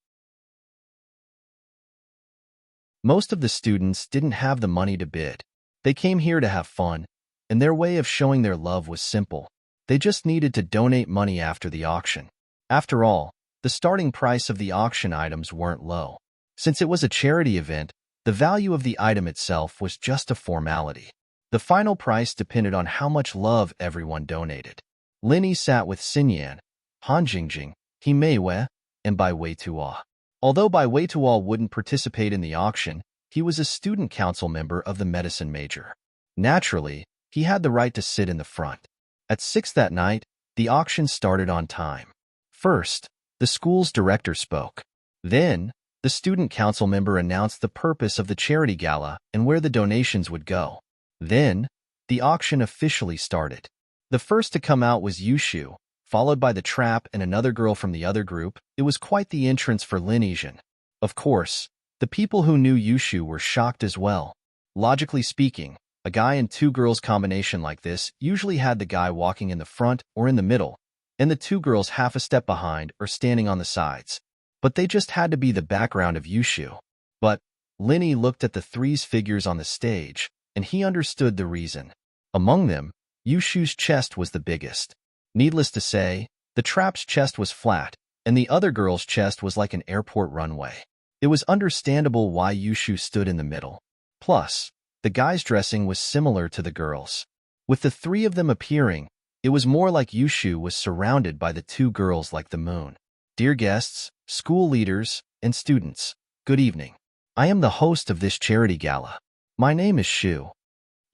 Most of the students didn't have the money to bid. They came here to have fun, and their way of showing their love was simple. They just needed to donate money after the auction. After all, the starting price of the auction items weren't low. Since it was a charity event, the value of the item itself was just a formality. The final price depended on how much love everyone donated. Lin Yi sat with Xinyan, Han Jingjing, He Meiwei, and Bai Weituo. Although Bai Weituo wouldn't participate in the auction, he was a student council member of the medicine major. Naturally, he had the right to sit in the front. At 6 that night, the auction started on time. First, the school's director spoke. Then, the student council member announced the purpose of the charity gala and where the donations would go. Then, the auction officially started. The first to come out was Yushu, followed by the trap and another girl from the other group. It was quite the entrance for Lin Yizhen. Of course, the people who knew Yushu were shocked as well. Logically speaking, a guy and two girls combination like this usually had the guy walking in the front or in the middle, and the two girls half a step behind or standing on the sides. But they just had to be the background of Yushu. But Lin Yi looked at the three figures on the stage, and he understood the reason. Among them, Yushu's chest was the biggest. Needless to say, the trap's chest was flat, and the other girl's chest was like an airport runway. It was understandable why Yushu stood in the middle. Plus, the guy's dressing was similar to the girls. With the three of them appearing, it was more like Yushu was surrounded by the two girls like the moon. Dear guests, school leaders, and students, good evening. I am the host of this charity gala. My name is Shu.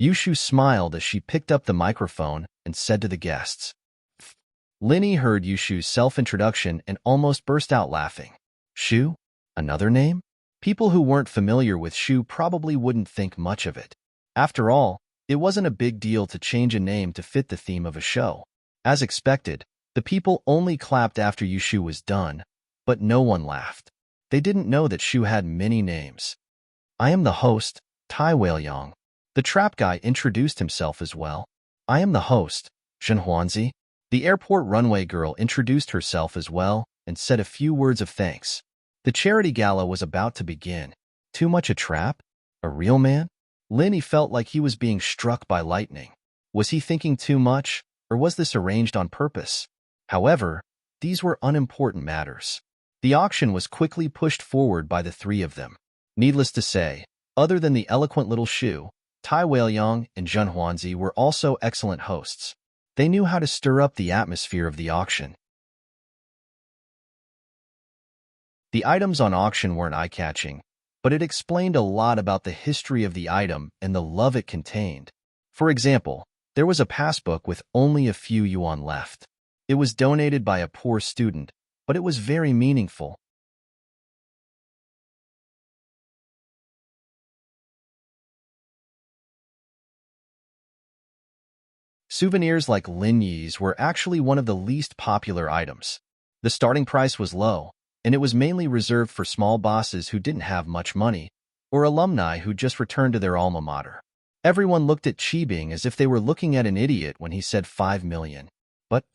Yushu smiled as she picked up the microphone and said to the guests. Lin Yi heard Yushu's self-introduction and almost burst out laughing. Shu? Another name? People who weren't familiar with Shu probably wouldn't think much of it. After all, it wasn't a big deal to change a name to fit the theme of a show. As expected, the people only clapped after Yushu was done, but no one laughed. They didn't know that Shu had many names. I am the host, Tai Weiyang. The trap guy introduced himself as well. I am the host, Zhen Huanzi. The airport runway girl introduced herself as well and said a few words of thanks. The charity gala was about to begin. Too much a trap? A real man? Lin Yi felt like he was being struck by lightning. Was he thinking too much, or was this arranged on purpose? However, these were unimportant matters. The auction was quickly pushed forward by the three of them. Needless to say, Other than the eloquent little Shu, Tai Weiliang and Zhen Huanzi were also excellent hosts. They knew how to stir up the atmosphere of the auction. The items on auction weren't eye-catching, but it explained a lot about the history of the item and the love it contained. For example, there was a passbook with only a few yuan left. It was donated by a poor student, but it was very meaningful. Souvenirs like Lin Yi's were actually one of the least popular items. The starting price was low, and it was mainly reserved for small bosses who didn't have much money, or alumni who just returned to their alma mater. Everyone looked at Qibing as if they were looking at an idiot when he said 5 million. But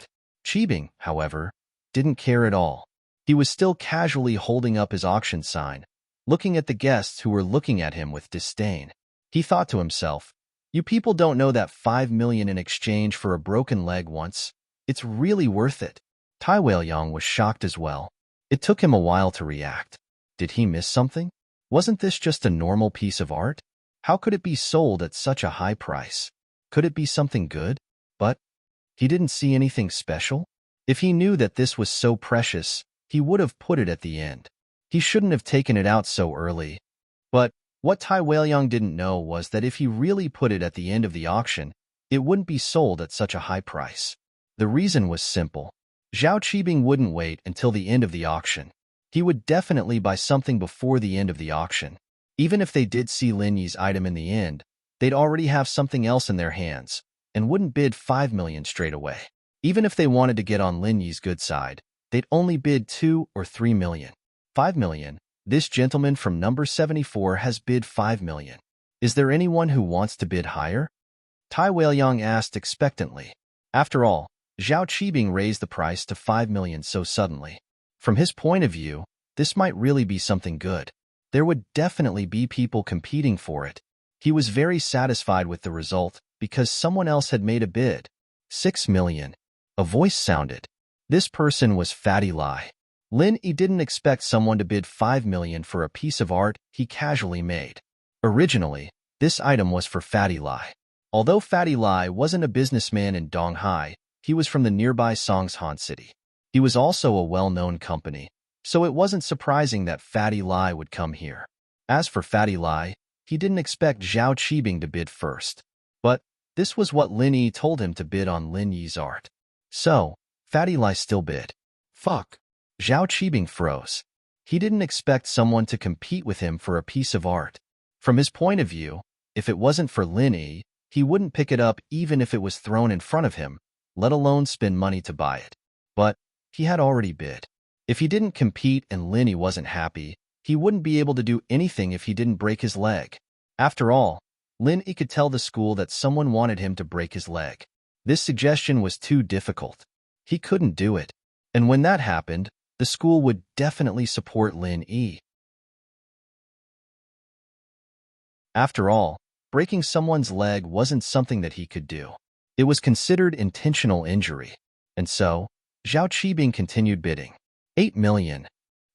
Qibing, however, didn't care at all. He was still casually holding up his auction sign, looking at the guests who were looking at him with disdain. He thought to himself, "You people don't know that 5 million in exchange for a broken leg once. It's really worth it." Tai Weiliang was shocked as well. It took him a while to react. Did he miss something? Wasn't this just a normal piece of art? How could it be sold at such a high price? Could it be something good? But he didn't see anything special. If he knew that this was so precious, he would have put it at the end. He shouldn't have taken it out so early. But what Tai Weiliang didn't know was that if he really put it at the end of the auction, it wouldn't be sold at such a high price. The reason was simple. Zhao Qibing wouldn't wait until the end of the auction. He would definitely buy something before the end of the auction. Even if they did see Lin Yi's item in the end, they'd already have something else in their hands, and wouldn't bid 5 million straight away. Even if they wanted to get on Lin Yi's good side, they'd only bid 2 or 3 million. 5 million. This gentleman from number 74 has bid 5 million. Is there anyone who wants to bid higher? Tai Weiliang asked expectantly. After all, Zhao Qibing raised the price to 5 million so suddenly. From his point of view, this might really be something good. There would definitely be people competing for it. He was very satisfied with the result because someone else had made a bid. 6 million. A voice sounded. This person was Fatty Lai. Lin Yi didn't expect someone to bid 5 million for a piece of art he casually made. Originally, this item was for Fatty Lai. Although Fatty Lai wasn't a businessman in Donghai, he was from the nearby Songshan city. He was also a well-known company, so it wasn't surprising that Fatty Lai would come here. As for Fatty Lai, he didn't expect Zhao Qibing to bid first. But this was what Lin Yi told him to bid on Lin Yi's art. So, Fatty Lai still bid. Fuck. Zhao Qibing froze. He didn't expect someone to compete with him for a piece of art. From his point of view, if it wasn't for Lin Yi, he wouldn't pick it up even if it was thrown in front of him, let alone spend money to buy it. But he had already bid. If he didn't compete and Lin Yi wasn't happy, he wouldn't be able to do anything if he didn't break his leg. After all, Lin Yi could tell the school that someone wanted him to break his leg. This suggestion was too difficult. He couldn't do it. And when that happened, the school would definitely support Lin Yi. After all, breaking someone's leg wasn't something that he could do. It was considered intentional injury. And so, Zhao Qibing continued bidding. 8 million.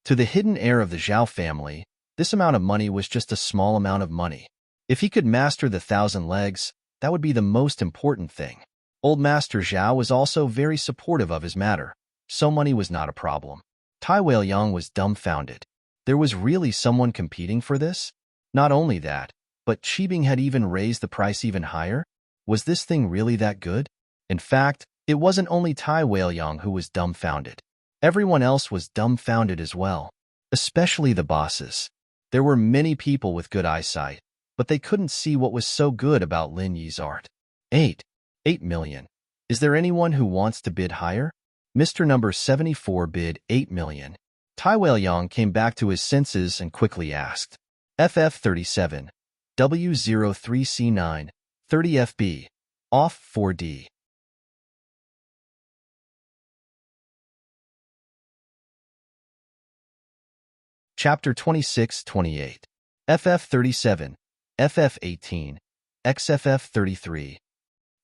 To the hidden heir of the Zhao family, this amount of money was just a small amount of money. If he could master the 1,000 legs, that would be the most important thing. Old Master Zhao was also very supportive of his matter, so money was not a problem. Tai Weiliang was dumbfounded. There was really someone competing for this? Not only that, but Qibing had even raised the price even higher? Was this thing really that good? In fact, it wasn't only Tai Weiliang who was dumbfounded. Everyone else was dumbfounded as well, especially the bosses. There were many people with good eyesight, but they couldn't see what was so good about Lin Yi's art. 8 million. Is there anyone who wants to bid higher? Mr. Number 74 bid 8 million. Tai Weiliang came back to his senses and quickly asked, FF37, W03C9, 30FB, off 4D. Chapter 26-28. FF37, FF18, XFF33,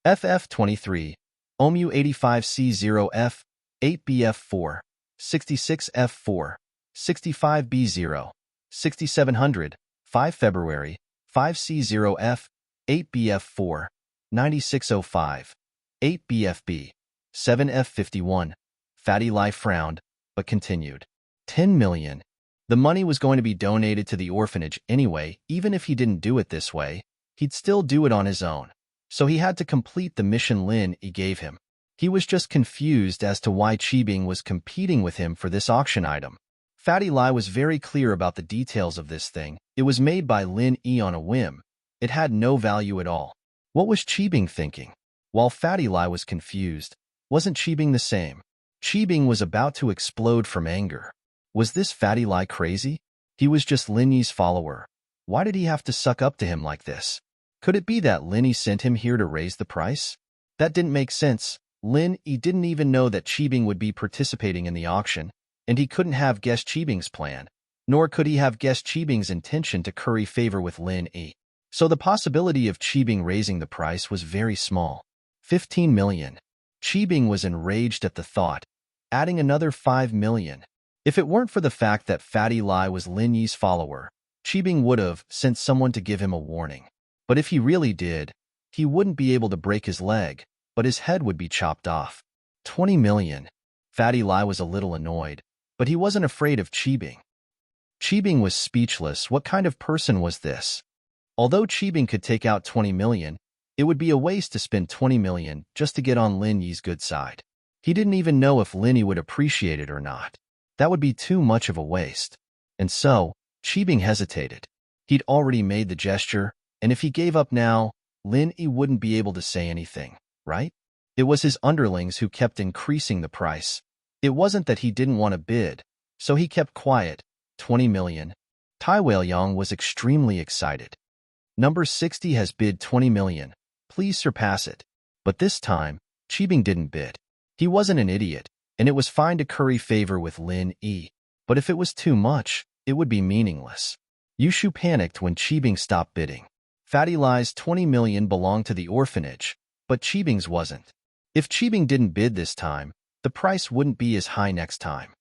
FF23, OMU85C0F, 8BF4, 66F4, 65B0, 6700, 5 February, 5C0F, 8BF4, 9605, 8BFB, 7F51. Fatty Lie frowned, but continued. 10 million. The money was going to be donated to the orphanage anyway. Even if he didn't do it this way, he'd still do it on his own. So he had to complete the mission Lin Yi gave him. He was just confused as to why Qibing was competing with him for this auction item. Fatty Lie was very clear about the details of this thing. It was made by Lin Yi on a whim. It had no value at all. What was Qibing thinking? While Fatty Lie was confused, wasn't Qibing the same? Qibing was about to explode from anger. Was this Fatty Lie crazy? He was just Lin Yi's follower. Why did he have to suck up to him like this? Could it be that Lin Yi sent him here to raise the price? That didn't make sense. Lin Yi didn't even know that Qibing would be participating in the auction, and he couldn't have guessed Qibing's plan, nor could he have guessed Qibing's intention to curry favor with Lin Yi. So the possibility of Qibing raising the price was very small. 15 million. Qibing was enraged at the thought, adding another 5 million. If it weren't for the fact that Fatty Lie was Lin Yi's follower, Qibing would have sent someone to give him a warning. But if he really did, he wouldn't be able to break his leg, but his head would be chopped off. 20 million. Fatty Lie was a little annoyed, but he wasn't afraid of Qibing. Qibing was speechless. What kind of person was this? Although Qibing could take out 20 million, it would be a waste to spend 20 million just to get on Lin Yi's good side. He didn't even know if Lin Yi would appreciate it or not. That would be too much of a waste. And so, Qibing hesitated. He'd already made the gesture, and if he gave up now, Lin Yi wouldn't be able to say anything, right? It was his underlings who kept increasing the price. It wasn't that he didn't want to bid, so he kept quiet. 20 million. Tai Weiliang was extremely excited. Number 60 has bid 20 million. Please surpass it. But this time, Qibing didn't bid. He wasn't an idiot, and it was fine to curry favor with Lin Yi. But if it was too much, it would be meaningless. Yushu panicked when Qibing stopped bidding. Fatty Lie's 20 million belonged to the orphanage, but Qibing's wasn't. If Qibing didn't bid this time, the price wouldn't be as high next time.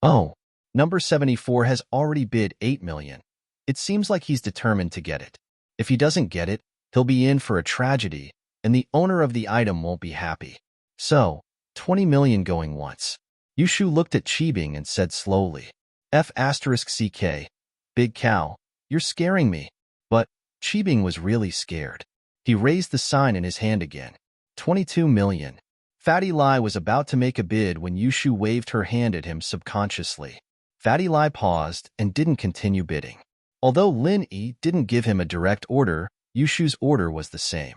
Oh, number 74 has already bid 8 million. It seems like he's determined to get it. If he doesn't get it, he'll be in for a tragedy, and the owner of the item won't be happy. So, 20 million going once. Yushu looked at Qibing and said slowly, F***CK, big cow, you're scaring me. But Qibing was really scared. He raised the sign in his hand again. 22 million. Fatty Lie was about to make a bid when Yushu waved her hand at him subconsciously. Fatty Lie paused and didn't continue bidding. Although Lin Yi didn't give him a direct order, Yushu's order was the same.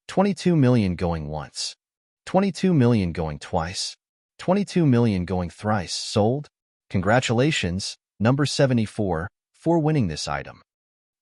22 million going once. 22 million going twice. 22 million going thrice. Sold? Congratulations, number 74, for winning this item.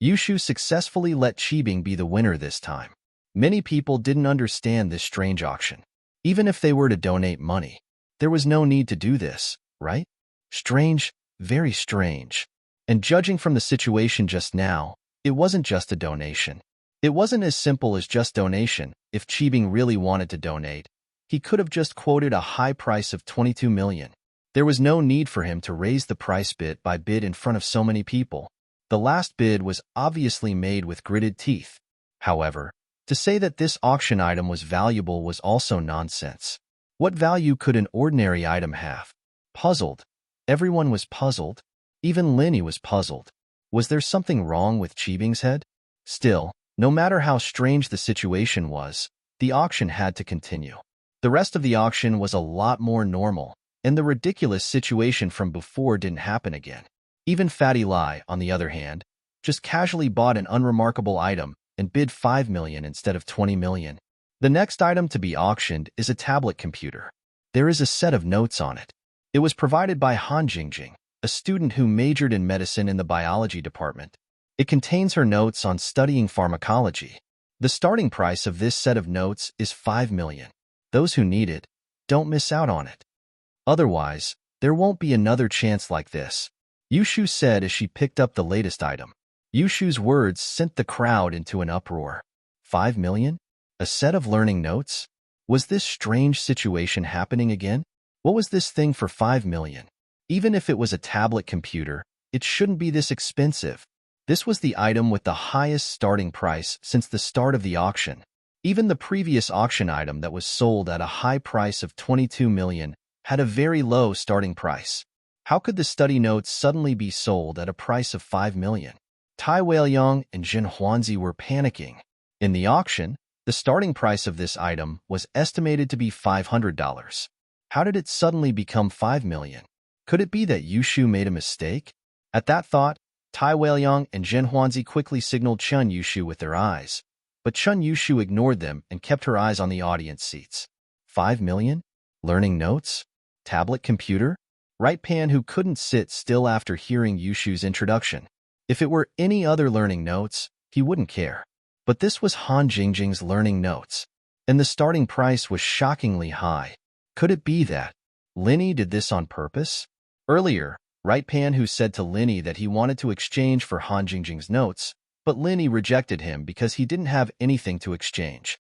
Yushu successfully let Qibing be the winner this time. Many people didn't understand this strange auction. Even if they were to donate money, there was no need to do this, right? Strange, very strange. And judging from the situation just now, it wasn't just a donation. It wasn't as simple as just donation. If Qibing really wanted to donate, he could have just quoted a high price of 22 million. There was no need for him to raise the price bit by bid in front of so many people. The last bid was obviously made with gritted teeth. However, to say that this auction item was valuable was also nonsense. What value could an ordinary item have? Puzzled. Everyone was puzzled. Even Lin Yi was puzzled. Was there something wrong with Qibing's head? Still, no matter how strange the situation was, the auction had to continue. The rest of the auction was a lot more normal, and the ridiculous situation from before didn't happen again. Even Fatty Lie, on the other hand, just casually bought an unremarkable item and bid 5 million instead of 20 million. The next item to be auctioned is a tablet computer. There is a set of notes on it. It was provided by Han Jingjing, a student who majored in medicine in the biology department. It contains her notes on studying pharmacology. The starting price of this set of notes is 5 million. Those who need it, don't miss out on it. Otherwise, there won't be another chance like this, Yushu said as she picked up the latest item. Yushu's words sent the crowd into an uproar. 5 million? A set of learning notes? Was this strange situation happening again? What was this thing for 5 million? Even if it was a tablet computer, It shouldn't be this expensive. This was the item with the highest starting price since the start of the auction. Even the previous auction item that was sold at a high price of 22 million had a very low starting price. How could the study notes suddenly be sold at a price of 5 million? Tai Weiliang and Jin Huanzi were panicking. In the auction, the starting price of this item was estimated to be $500. How did it suddenly become 5 million? Could it be that Yushu made a mistake? At that thought, Tai Weiliang and Jin Huanzi quickly signaled Chun Yushu with their eyes. But Chun Yushu ignored them and kept her eyes on the audience seats. 5 million? Learning notes? Tablet computer? Right Pan, who couldn't sit still after hearing Yushu's introduction. If it were any other learning notes, he wouldn't care. But this was Han Jingjing's learning notes, and the starting price was shockingly high. Could it be that Linny did this on purpose? Earlier, Right Pan, who said to Linny that he wanted to exchange for Han Jingjing's notes, but Linny rejected him because he didn't have anything to exchange.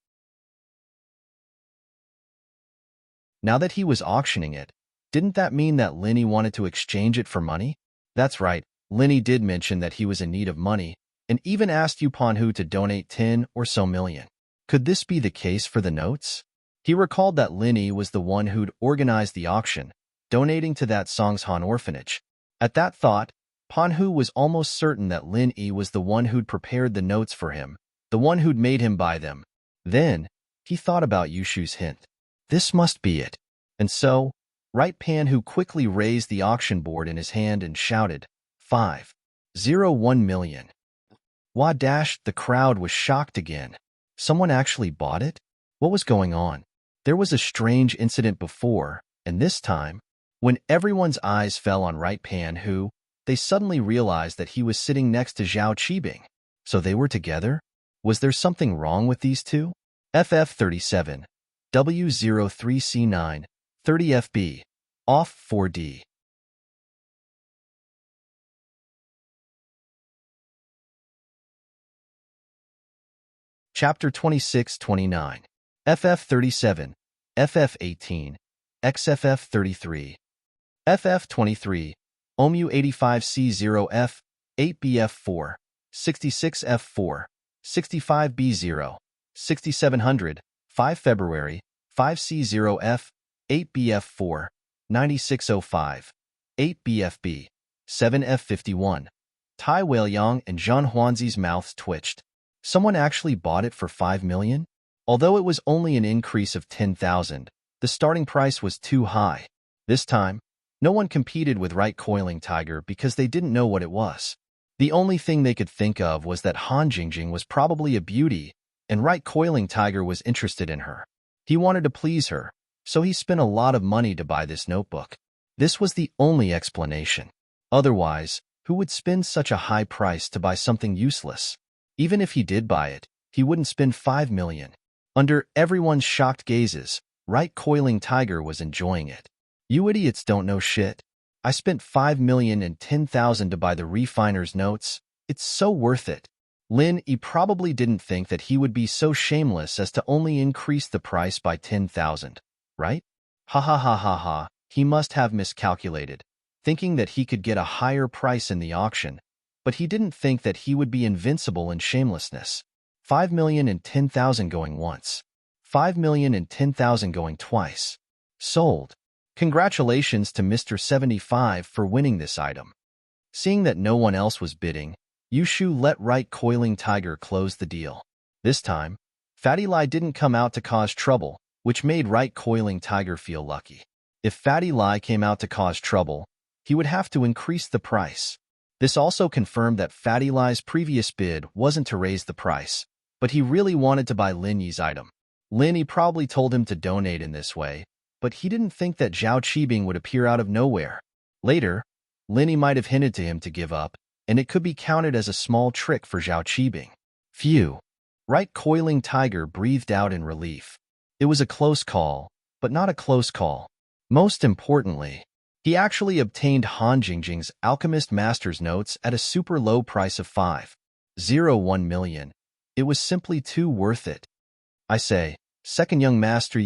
Now that he was auctioning it, didn't that mean that Linny wanted to exchange it for money? That's right, Linny did mention that he was in need of money, and even asked Yupanhu to donate 10 or so million. Could this be the case for the notes? He recalled that Linny was the one who'd organized the auction, donating to that Songshan orphanage. At that thought, Panhu was almost certain that Lin Yi was the one who'd prepared the notes for him, the one who'd made him buy them. Then, he thought about Yushu's hint. This must be it. And so, Right Panhu quickly raised the auction board in his hand and shouted, 501 million. Wah dash, the crowd was shocked again. Someone actually bought it? What was going on? There was a strange incident before, and this time, when everyone's eyes fell on Right Panhu, they suddenly realized that he was sitting next to Zhao Qibing. So they were together? Was there something wrong with these two? FF37, W03C9, 30FB, off 4D. Chapter 26-29, FF37, FF18, XFF33, FF23, OMU85C0F, 8BF4, 66F4, 65B0, 6700, 5 February, 5C0F, 8BF4, 9605, 8BFB, 7F51. Tai Weiliang and Zhan Huanzi's mouths twitched. Someone actually bought it for 5 million? Although it was only an increase of 10,000, the starting price was too high. This time, no one competed with Right Coiling Tiger because they didn't know what it was. The only thing they could think of was that Han Jingjing was probably a beauty, and Right Coiling Tiger was interested in her. He wanted to please her, so he spent a lot of money to buy this notebook. This was the only explanation. Otherwise, who would spend such a high price to buy something useless? Even if he did buy it, he wouldn't spend 5 million. Under everyone's shocked gazes, Right Coiling Tiger was enjoying it. You idiots don't know shit. I spent 5 million and 10,000 to buy the refiner's notes. It's so worth it. Lin Yi probably didn't think that he would be so shameless as to only increase the price by 10,000, right? Ha ha ha ha ha, he must have miscalculated, thinking that he could get a higher price in the auction, but he didn't think that he would be invincible in shamelessness. 5 million and 10,000 going once. 5 million and 10,000 going twice. Sold. Congratulations to Mr. 75 for winning this item. Seeing that no one else was bidding, Yushu let Right Coiling Tiger close the deal. This time, Fatty Lai didn't come out to cause trouble, which made Right Coiling Tiger feel lucky. If Fatty Lai came out to cause trouble, he would have to increase the price. This also confirmed that Fatty Lai's previous bid wasn't to raise the price, but he really wanted to buy Lin Yi's item. Lin Yi probably told him to donate in this way, but he didn't think that Zhao Qibing would appear out of nowhere. Later, Lin Yi might have hinted to him to give up, and it could be counted as a small trick for Zhao Qibing. Phew. Right Coiling Tiger breathed out in relief. It was a close call, but not a close call. Most importantly, he actually obtained Han Jingjing's Alchemist Master's notes at a super low price of 501 million. It was simply too worth it. I say, second young master,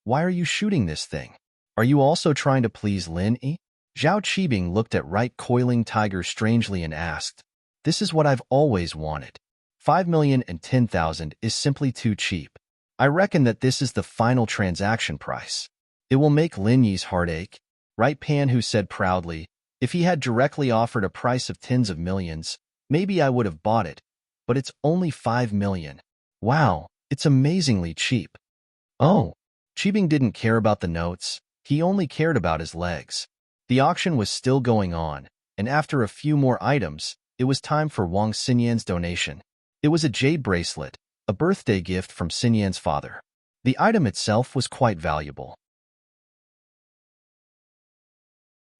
why are you shooting this thing? Are you also trying to please Lin Yi? Zhao Qibing looked at right coiling tiger strangely and asked, "This is what I've always wanted. 5,010,000 is simply too cheap. I reckon that this is the final transaction price. It will make Lin Yi's heart ache." Right Pan Hu said proudly, "If he had directly offered a price of tens of millions, maybe I would have bought it, but it's only 5 million. Wow, it's amazingly cheap." Oh, Qibing didn't care about the notes, he only cared about his legs. The auction was still going on, and after a few more items, it was time for Wang Xinyan's donation. It was a jade bracelet, a birthday gift from Xinyan's father. The item itself was quite valuable.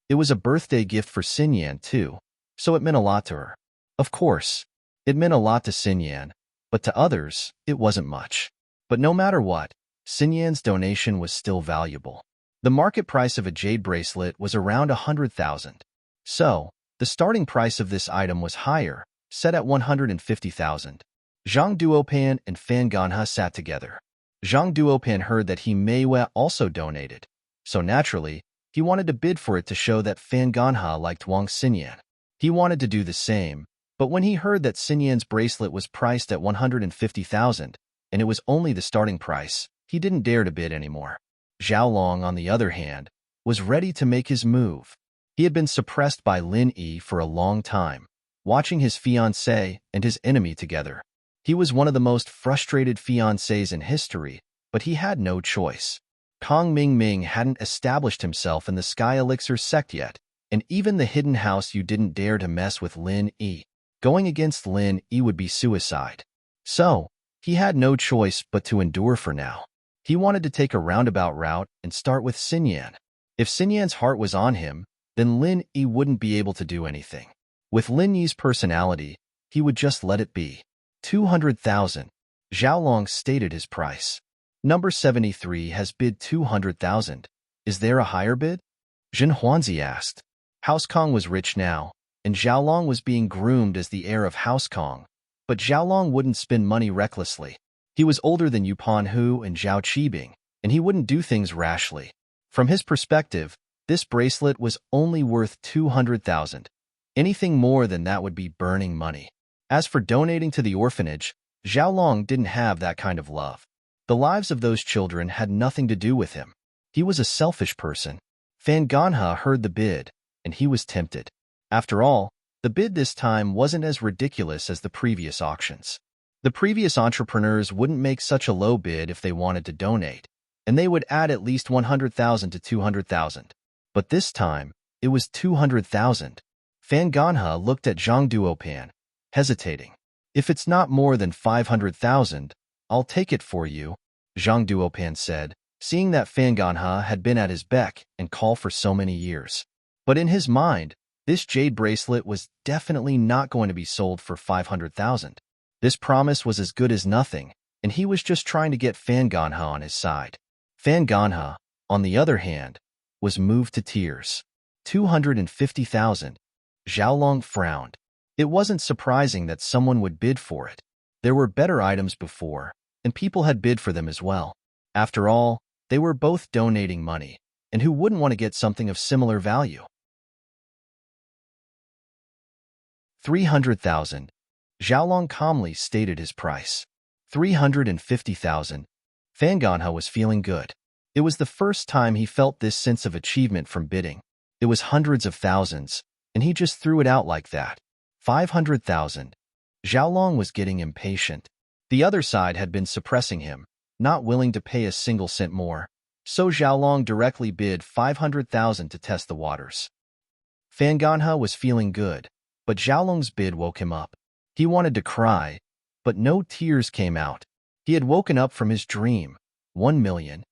It was a birthday gift for Xinyan, too, so it meant a lot to her. Of course, it meant a lot to Xinyan, but to others, it wasn't much. But no matter what, Xinyan's donation was still valuable. The market price of a jade bracelet was around 100,000. So, the starting price of this item was higher, set at 150,000. Zhang Duopan and Fan Ganha sat together. Zhang Duopan heard that he may also donated, so naturally, he wanted to bid for it to show that Fan Ganha liked Wang Xinyan. He wanted to do the same, but when he heard that Xinyan's bracelet was priced at 150,000, and it was only the starting price, he didn't dare to bid anymore. Zhao Long, on the other hand, was ready to make his move. He had been suppressed by Lin Yi for a long time, watching his fiancée and his enemy together. He was one of the most frustrated fiancés in history, but he had no choice. Kong Ming hadn't established himself in the Sky Elixir sect yet, and even the hidden house you didn't dare to mess with Lin Yi. Going against Lin Yi would be suicide. So, he had no choice but to endure for now. He wanted to take a roundabout route and start with Xinyan. If Xinyan's heart was on him, then Lin Yi wouldn't be able to do anything. With Lin Yi's personality, he would just let it be. 200,000. Zhao Long stated his price. Number 73 has bid 200,000. Is there a higher bid? Zhen Huanzi asked. House Kong was rich now, and Zhao Long was being groomed as the heir of House Kong. But Zhao Long wouldn't spend money recklessly. He was older than Yu Panhu and Zhao Qibing, and he wouldn't do things rashly. From his perspective, this bracelet was only worth 200,000. Anything more than that would be burning money. As for donating to the orphanage, Zhao Long didn't have that kind of love. The lives of those children had nothing to do with him. He was a selfish person. Fan Ganha heard the bid, and he was tempted. After all, the bid this time wasn't as ridiculous as the previous auctions. The previous entrepreneurs wouldn't make such a low bid if they wanted to donate, and they would add at least 100,000 to 200,000. But this time, it was 200,000. Fan Ganha looked at Zhang Duopan, hesitating. If it's not more than 500,000, I'll take it for you, Zhang Duopan said, seeing that Fan Ganha had been at his beck and call for so many years. But in his mind, this jade bracelet was definitely not going to be sold for 500,000. This promise was as good as nothing, and he was just trying to get Fan Ganha on his side. Fan Ganha, on the other hand, was moved to tears. 250,000. Zhao Long frowned. It wasn't surprising that someone would bid for it. There were better items before, and people had bid for them as well. After all, they were both donating money, and who wouldn't want to get something of similar value? 300,000. Zhao Long calmly stated his price. 350,000. Fan Ganha was feeling good. It was the first time he felt this sense of achievement from bidding. It was hundreds of thousands, and he just threw it out like that. 500,000. Zhao Long was getting impatient. The other side had been suppressing him, not willing to pay a single cent more. So Zhao Long directly bid 500,000 to test the waters. Fan Ganha was feeling good, but Zhao Long's bid woke him up. He wanted to cry, but no tears came out. He had woken up from his dream. 1 million.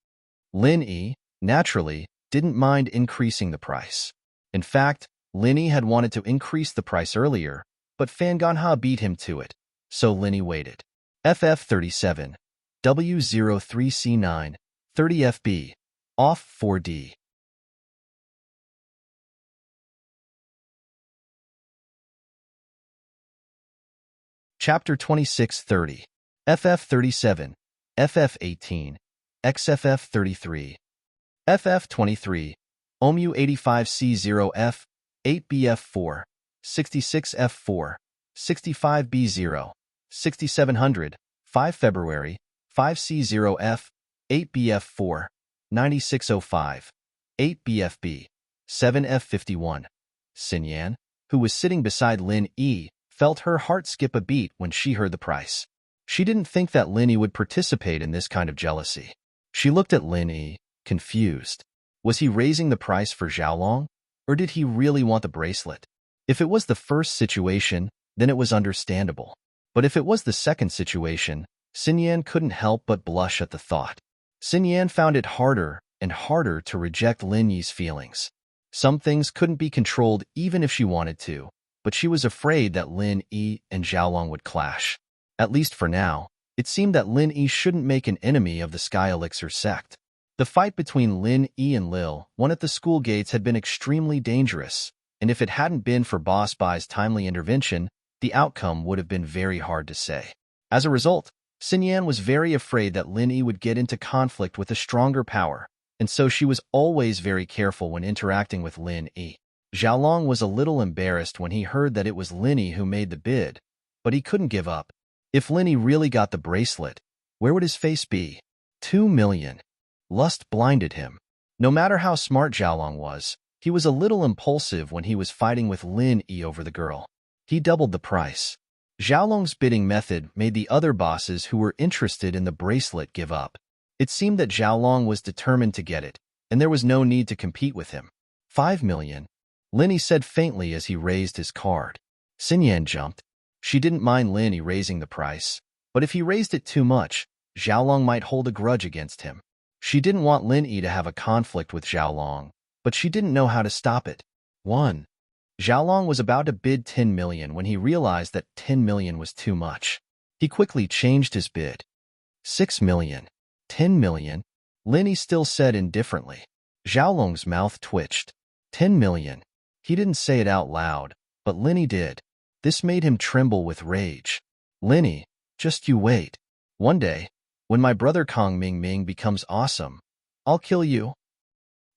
Lin Yi, naturally, didn't mind increasing the price. In fact, Lin Yi had wanted to increase the price earlier, but Fan Ganha beat him to it, so Lin Yi waited. FF37, W03C9, 30FB, off 4D. Chapter 2630, FF37, FF18, XFF33, FF23, OMU 85C0F, 8BF4, 66F4, 65B0, 6700, 5 February, 5C0F, 8BF4, 9605, 8BFB, 7F51. Sinyan, who was sitting beside Lin E, felt her heart skip a beat when she heard the price. She didn't think that Lin E would participate in this kind of jealousy. She looked at Lin E, confused. Was he raising the price for Xiaolong, or did he really want the bracelet? If it was the first situation, then it was understandable. But if it was the second situation, Sinyan couldn't help but blush at the thought. Sinyan found it harder and harder to reject Lin Yi's feelings. Some things couldn't be controlled even if she wanted to, but she was afraid that Lin Yi and Xiaolong would clash. At least for now, it seemed that Lin Yi shouldn't make an enemy of the Sky Elixir sect. The fight between Lin Yi and Lil, one at the school gates, had been extremely dangerous, and if it hadn't been for Boss Bai's timely intervention, the outcome would have been very hard to say. As a result, Sinyan was very afraid that Lin Yi would get into conflict with a stronger power, and so she was always very careful when interacting with Lin Yi. Xiaolong was a little embarrassed when he heard that it was Lin Yi who made the bid, but he couldn't give up. If Lin Yi really got the bracelet, where would his face be? 2 million. Lust blinded him. No matter how smart Xiaolong was, he was a little impulsive when he was fighting with Lin Yi over the girl. He doubled the price. Xiaolong's bidding method made the other bosses who were interested in the bracelet give up. It seemed that Xiaolong was determined to get it, and there was no need to compete with him. 5 million. Lin Yi said faintly as he raised his card. Sinyan jumped. She didn't mind Lin Yi raising the price, but if he raised it too much, Xiaolong might hold a grudge against him. She didn't want Lin Yi to have a conflict with Xiaolong, but she didn't know how to stop it. 1. Xiaolong was about to bid 10 million when he realized that 10 million was too much. He quickly changed his bid. 6 million. 10 million? Lin Yi still said indifferently. Xiaolong's mouth twitched. 10 million. He didn't say it out loud, but Lin Yi did. This made him tremble with rage. Lin Yi, just you wait. One day, when my brother Kong Ming Ming becomes awesome, I'll kill you.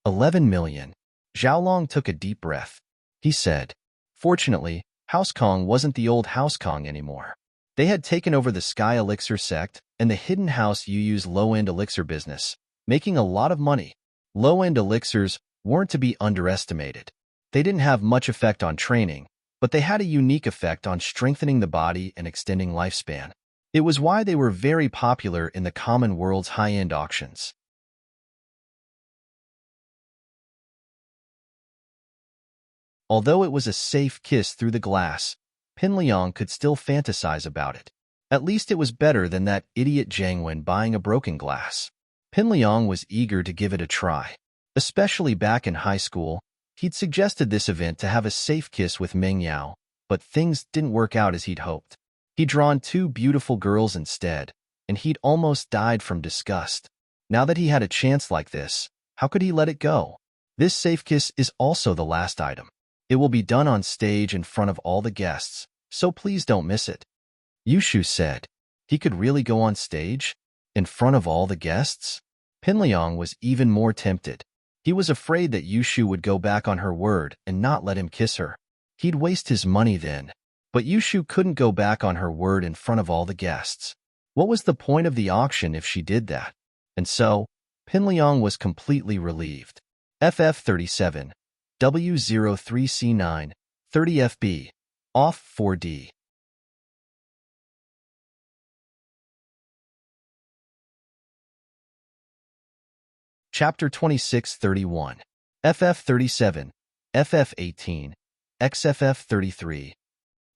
11 million. Xiaolong took a deep breath. He said, fortunately, House Kong wasn't the old House Kong anymore. They had taken over the Sky Elixir sect and the hidden house Yu's low-end elixir business, making a lot of money. Low-end elixirs weren't to be underestimated. They didn't have much effect on training, but they had a unique effect on strengthening the body and extending lifespan. It was why they were very popular in the common world's high-end auctions. Although it was a safe kiss through the glass, Pin Liang could still fantasize about it. At least it was better than that idiot Zhang Wen buying a broken glass. Pin Liang was eager to give it a try. Especially back in high school, he'd suggested this event to have a safe kiss with Meng Yao, but things didn't work out as he'd hoped. He'd drawn 2 beautiful girls instead, and he'd almost died from disgust. Now that he had a chance like this, how could he let it go? This safe kiss is also the last item. It will be done on stage in front of all the guests, so please don't miss it. Yushu said. He could really go on stage? In front of all the guests? Pin Liang was even more tempted. He was afraid that Yushu would go back on her word and not let him kiss her. He'd waste his money then. But Yushu couldn't go back on her word in front of all the guests. What was the point of the auction if she did that? And so, Pin Liang was completely relieved. FF37, W03C9, 30FB, off 4D. Chapter 2631, FF37, FF18, XFF33,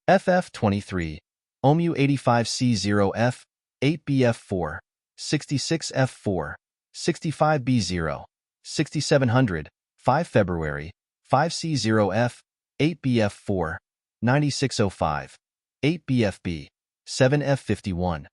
FF23, OMU 85C0F, 8BF4, 66F4, 65B0, 6700, 5 February, 5C0F, 8BF4, 9605, 8BFB, 7F51.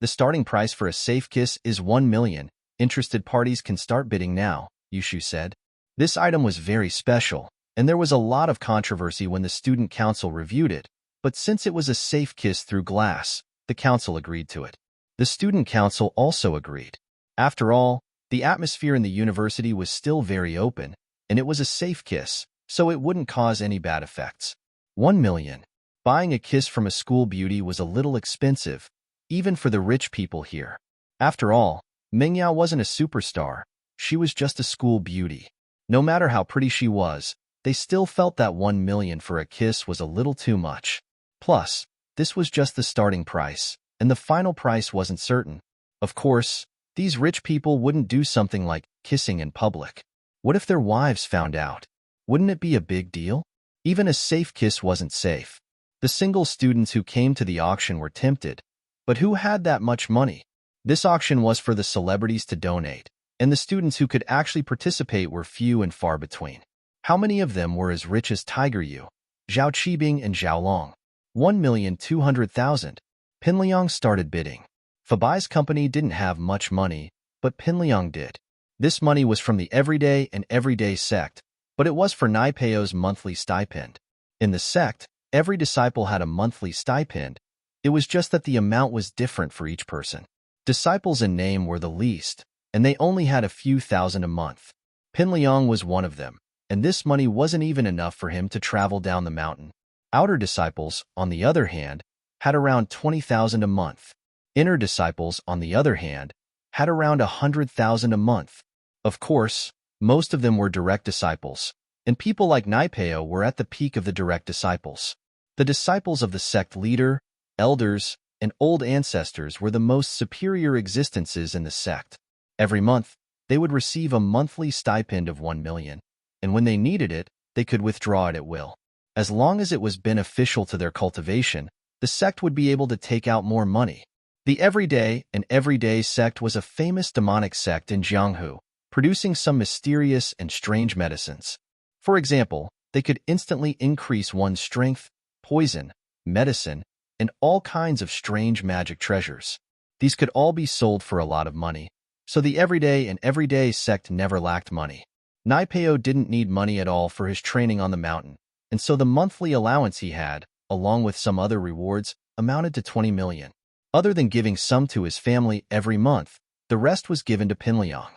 The starting price for a safe kiss is 1 million. Interested parties can start bidding now, Yushu said. This item was very special, and there was a lot of controversy when the student council reviewed it, but since it was a safe kiss through glass, the council agreed to it. The student council also agreed. After all, the atmosphere in the university was still very open, and it was a safe kiss, so it wouldn't cause any bad effects. 1 million. Buying a kiss from a school beauty was a little expensive, even for the rich people here. After all, Mingyao wasn't a superstar. She was just a school beauty. No matter how pretty she was, they still felt that 1 million for a kiss was a little too much. Plus, this was just the starting price, and the final price wasn't certain. Of course, these rich people wouldn't do something like kissing in public. What if their wives found out? Wouldn't it be a big deal? Even a safe kiss wasn't safe. The single students who came to the auction were tempted, but who had that much money? This auction was for the celebrities to donate, and the students who could actually participate were few and far between. How many of them were as rich as Tiger Yu, Zhao Qibing, and Zhao Long? 1,200,000. Pinliang started bidding. Fabai's company didn't have much money, but Pinliang did. This money was from the Everyday and Everyday sect, but it was for Naipeo's monthly stipend. In the sect, every disciple had a monthly stipend. It was just that the amount was different for each person. Disciples in name were the least, and they only had a few thousand a month. Pinliang was one of them, and this money wasn't even enough for him to travel down the mountain. Outer disciples, on the other hand, had around 20,000 a month. Inner disciples, on the other hand, had around 100,000 a month. Of course, most of them were direct disciples, and people like Naipeo were at the peak of the direct disciples. The disciples of the sect leader, elders, and old ancestors were the most superior existences in the sect. Every month, they would receive a monthly stipend of 1 million, and when they needed it, they could withdraw it at will. As long as it was beneficial to their cultivation, the sect would be able to take out more money. The Everyday and Everyday sect was a famous demonic sect in Jianghu, producing some mysterious and strange medicines. For example, they could instantly increase one's strength, poison, medicine, and all kinds of strange magic treasures. These could all be sold for a lot of money, so the Everyday and Everyday sect never lacked money. Naipeo didn't need money at all for his training on the mountain, and so the monthly allowance he had, along with some other rewards, amounted to 20 million. Other than giving some to his family every month, the rest was given to Pinliang.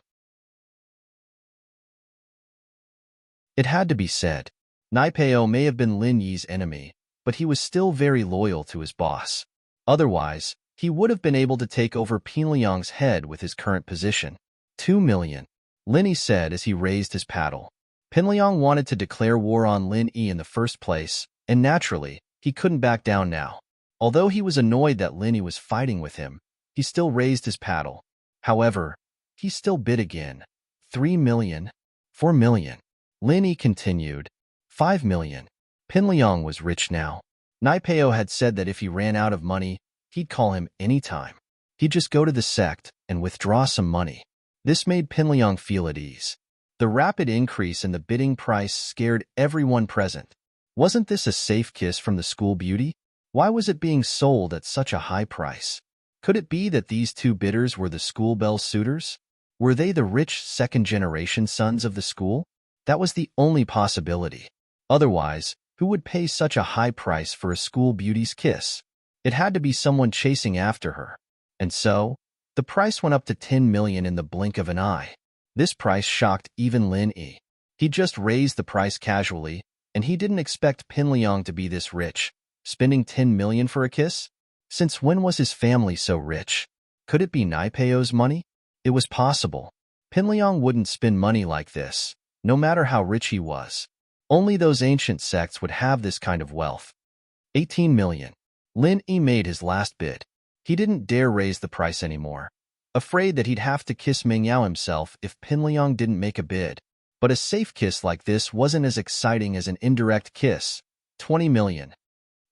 It had to be said, Naipeo may have been Lin Yi's enemy, but he was still very loyal to his boss. Otherwise, he would have been able to take over Pinliang's head with his current position. 2 million, Lin Yi said as he raised his paddle. Pinliang wanted to declare war on Lin Yi in the first place, and naturally, he couldn't back down now. Although he was annoyed that Lin Yi was fighting with him, he still raised his paddle. However, he still bid again. 3 million, 4 million. Lin Yi continued. 5 million. Pinliang was rich now. Naipeo had said that if he ran out of money, he'd call him anytime. He'd just go to the sect and withdraw some money. This made Pinliang feel at ease. The rapid increase in the bidding price scared everyone present. Wasn't this a safe kiss from the school beauty? Why was it being sold at such a high price? Could it be that these two bidders were the school belle suitors? Were they the rich second-generation sons of the school? That was the only possibility. Otherwise, who would pay such a high price for a school beauty's kiss? It had to be someone chasing after her. And so, the price went up to 10 million in the blink of an eye. This price shocked even Lin Yi. He just raised the price casually, and he didn't expect Pinliang to be this rich, spending 10 million for a kiss? Since when was his family so rich? Could it be Naipeo's money? It was possible. Pinliang wouldn't spend money like this, no matter how rich he was. Only those ancient sects would have this kind of wealth. 18 million. Lin Yi made his last bid. He didn't dare raise the price anymore, afraid that he'd have to kiss Mingyao himself if Pinliang didn't make a bid. But a safe kiss like this wasn't as exciting as an indirect kiss. 20 million.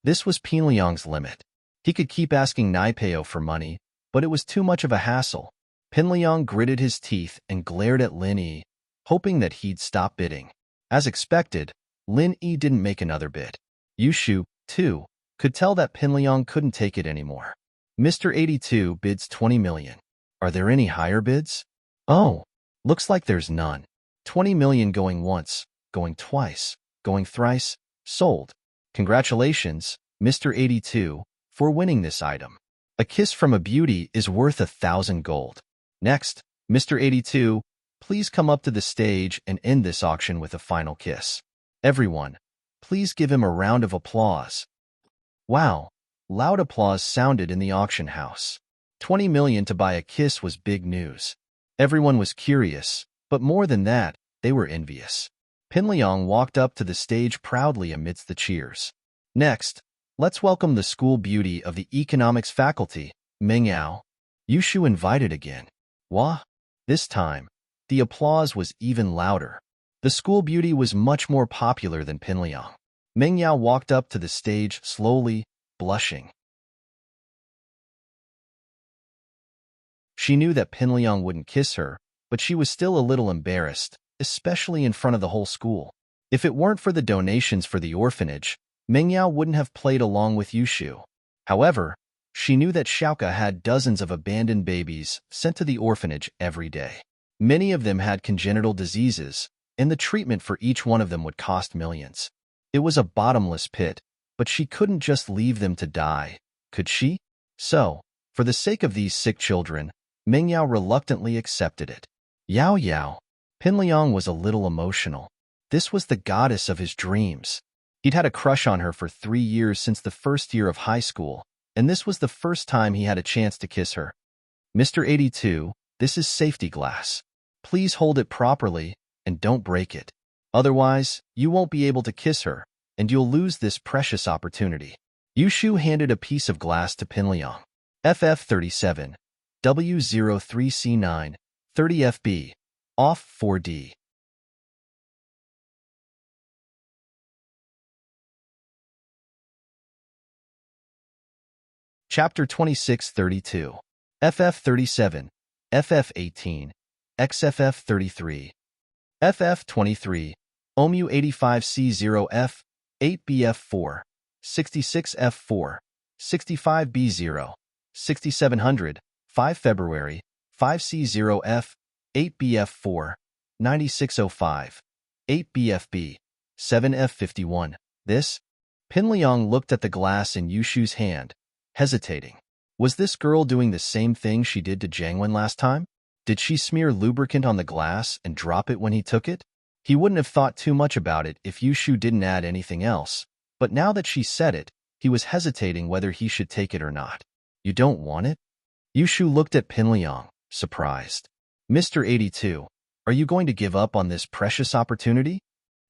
This was Pinliang's limit. He could keep asking Naipeo for money, but it was too much of a hassle. Pinliang gritted his teeth and glared at Lin Yi, hoping that he'd stop bidding. As expected, Lin Yi didn't make another bid. Yushu, too, could tell that Pinliang couldn't take it anymore. Mr. 82 bids 20 million. Are there any higher bids? Oh, looks like there's none. 20 million going once, going twice, going thrice, sold. Congratulations, Mr. 82, for winning this item. A kiss from a beauty is worth 1,000 gold. Next, Mr. 82, please come up to the stage and end this auction with a final kiss. Everyone, please give him a round of applause. Wow, loud applause sounded in the auction house. 20 million to buy a kiss was big news. Everyone was curious, but more than that, they were envious. Pinliang walked up to the stage proudly amidst the cheers. Next, let's welcome the school beauty of the economics faculty, Meng Yao. Yushu invited again. Wah! This time, the applause was even louder. The school beauty was much more popular than Pinliang. Meng Yao walked up to the stage slowly, blushing. She knew that Pinliang wouldn't kiss her, but she was still a little embarrassed, especially in front of the whole school. If it weren't for the donations for the orphanage, Meng Yao wouldn't have played along with Yushu. However, she knew that Xiaoka had dozens of abandoned babies sent to the orphanage every day. Many of them had congenital diseases, and the treatment for each one of them would cost millions. It was a bottomless pit, but she couldn't just leave them to die, could she? So, for the sake of these sick children, Meng Yao reluctantly accepted it. Yao Yao. Pinliang was a little emotional. This was the goddess of his dreams. He'd had a crush on her for 3 years since the first year of high school, and this was the first time he had a chance to kiss her. Mr. 82, this is safety glass. Please hold it properly and don't break it. Otherwise, you won't be able to kiss her, and you'll lose this precious opportunity. Yushu handed a piece of glass to Pinliang. FF37, W03C9, 30FB, off 4D. Chapter 2632. FF37, FF18, XFF33, FF23, OMU85C0F, 8BF4, 66F4, 65B0, 6700, 5 February, 5C0F, 8BF4, 9605, 8BFB, 7F51. This? Pinliang looked at the glass in Yushu's hand, hesitating. Was this girl doing the same thing she did to Jiangwen last time? Did she smear lubricant on the glass and drop it when he took it? He wouldn't have thought too much about it if Yushu didn't add anything else, but now that she said it, he was hesitating whether he should take it or not. You don't want it? Yushu looked at Pinliang, surprised. Mr. 82, are you going to give up on this precious opportunity?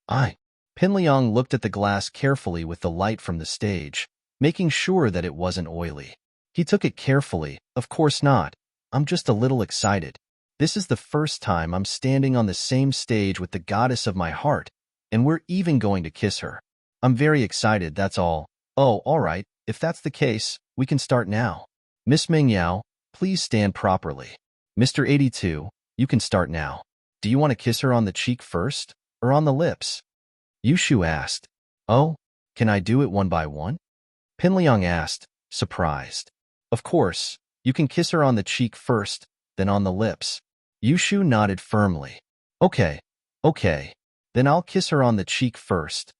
Pinliang looked at the glass carefully with the light from the stage, making sure that it wasn't oily. He took it carefully. Of course not. I'm just a little excited. This is the first time I'm standing on the same stage with the goddess of my heart, and we're even going to kiss her. I'm very excited, that's all. Oh, all right, if that's the case, we can start now. Miss Meng Yao, please stand properly. Mr. 82, you can start now. Do you want to kiss her on the cheek first, or on the lips? Yushu asked. Oh, can I do it one by one? Pinliang asked, surprised. Of course, you can kiss her on the cheek first, then on the lips. Yushu nodded firmly. Okay, then I'll kiss her on the cheek first.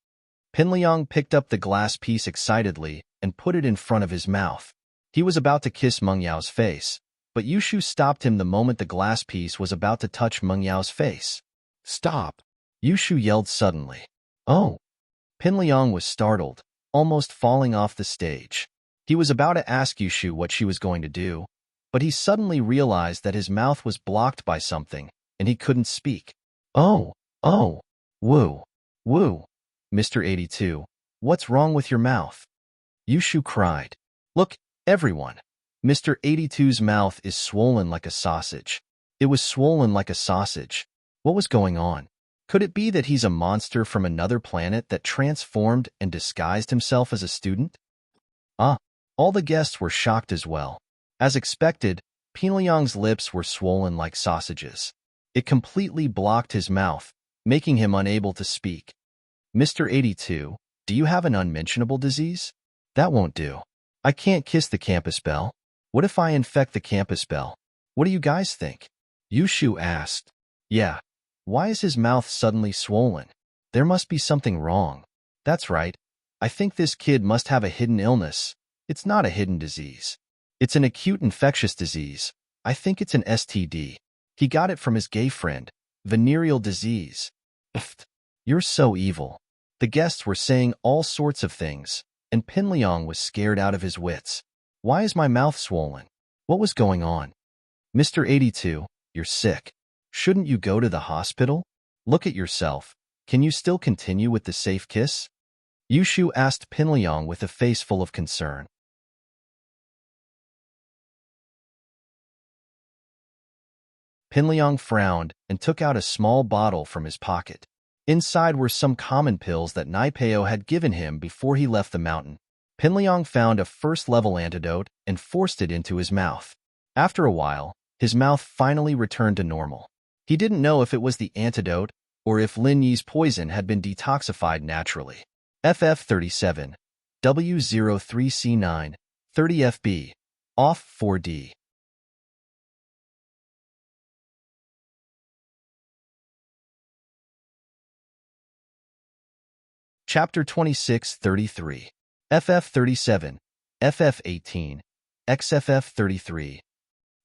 Pinliang picked up the glass piece excitedly and put it in front of his mouth. He was about to kiss Meng Yao's face, but Yushu stopped him the moment the glass piece was about to touch Meng Yao's face. Stop! Yushu yelled suddenly. Oh! Pinliang was startled, almost falling off the stage. He was about to ask Yushu what she was going to do, but he suddenly realized that his mouth was blocked by something, and he couldn't speak. Oh! Woo! Mr. 82, what's wrong with your mouth? Yushu cried. Look, everyone! Mr. 82's mouth is swollen like a sausage. It was swollen like a sausage. What was going on? Could it be that he's a monster from another planet that transformed and disguised himself as a student? All the guests were shocked as well. As expected, Pinliang's lips were swollen like sausages. It completely blocked his mouth, making him unable to speak. Mr. 82, do you have an unmentionable disease? That won't do. I can't kiss the campus bell. What if I infect the campus bell? What do you guys think? Yushu asked. Yeah. Why is his mouth suddenly swollen? There must be something wrong. That's right. I think this kid must have a hidden illness. It's not a hidden disease. It's an acute infectious disease. I think it's an STD. He got it from his gay friend, Venereal disease. Pfft, you're so evil. The guests were saying all sorts of things, and Pinliang was scared out of his wits. Why is my mouth swollen? What was going on? Mr. 82, you're sick. Shouldn't you go to the hospital? Look at yourself. Can you still continue with the safe kiss? Yushu asked Pinliang with a face full of concern. Pinliang frowned and took out a small bottle from his pocket. Inside were some common pills that Naipeo had given him before he left the mountain. Pinliang found a first-level antidote and forced it into his mouth. After a while, his mouth finally returned to normal. He didn't know if it was the antidote or if Lin Yi's poison had been detoxified naturally. FF37, W03C9, 30FB, off 4D. Chapter 2633, FF37, FF18, XFF33,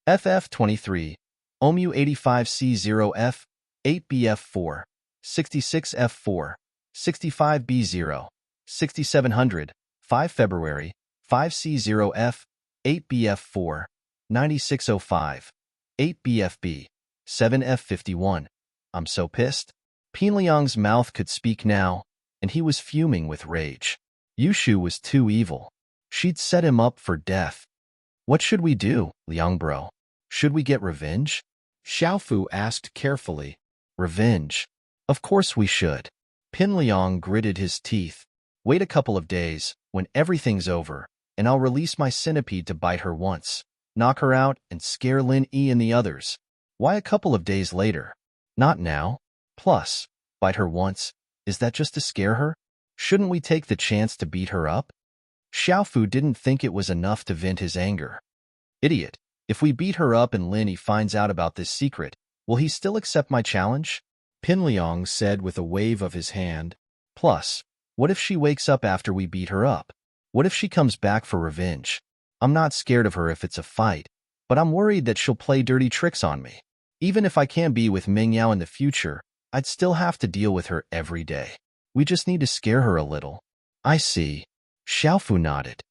FF23, OMU 85C0F, 8BF4, 66F4, 65B0, 6700, 5 February, 5C0F, 8BF4, 9605, 8BFB, 7F51. I'm so pissed. Pinliang's mouth could speak now, and he was fuming with rage. Yushu was too evil. She'd set him up for death. What should we do, Liang bro? Should we get revenge? Xiaofu asked carefully. Revenge? Of course we should. Pinliang gritted his teeth. Wait a couple of days, when everything's over, and I'll release my centipede to bite her once, knock her out, and scare Lin Yi and the others. Why a couple of days later? Not now. Plus, bite her once. Is that just to scare her? Shouldn't we take the chance to beat her up? Xiaofu didn't think it was enough to vent his anger. Idiot. If we beat her up and Lin Yi finds out about this secret, will he still accept my challenge? Pinliang said with a wave of his hand. Plus, what if she wakes up after we beat her up? What if she comes back for revenge? I'm not scared of her if it's a fight, but I'm worried that she'll play dirty tricks on me. Even if I can't be with Mingyao in the future, I'd still have to deal with her every day. We just need to scare her a little. I see. Xiaofu nodded.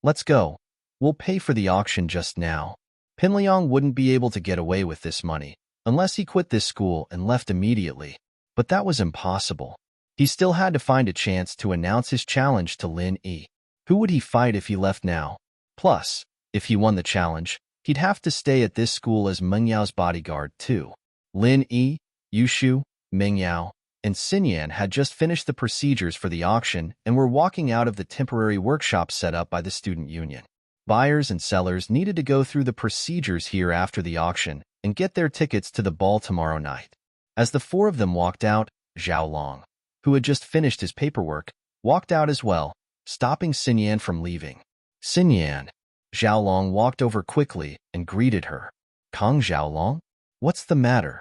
Let's go. We'll pay for the auction just now. Pinliang wouldn't be able to get away with this money unless he quit this school and left immediately. But that was impossible. He still had to find a chance to announce his challenge to Lin Yi. Who would he fight if he left now? Plus, if he won the challenge, he'd have to stay at this school as Mengyao's bodyguard too. Lin Yi, Yushu, Mingyao, and Xinyan had just finished the procedures for the auction and were walking out of the temporary workshop set up by the student union. Buyers and sellers needed to go through the procedures here after the auction and get their tickets to the ball tomorrow night. As the four of them walked out, Zhao Long, who had just finished his paperwork, walked out as well, stopping Xinyan from leaving. Xinyan. Zhao Long walked over quickly and greeted her. Kong Zhao Long? What's the matter?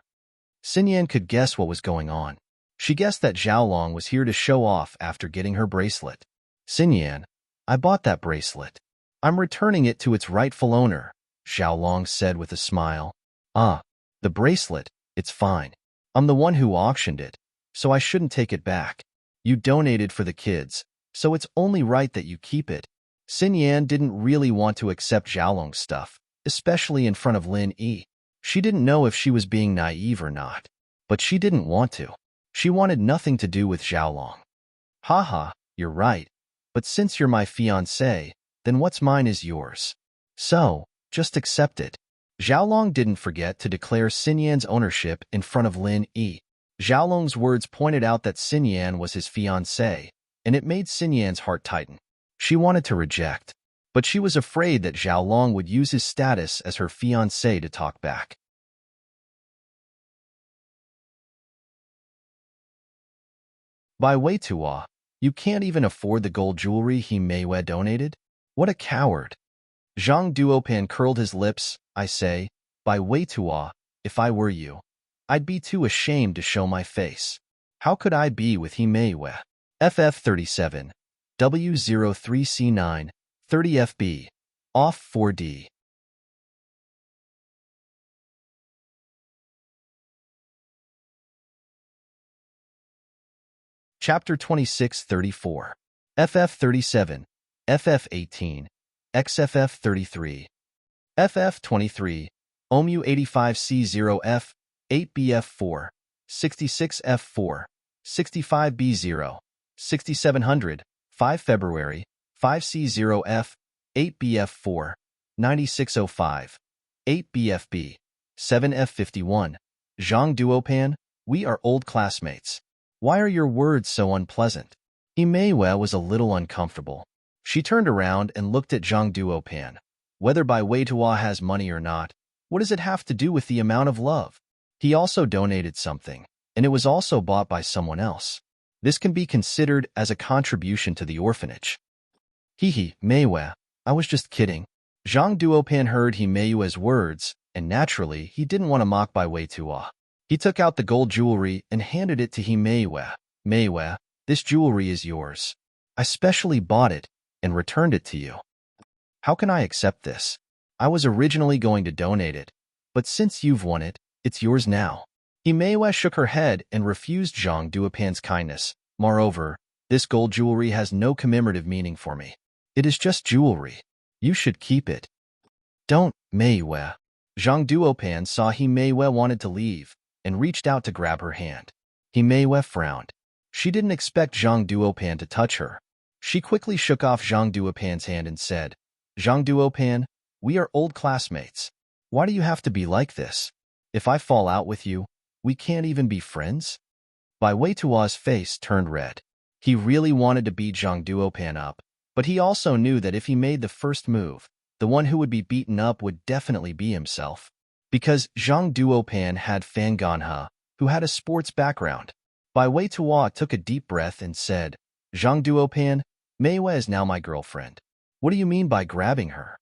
Xinyan could guess what was going on. She guessed that Zhao Long was here to show off after getting her bracelet. Xinyan, I bought that bracelet. I'm returning it to its rightful owner, Zhao Long said with a smile. Ah, the bracelet, it's fine. I'm the one who auctioned it, so I shouldn't take it back. You donated for the kids, so it's only right that you keep it. Xinyan didn't really want to accept Zhao Long's stuff, especially in front of Lin Yi. She didn't know if she was being naive or not, but she didn't want to. She wanted nothing to do with Zhao Long. Haha, you're right, but since you're my fiancé, then what's mine is yours. So, just accept it. Zhao Long didn't forget to declare Xinyan's ownership in front of Lin Yi. Zhao Long's words pointed out that Xinyan was his fiancé, and it made Xinyan's heart tighten. She wanted to reject, but she was afraid that Zhao Long would use his status as her fiancé to talk back. By Wei Tuo, you can't even afford the gold jewelry he Meiwei donated? What a coward. Zhang Duopan curled his lips. I say, by Wei Tuo, if I were you, I'd be too ashamed to show my face. How could I be with he Meiwei? FF37, W03C9, 30FB, off 4D. Chapter 26-34. FF37, FF18, XFF33. FF23, OMU85C0F, 8BF4, 66F4, 65B0, 6700, 5 February, 5C0F, 8BF4, 9605, 8BFB, 7F51. Zhang Duopan, we are old classmates. Why are your words so unpleasant? Imeiwe was a little uncomfortable. She turned around and looked at Zhang Duopan. Whether Bai Weitua has money or not, what does it have to do with the amount of love? He also donated something, and it was also bought by someone else. This can be considered as a contribution to the orphanage. Hehe, Meiwe, I was just kidding. Zhang Duopan heard Himeiwe's words, and naturally, he didn't want to mock Bai Weitua. He took out the gold jewelry and handed it to Himeiwe. Meiwe, this jewelry is yours. I specially bought it and returned it to you. How can I accept this? I was originally going to donate it, but since you've won it, it's yours now. Himeiwe shook her head and refused Zhang Duopan's kindness. Moreover, this gold jewelry has no commemorative meaning for me. It is just jewelry. You should keep it. Don't, Meiwe. Zhang Duopan saw Himeiwe wanted to leave and reached out to grab her hand. Himeiwe frowned. She didn't expect Zhang Duopan to touch her. She quickly shook off Zhang Duopan's hand and said, Zhang Duopan, we are old classmates. Why do you have to be like this? If I fall out with you, we can't even be friends? Bai Weitua's face turned red. He really wanted to beat Zhang Duopan up, but he also knew that if he made the first move, the one who would be beaten up would definitely be himself. Because Zhang Duopan had Fan Ganhe, who had a sports background. Bai Weitua took a deep breath and said, Zhang Duopan, Meiwe is now my girlfriend. What do you mean by grabbing her?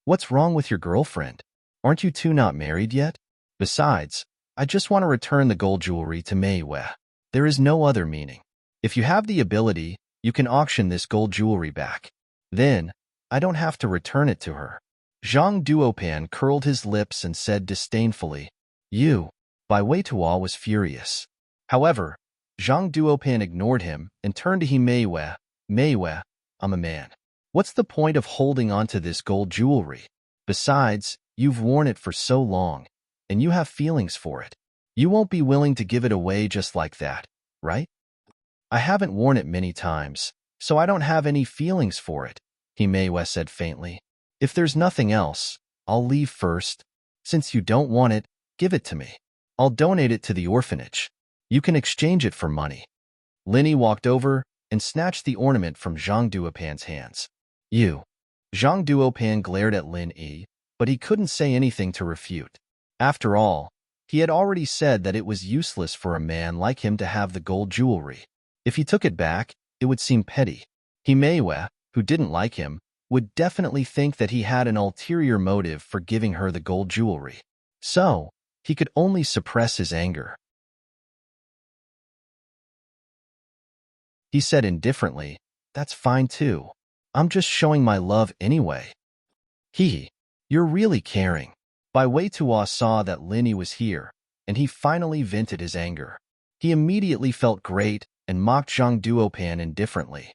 What's wrong with your girlfriend? Aren't you two not married yet? Besides, I just want to return the gold jewelry to Meiwe. There is no other meaning. If you have the ability, you can auction this gold jewelry back. Then, I don't have to return it to her. Zhang Duopan curled his lips and said disdainfully, You. Bai Weitua was furious. However, Zhang Duopan ignored him and turned to Himeiwe. Meiwe, I'm a man. What's the point of holding on to this gold jewelry? Besides, you've worn it for so long, and you have feelings for it. You won't be willing to give it away just like that, right? I haven't worn it many times, so I don't have any feelings for it, Himeiwe said faintly. If there's nothing else, I'll leave first. Since you don't want it, give it to me. I'll donate it to the orphanage. You can exchange it for money. Linny walked over and snatched the ornament from Zhang Duopan's hands. You. Zhang Duopan glared at Lin Yi, but he couldn't say anything to refute. After all, he had already said that it was useless for a man like him to have the gold jewelry. If he took it back, it would seem petty. Himeiwe, who didn't like him, would definitely think that he had an ulterior motive for giving her the gold jewelry. So, he could only suppress his anger. He said indifferently, That's fine too. I'm just showing my love anyway. You're really caring. Bai Weitua saw that Linny was here, and he finally vented his anger. He immediately felt great and mocked Zhang Duopan indifferently.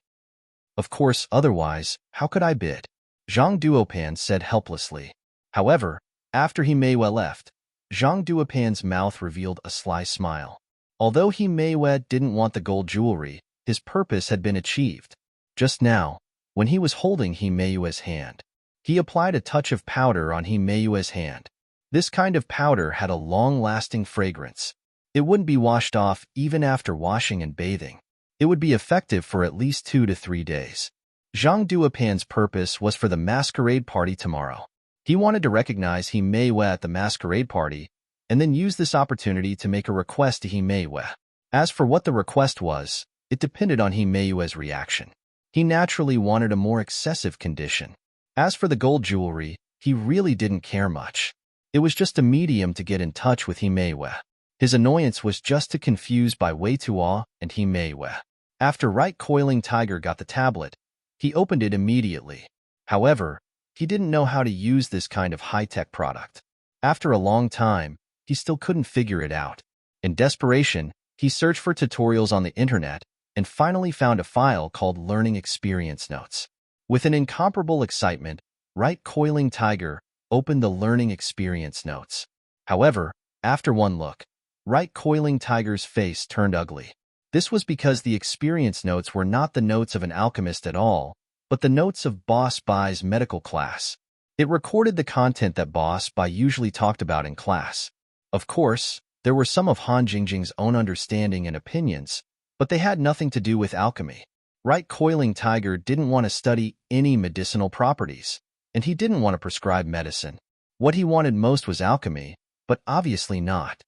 Of course, otherwise, how could I bid? Zhang Duopan said helplessly. However, after Himeiwe left, Zhang Duopan's mouth revealed a sly smile. Although Himeiwe didn't want the gold jewelry, his purpose had been achieved. Just now, when he was holding Himeiwe's hand, he applied a touch of powder on Himeiwe's hand. This kind of powder had a long-lasting fragrance. It wouldn't be washed off even after washing and bathing. It would be effective for at least 2 to 3 days. Zhang Duopan's purpose was for the masquerade party tomorrow. He wanted to recognize Himeiwe at the masquerade party and then use this opportunity to make a request to Himeiwe. As for what the request was, it depended on Himeiwe's reaction. He naturally wanted a more excessive condition. As for the gold jewelry, he really didn't care much. It was just a medium to get in touch with Himeiwe. His annoyance was just to confuse Bai Weitua and Himeiwe. After Right Coiling Tiger got the tablet, he opened it immediately. However, he didn't know how to use this kind of high-tech product. After a long time, he still couldn't figure it out. In desperation, he searched for tutorials on the internet and finally found a file called Learning Experience Notes. With an incomparable excitement, Right Coiling Tiger opened the Learning Experience Notes. However, after one look, Right Coiling Tiger's face turned ugly. This was because the experience notes were not the notes of an alchemist at all, but the notes of Boss Bai's medical class. It recorded the content that Boss Bai usually talked about in class. Of course, there were some of Han Jingjing's own understanding and opinions, but they had nothing to do with alchemy. Right Coiling Tiger didn't want to study any medicinal properties, and he didn't want to prescribe medicine. What he wanted most was alchemy, but obviously not.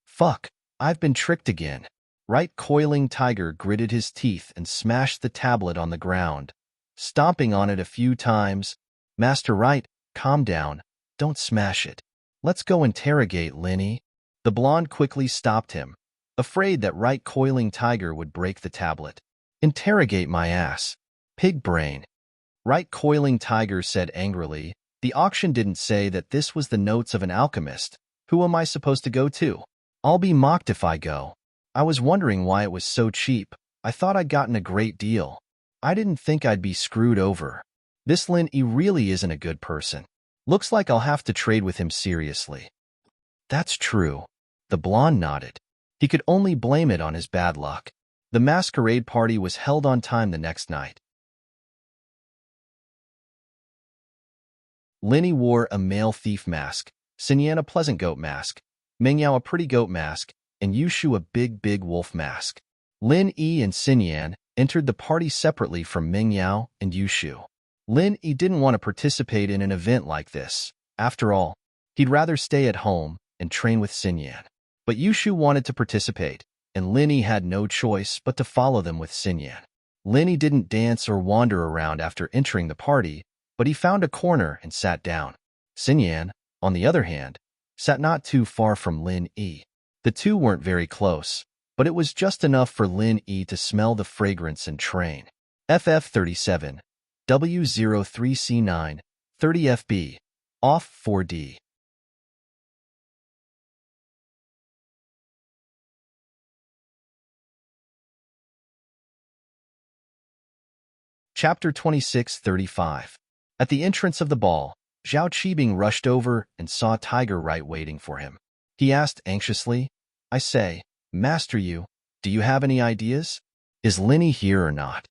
Fuck, I've been tricked again. Right Coiling Tiger gritted his teeth and smashed the tablet on the ground, stomping on it a few times. Master Right, calm down. Don't smash it. Let's go interrogate Linny. The blonde quickly stopped him, afraid that Right Coiling Tiger would break the tablet. Interrogate my ass. Pig brain. Right Coiling Tiger said angrily. The auction didn't say that this was the notes of an alchemist. Who am I supposed to go to? I'll be mocked if I go. I was wondering why it was so cheap. I thought I'd gotten a great deal. I didn't think I'd be screwed over. This Lin Yi really isn't a good person. Looks like I'll have to trade with him seriously. That's true. The blonde nodded. He could only blame it on his bad luck. The masquerade party was held on time the next night. Linny wore a male thief mask, Xinyan a pleasant goat mask, Mingyao a pretty goat mask, and Yushu a big wolf mask. Lin Yi and Xinyan entered the party separately from Mingyao and Yushu. Lin Yi didn't want to participate in an event like this. After all, he'd rather stay at home and train with Xinyan. But Yushu wanted to participate, and Lin Yi had no choice but to follow them with Xinyan. Lin Yi didn't dance or wander around after entering the party, but he found a corner and sat down. Xinyan, on the other hand, sat not too far from Lin Yi. The two weren't very close, but it was just enough for Lin Yi to smell the fragrance and train. FF37, W03C9, 30FB, off 4D. Chapter 26:35. At the entrance of the ball, Zhao Qibing rushed over and saw Tiger Right waiting for him. He asked anxiously, I say, Master Yu, do you have any ideas? Is Linny here or not?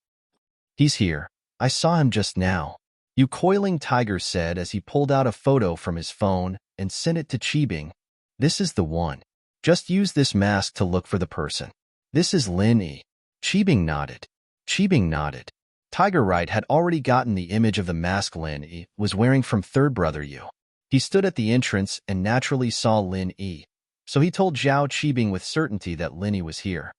He's here. I saw him just now. Yu Coiling Tiger said as he pulled out a photo from his phone and sent it to Qibing. This is the one. Just use this mask to look for the person. This is Linny. Qibing nodded. Qibing nodded. Tiger Right had already gotten the image of the mask Lin Yi was wearing from Third Brother Yu. He stood at the entrance and naturally saw Lin Yi, so he told Zhao Qibing with certainty that Lin Yi was here.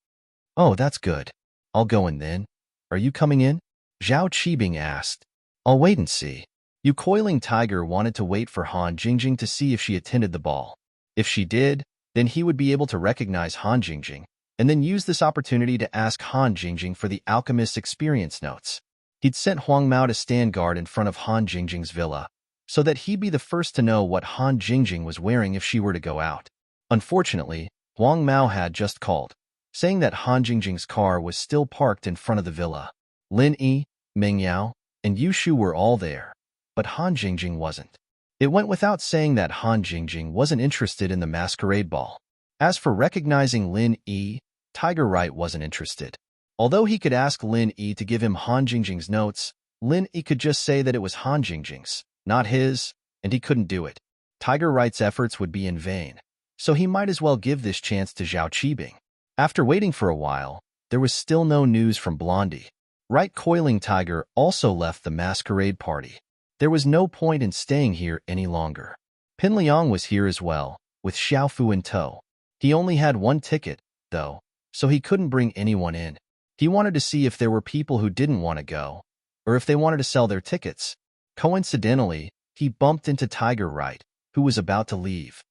Oh, that's good. I'll go in then. Are you coming in? Zhao Qibing asked. I'll wait and see. Yu Coiling Tiger wanted to wait for Han Jingjing to see if she attended the ball. If she did, then he would be able to recognize Han Jingjing, and then use this opportunity to ask Han Jingjing for the alchemist's experience notes. He'd sent Huang Mao to stand guard in front of Han Jingjing's villa, so that he'd be the first to know what Han Jingjing was wearing if she were to go out. Unfortunately, Huang Mao had just called, saying that Han Jingjing's car was still parked in front of the villa. Lin Yi, Ming Yao, and Yushu were all there, but Han Jingjing wasn't. It went without saying that Han Jingjing wasn't interested in the masquerade ball. As for recognizing Lin Yi, Tiger Right wasn't interested. Although he could ask Lin Yi to give him Han Jingjing's notes, Lin Yi could just say that it was Han Jingjing's, not his, and he couldn't do it. Tiger Right's efforts would be in vain, so he might as well give this chance to Zhao Qibing. After waiting for a while, there was still no news from Blondie. Right Coiling Tiger also left the masquerade party. There was no point in staying here any longer. Pin Liang was here as well, with Xiaofu in tow. He only had one ticket, though, so he couldn't bring anyone in. He wanted to see if there were people who didn't want to go, or if they wanted to sell their tickets. Coincidentally, he bumped into Tiger Right, who was about to leave.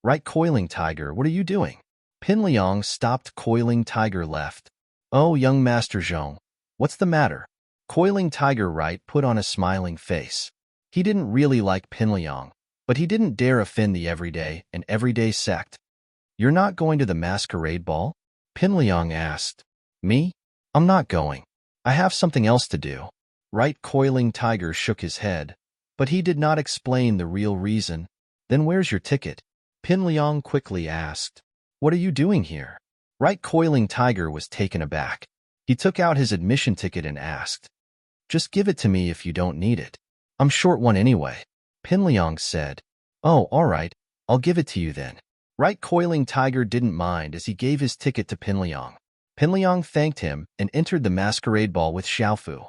Right Coiling Tiger, what are you doing? Pin Liang stopped. Coiling Tiger left. Oh, young Master Zhong, what's the matter? Coiling Tiger Right put on a smiling face. He didn't really like Pin Liang, but he didn't dare offend the everyday sect. You're not going to the masquerade ball? Pin Liang asked. Me? I'm not going. I have something else to do. Right coiling tiger shook his head, but he did not explain the real reason. Then where's your ticket? Pin Liang quickly asked. What are you doing here? Right coiling tiger was taken aback. He took out his admission ticket and asked, Just give it to me if you don't need it. I'm short one anyway. Pin Liang said, Oh, all right, I'll give it to you then. Right coiling tiger didn't mind as he gave his ticket to Pin Liang. Pin Liang thanked him and entered the masquerade ball with Xiaofu.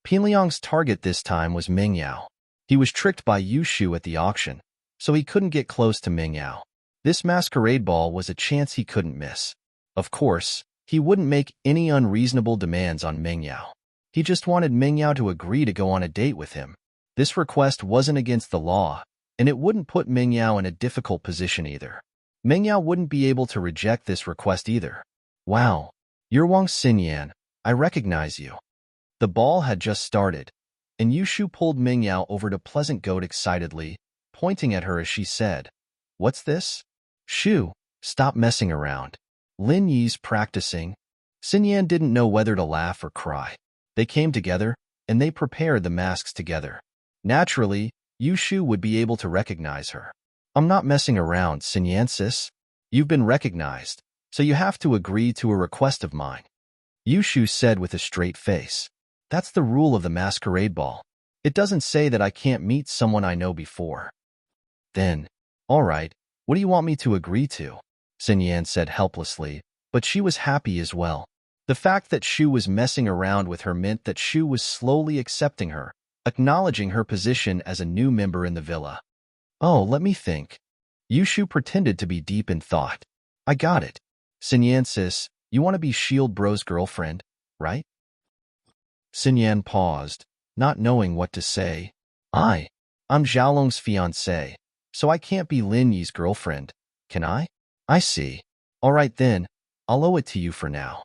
Pin Liang's target this time was Ming Yao. He was tricked by Yu Shu at the auction, so he couldn't get close to Ming Yao. This masquerade ball was a chance he couldn't miss. Of course, he wouldn't make any unreasonable demands on Ming Yao. He just wanted Ming Yao to agree to go on a date with him. This request wasn't against the law, and it wouldn't put Ming Yao in a difficult position either. Ming Yao wouldn't be able to reject this request either. Wow, you're Wang Xinyan. I recognize you. The ball had just started, and Yu Shu pulled Ming Yao over to Pleasant Goat excitedly, pointing at her as she said, What's this? Shu, stop messing around. Lin Yi's practicing. Xinyan didn't know whether to laugh or cry. They came together, and they prepared the masks together. Naturally, Yu Shu would be able to recognize her. I'm not messing around, Xinyan sis. You've been recognized, so you have to agree to a request of mine. Yu Shu said with a straight face. That's the rule of the masquerade ball. It doesn't say that I can't meet someone I know before. Then, all right, what do you want me to agree to? Xinyan said helplessly, but she was happy as well. The fact that Shu was messing around with her meant that Shu was slowly accepting her, acknowledging her position as a new member in the villa. Oh, let me think. Yu Shu pretended to be deep in thought. I got it. Xinyan sis, you want to be Shield Bro's girlfriend, right? Xinyan paused, not knowing what to say. I'm Xiaolong's fiancé, so I can't be Lin Yi's girlfriend, can I? I see. All right then, I'll owe it to you for now.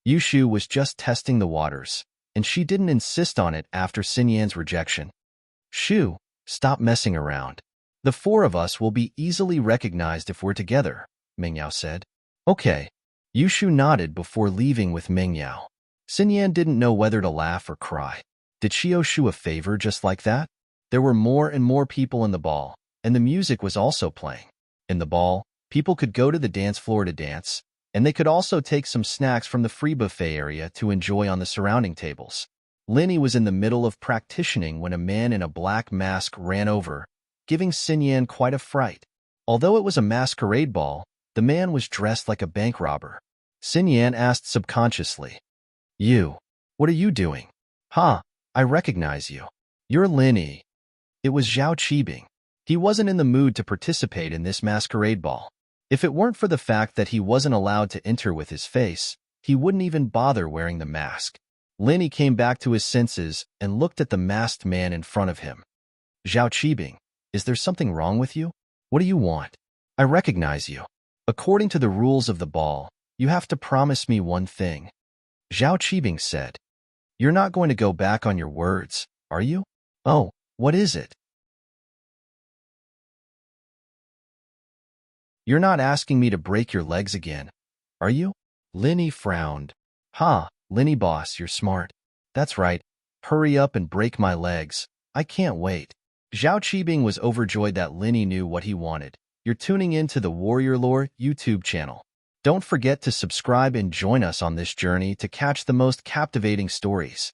Yu Shu was just testing the waters, and she didn't insist on it after Xinyan's rejection. Shu, stop messing around. The four of us will be easily recognized if we're together, Ming Yao said. Okay. Yu Shu nodded before leaving with Ming Yao. Xinyan didn't know whether to laugh or cry. Did she owe Shu a favor just like that? There were more and more people in the ball, and the music was also playing. In the ball, people could go to the dance floor to dance, and they could also take some snacks from the free buffet area to enjoy on the surrounding tables. Linny was in the middle of practicing when a man in a black mask ran over, giving Xinyan quite a fright. Although it was a masquerade ball, the man was dressed like a bank robber. Xinyan asked subconsciously, You, what are you doing? Ha, I recognize you. You're Linny. It was Zhao Qibing. He wasn't in the mood to participate in this masquerade ball. If it weren't for the fact that he wasn't allowed to enter with his face, he wouldn't even bother wearing the mask. Linny came back to his senses and looked at the masked man in front of him. Zhao Qibing, is there something wrong with you? What do you want? I recognize you. According to the rules of the ball, you have to promise me one thing. Zhao Qibing said. You're not going to go back on your words, are you? Oh, what is it? You're not asking me to break your legs again, are you? Linny frowned. Ha, Linny boss, you're smart. That's right. Hurry up and break my legs. I can't wait. Zhao Qibing was overjoyed that Linny knew what he wanted. You're tuning in to the Warrior Lore YouTube channel. Don't forget to subscribe and join us on this journey to catch the most captivating stories.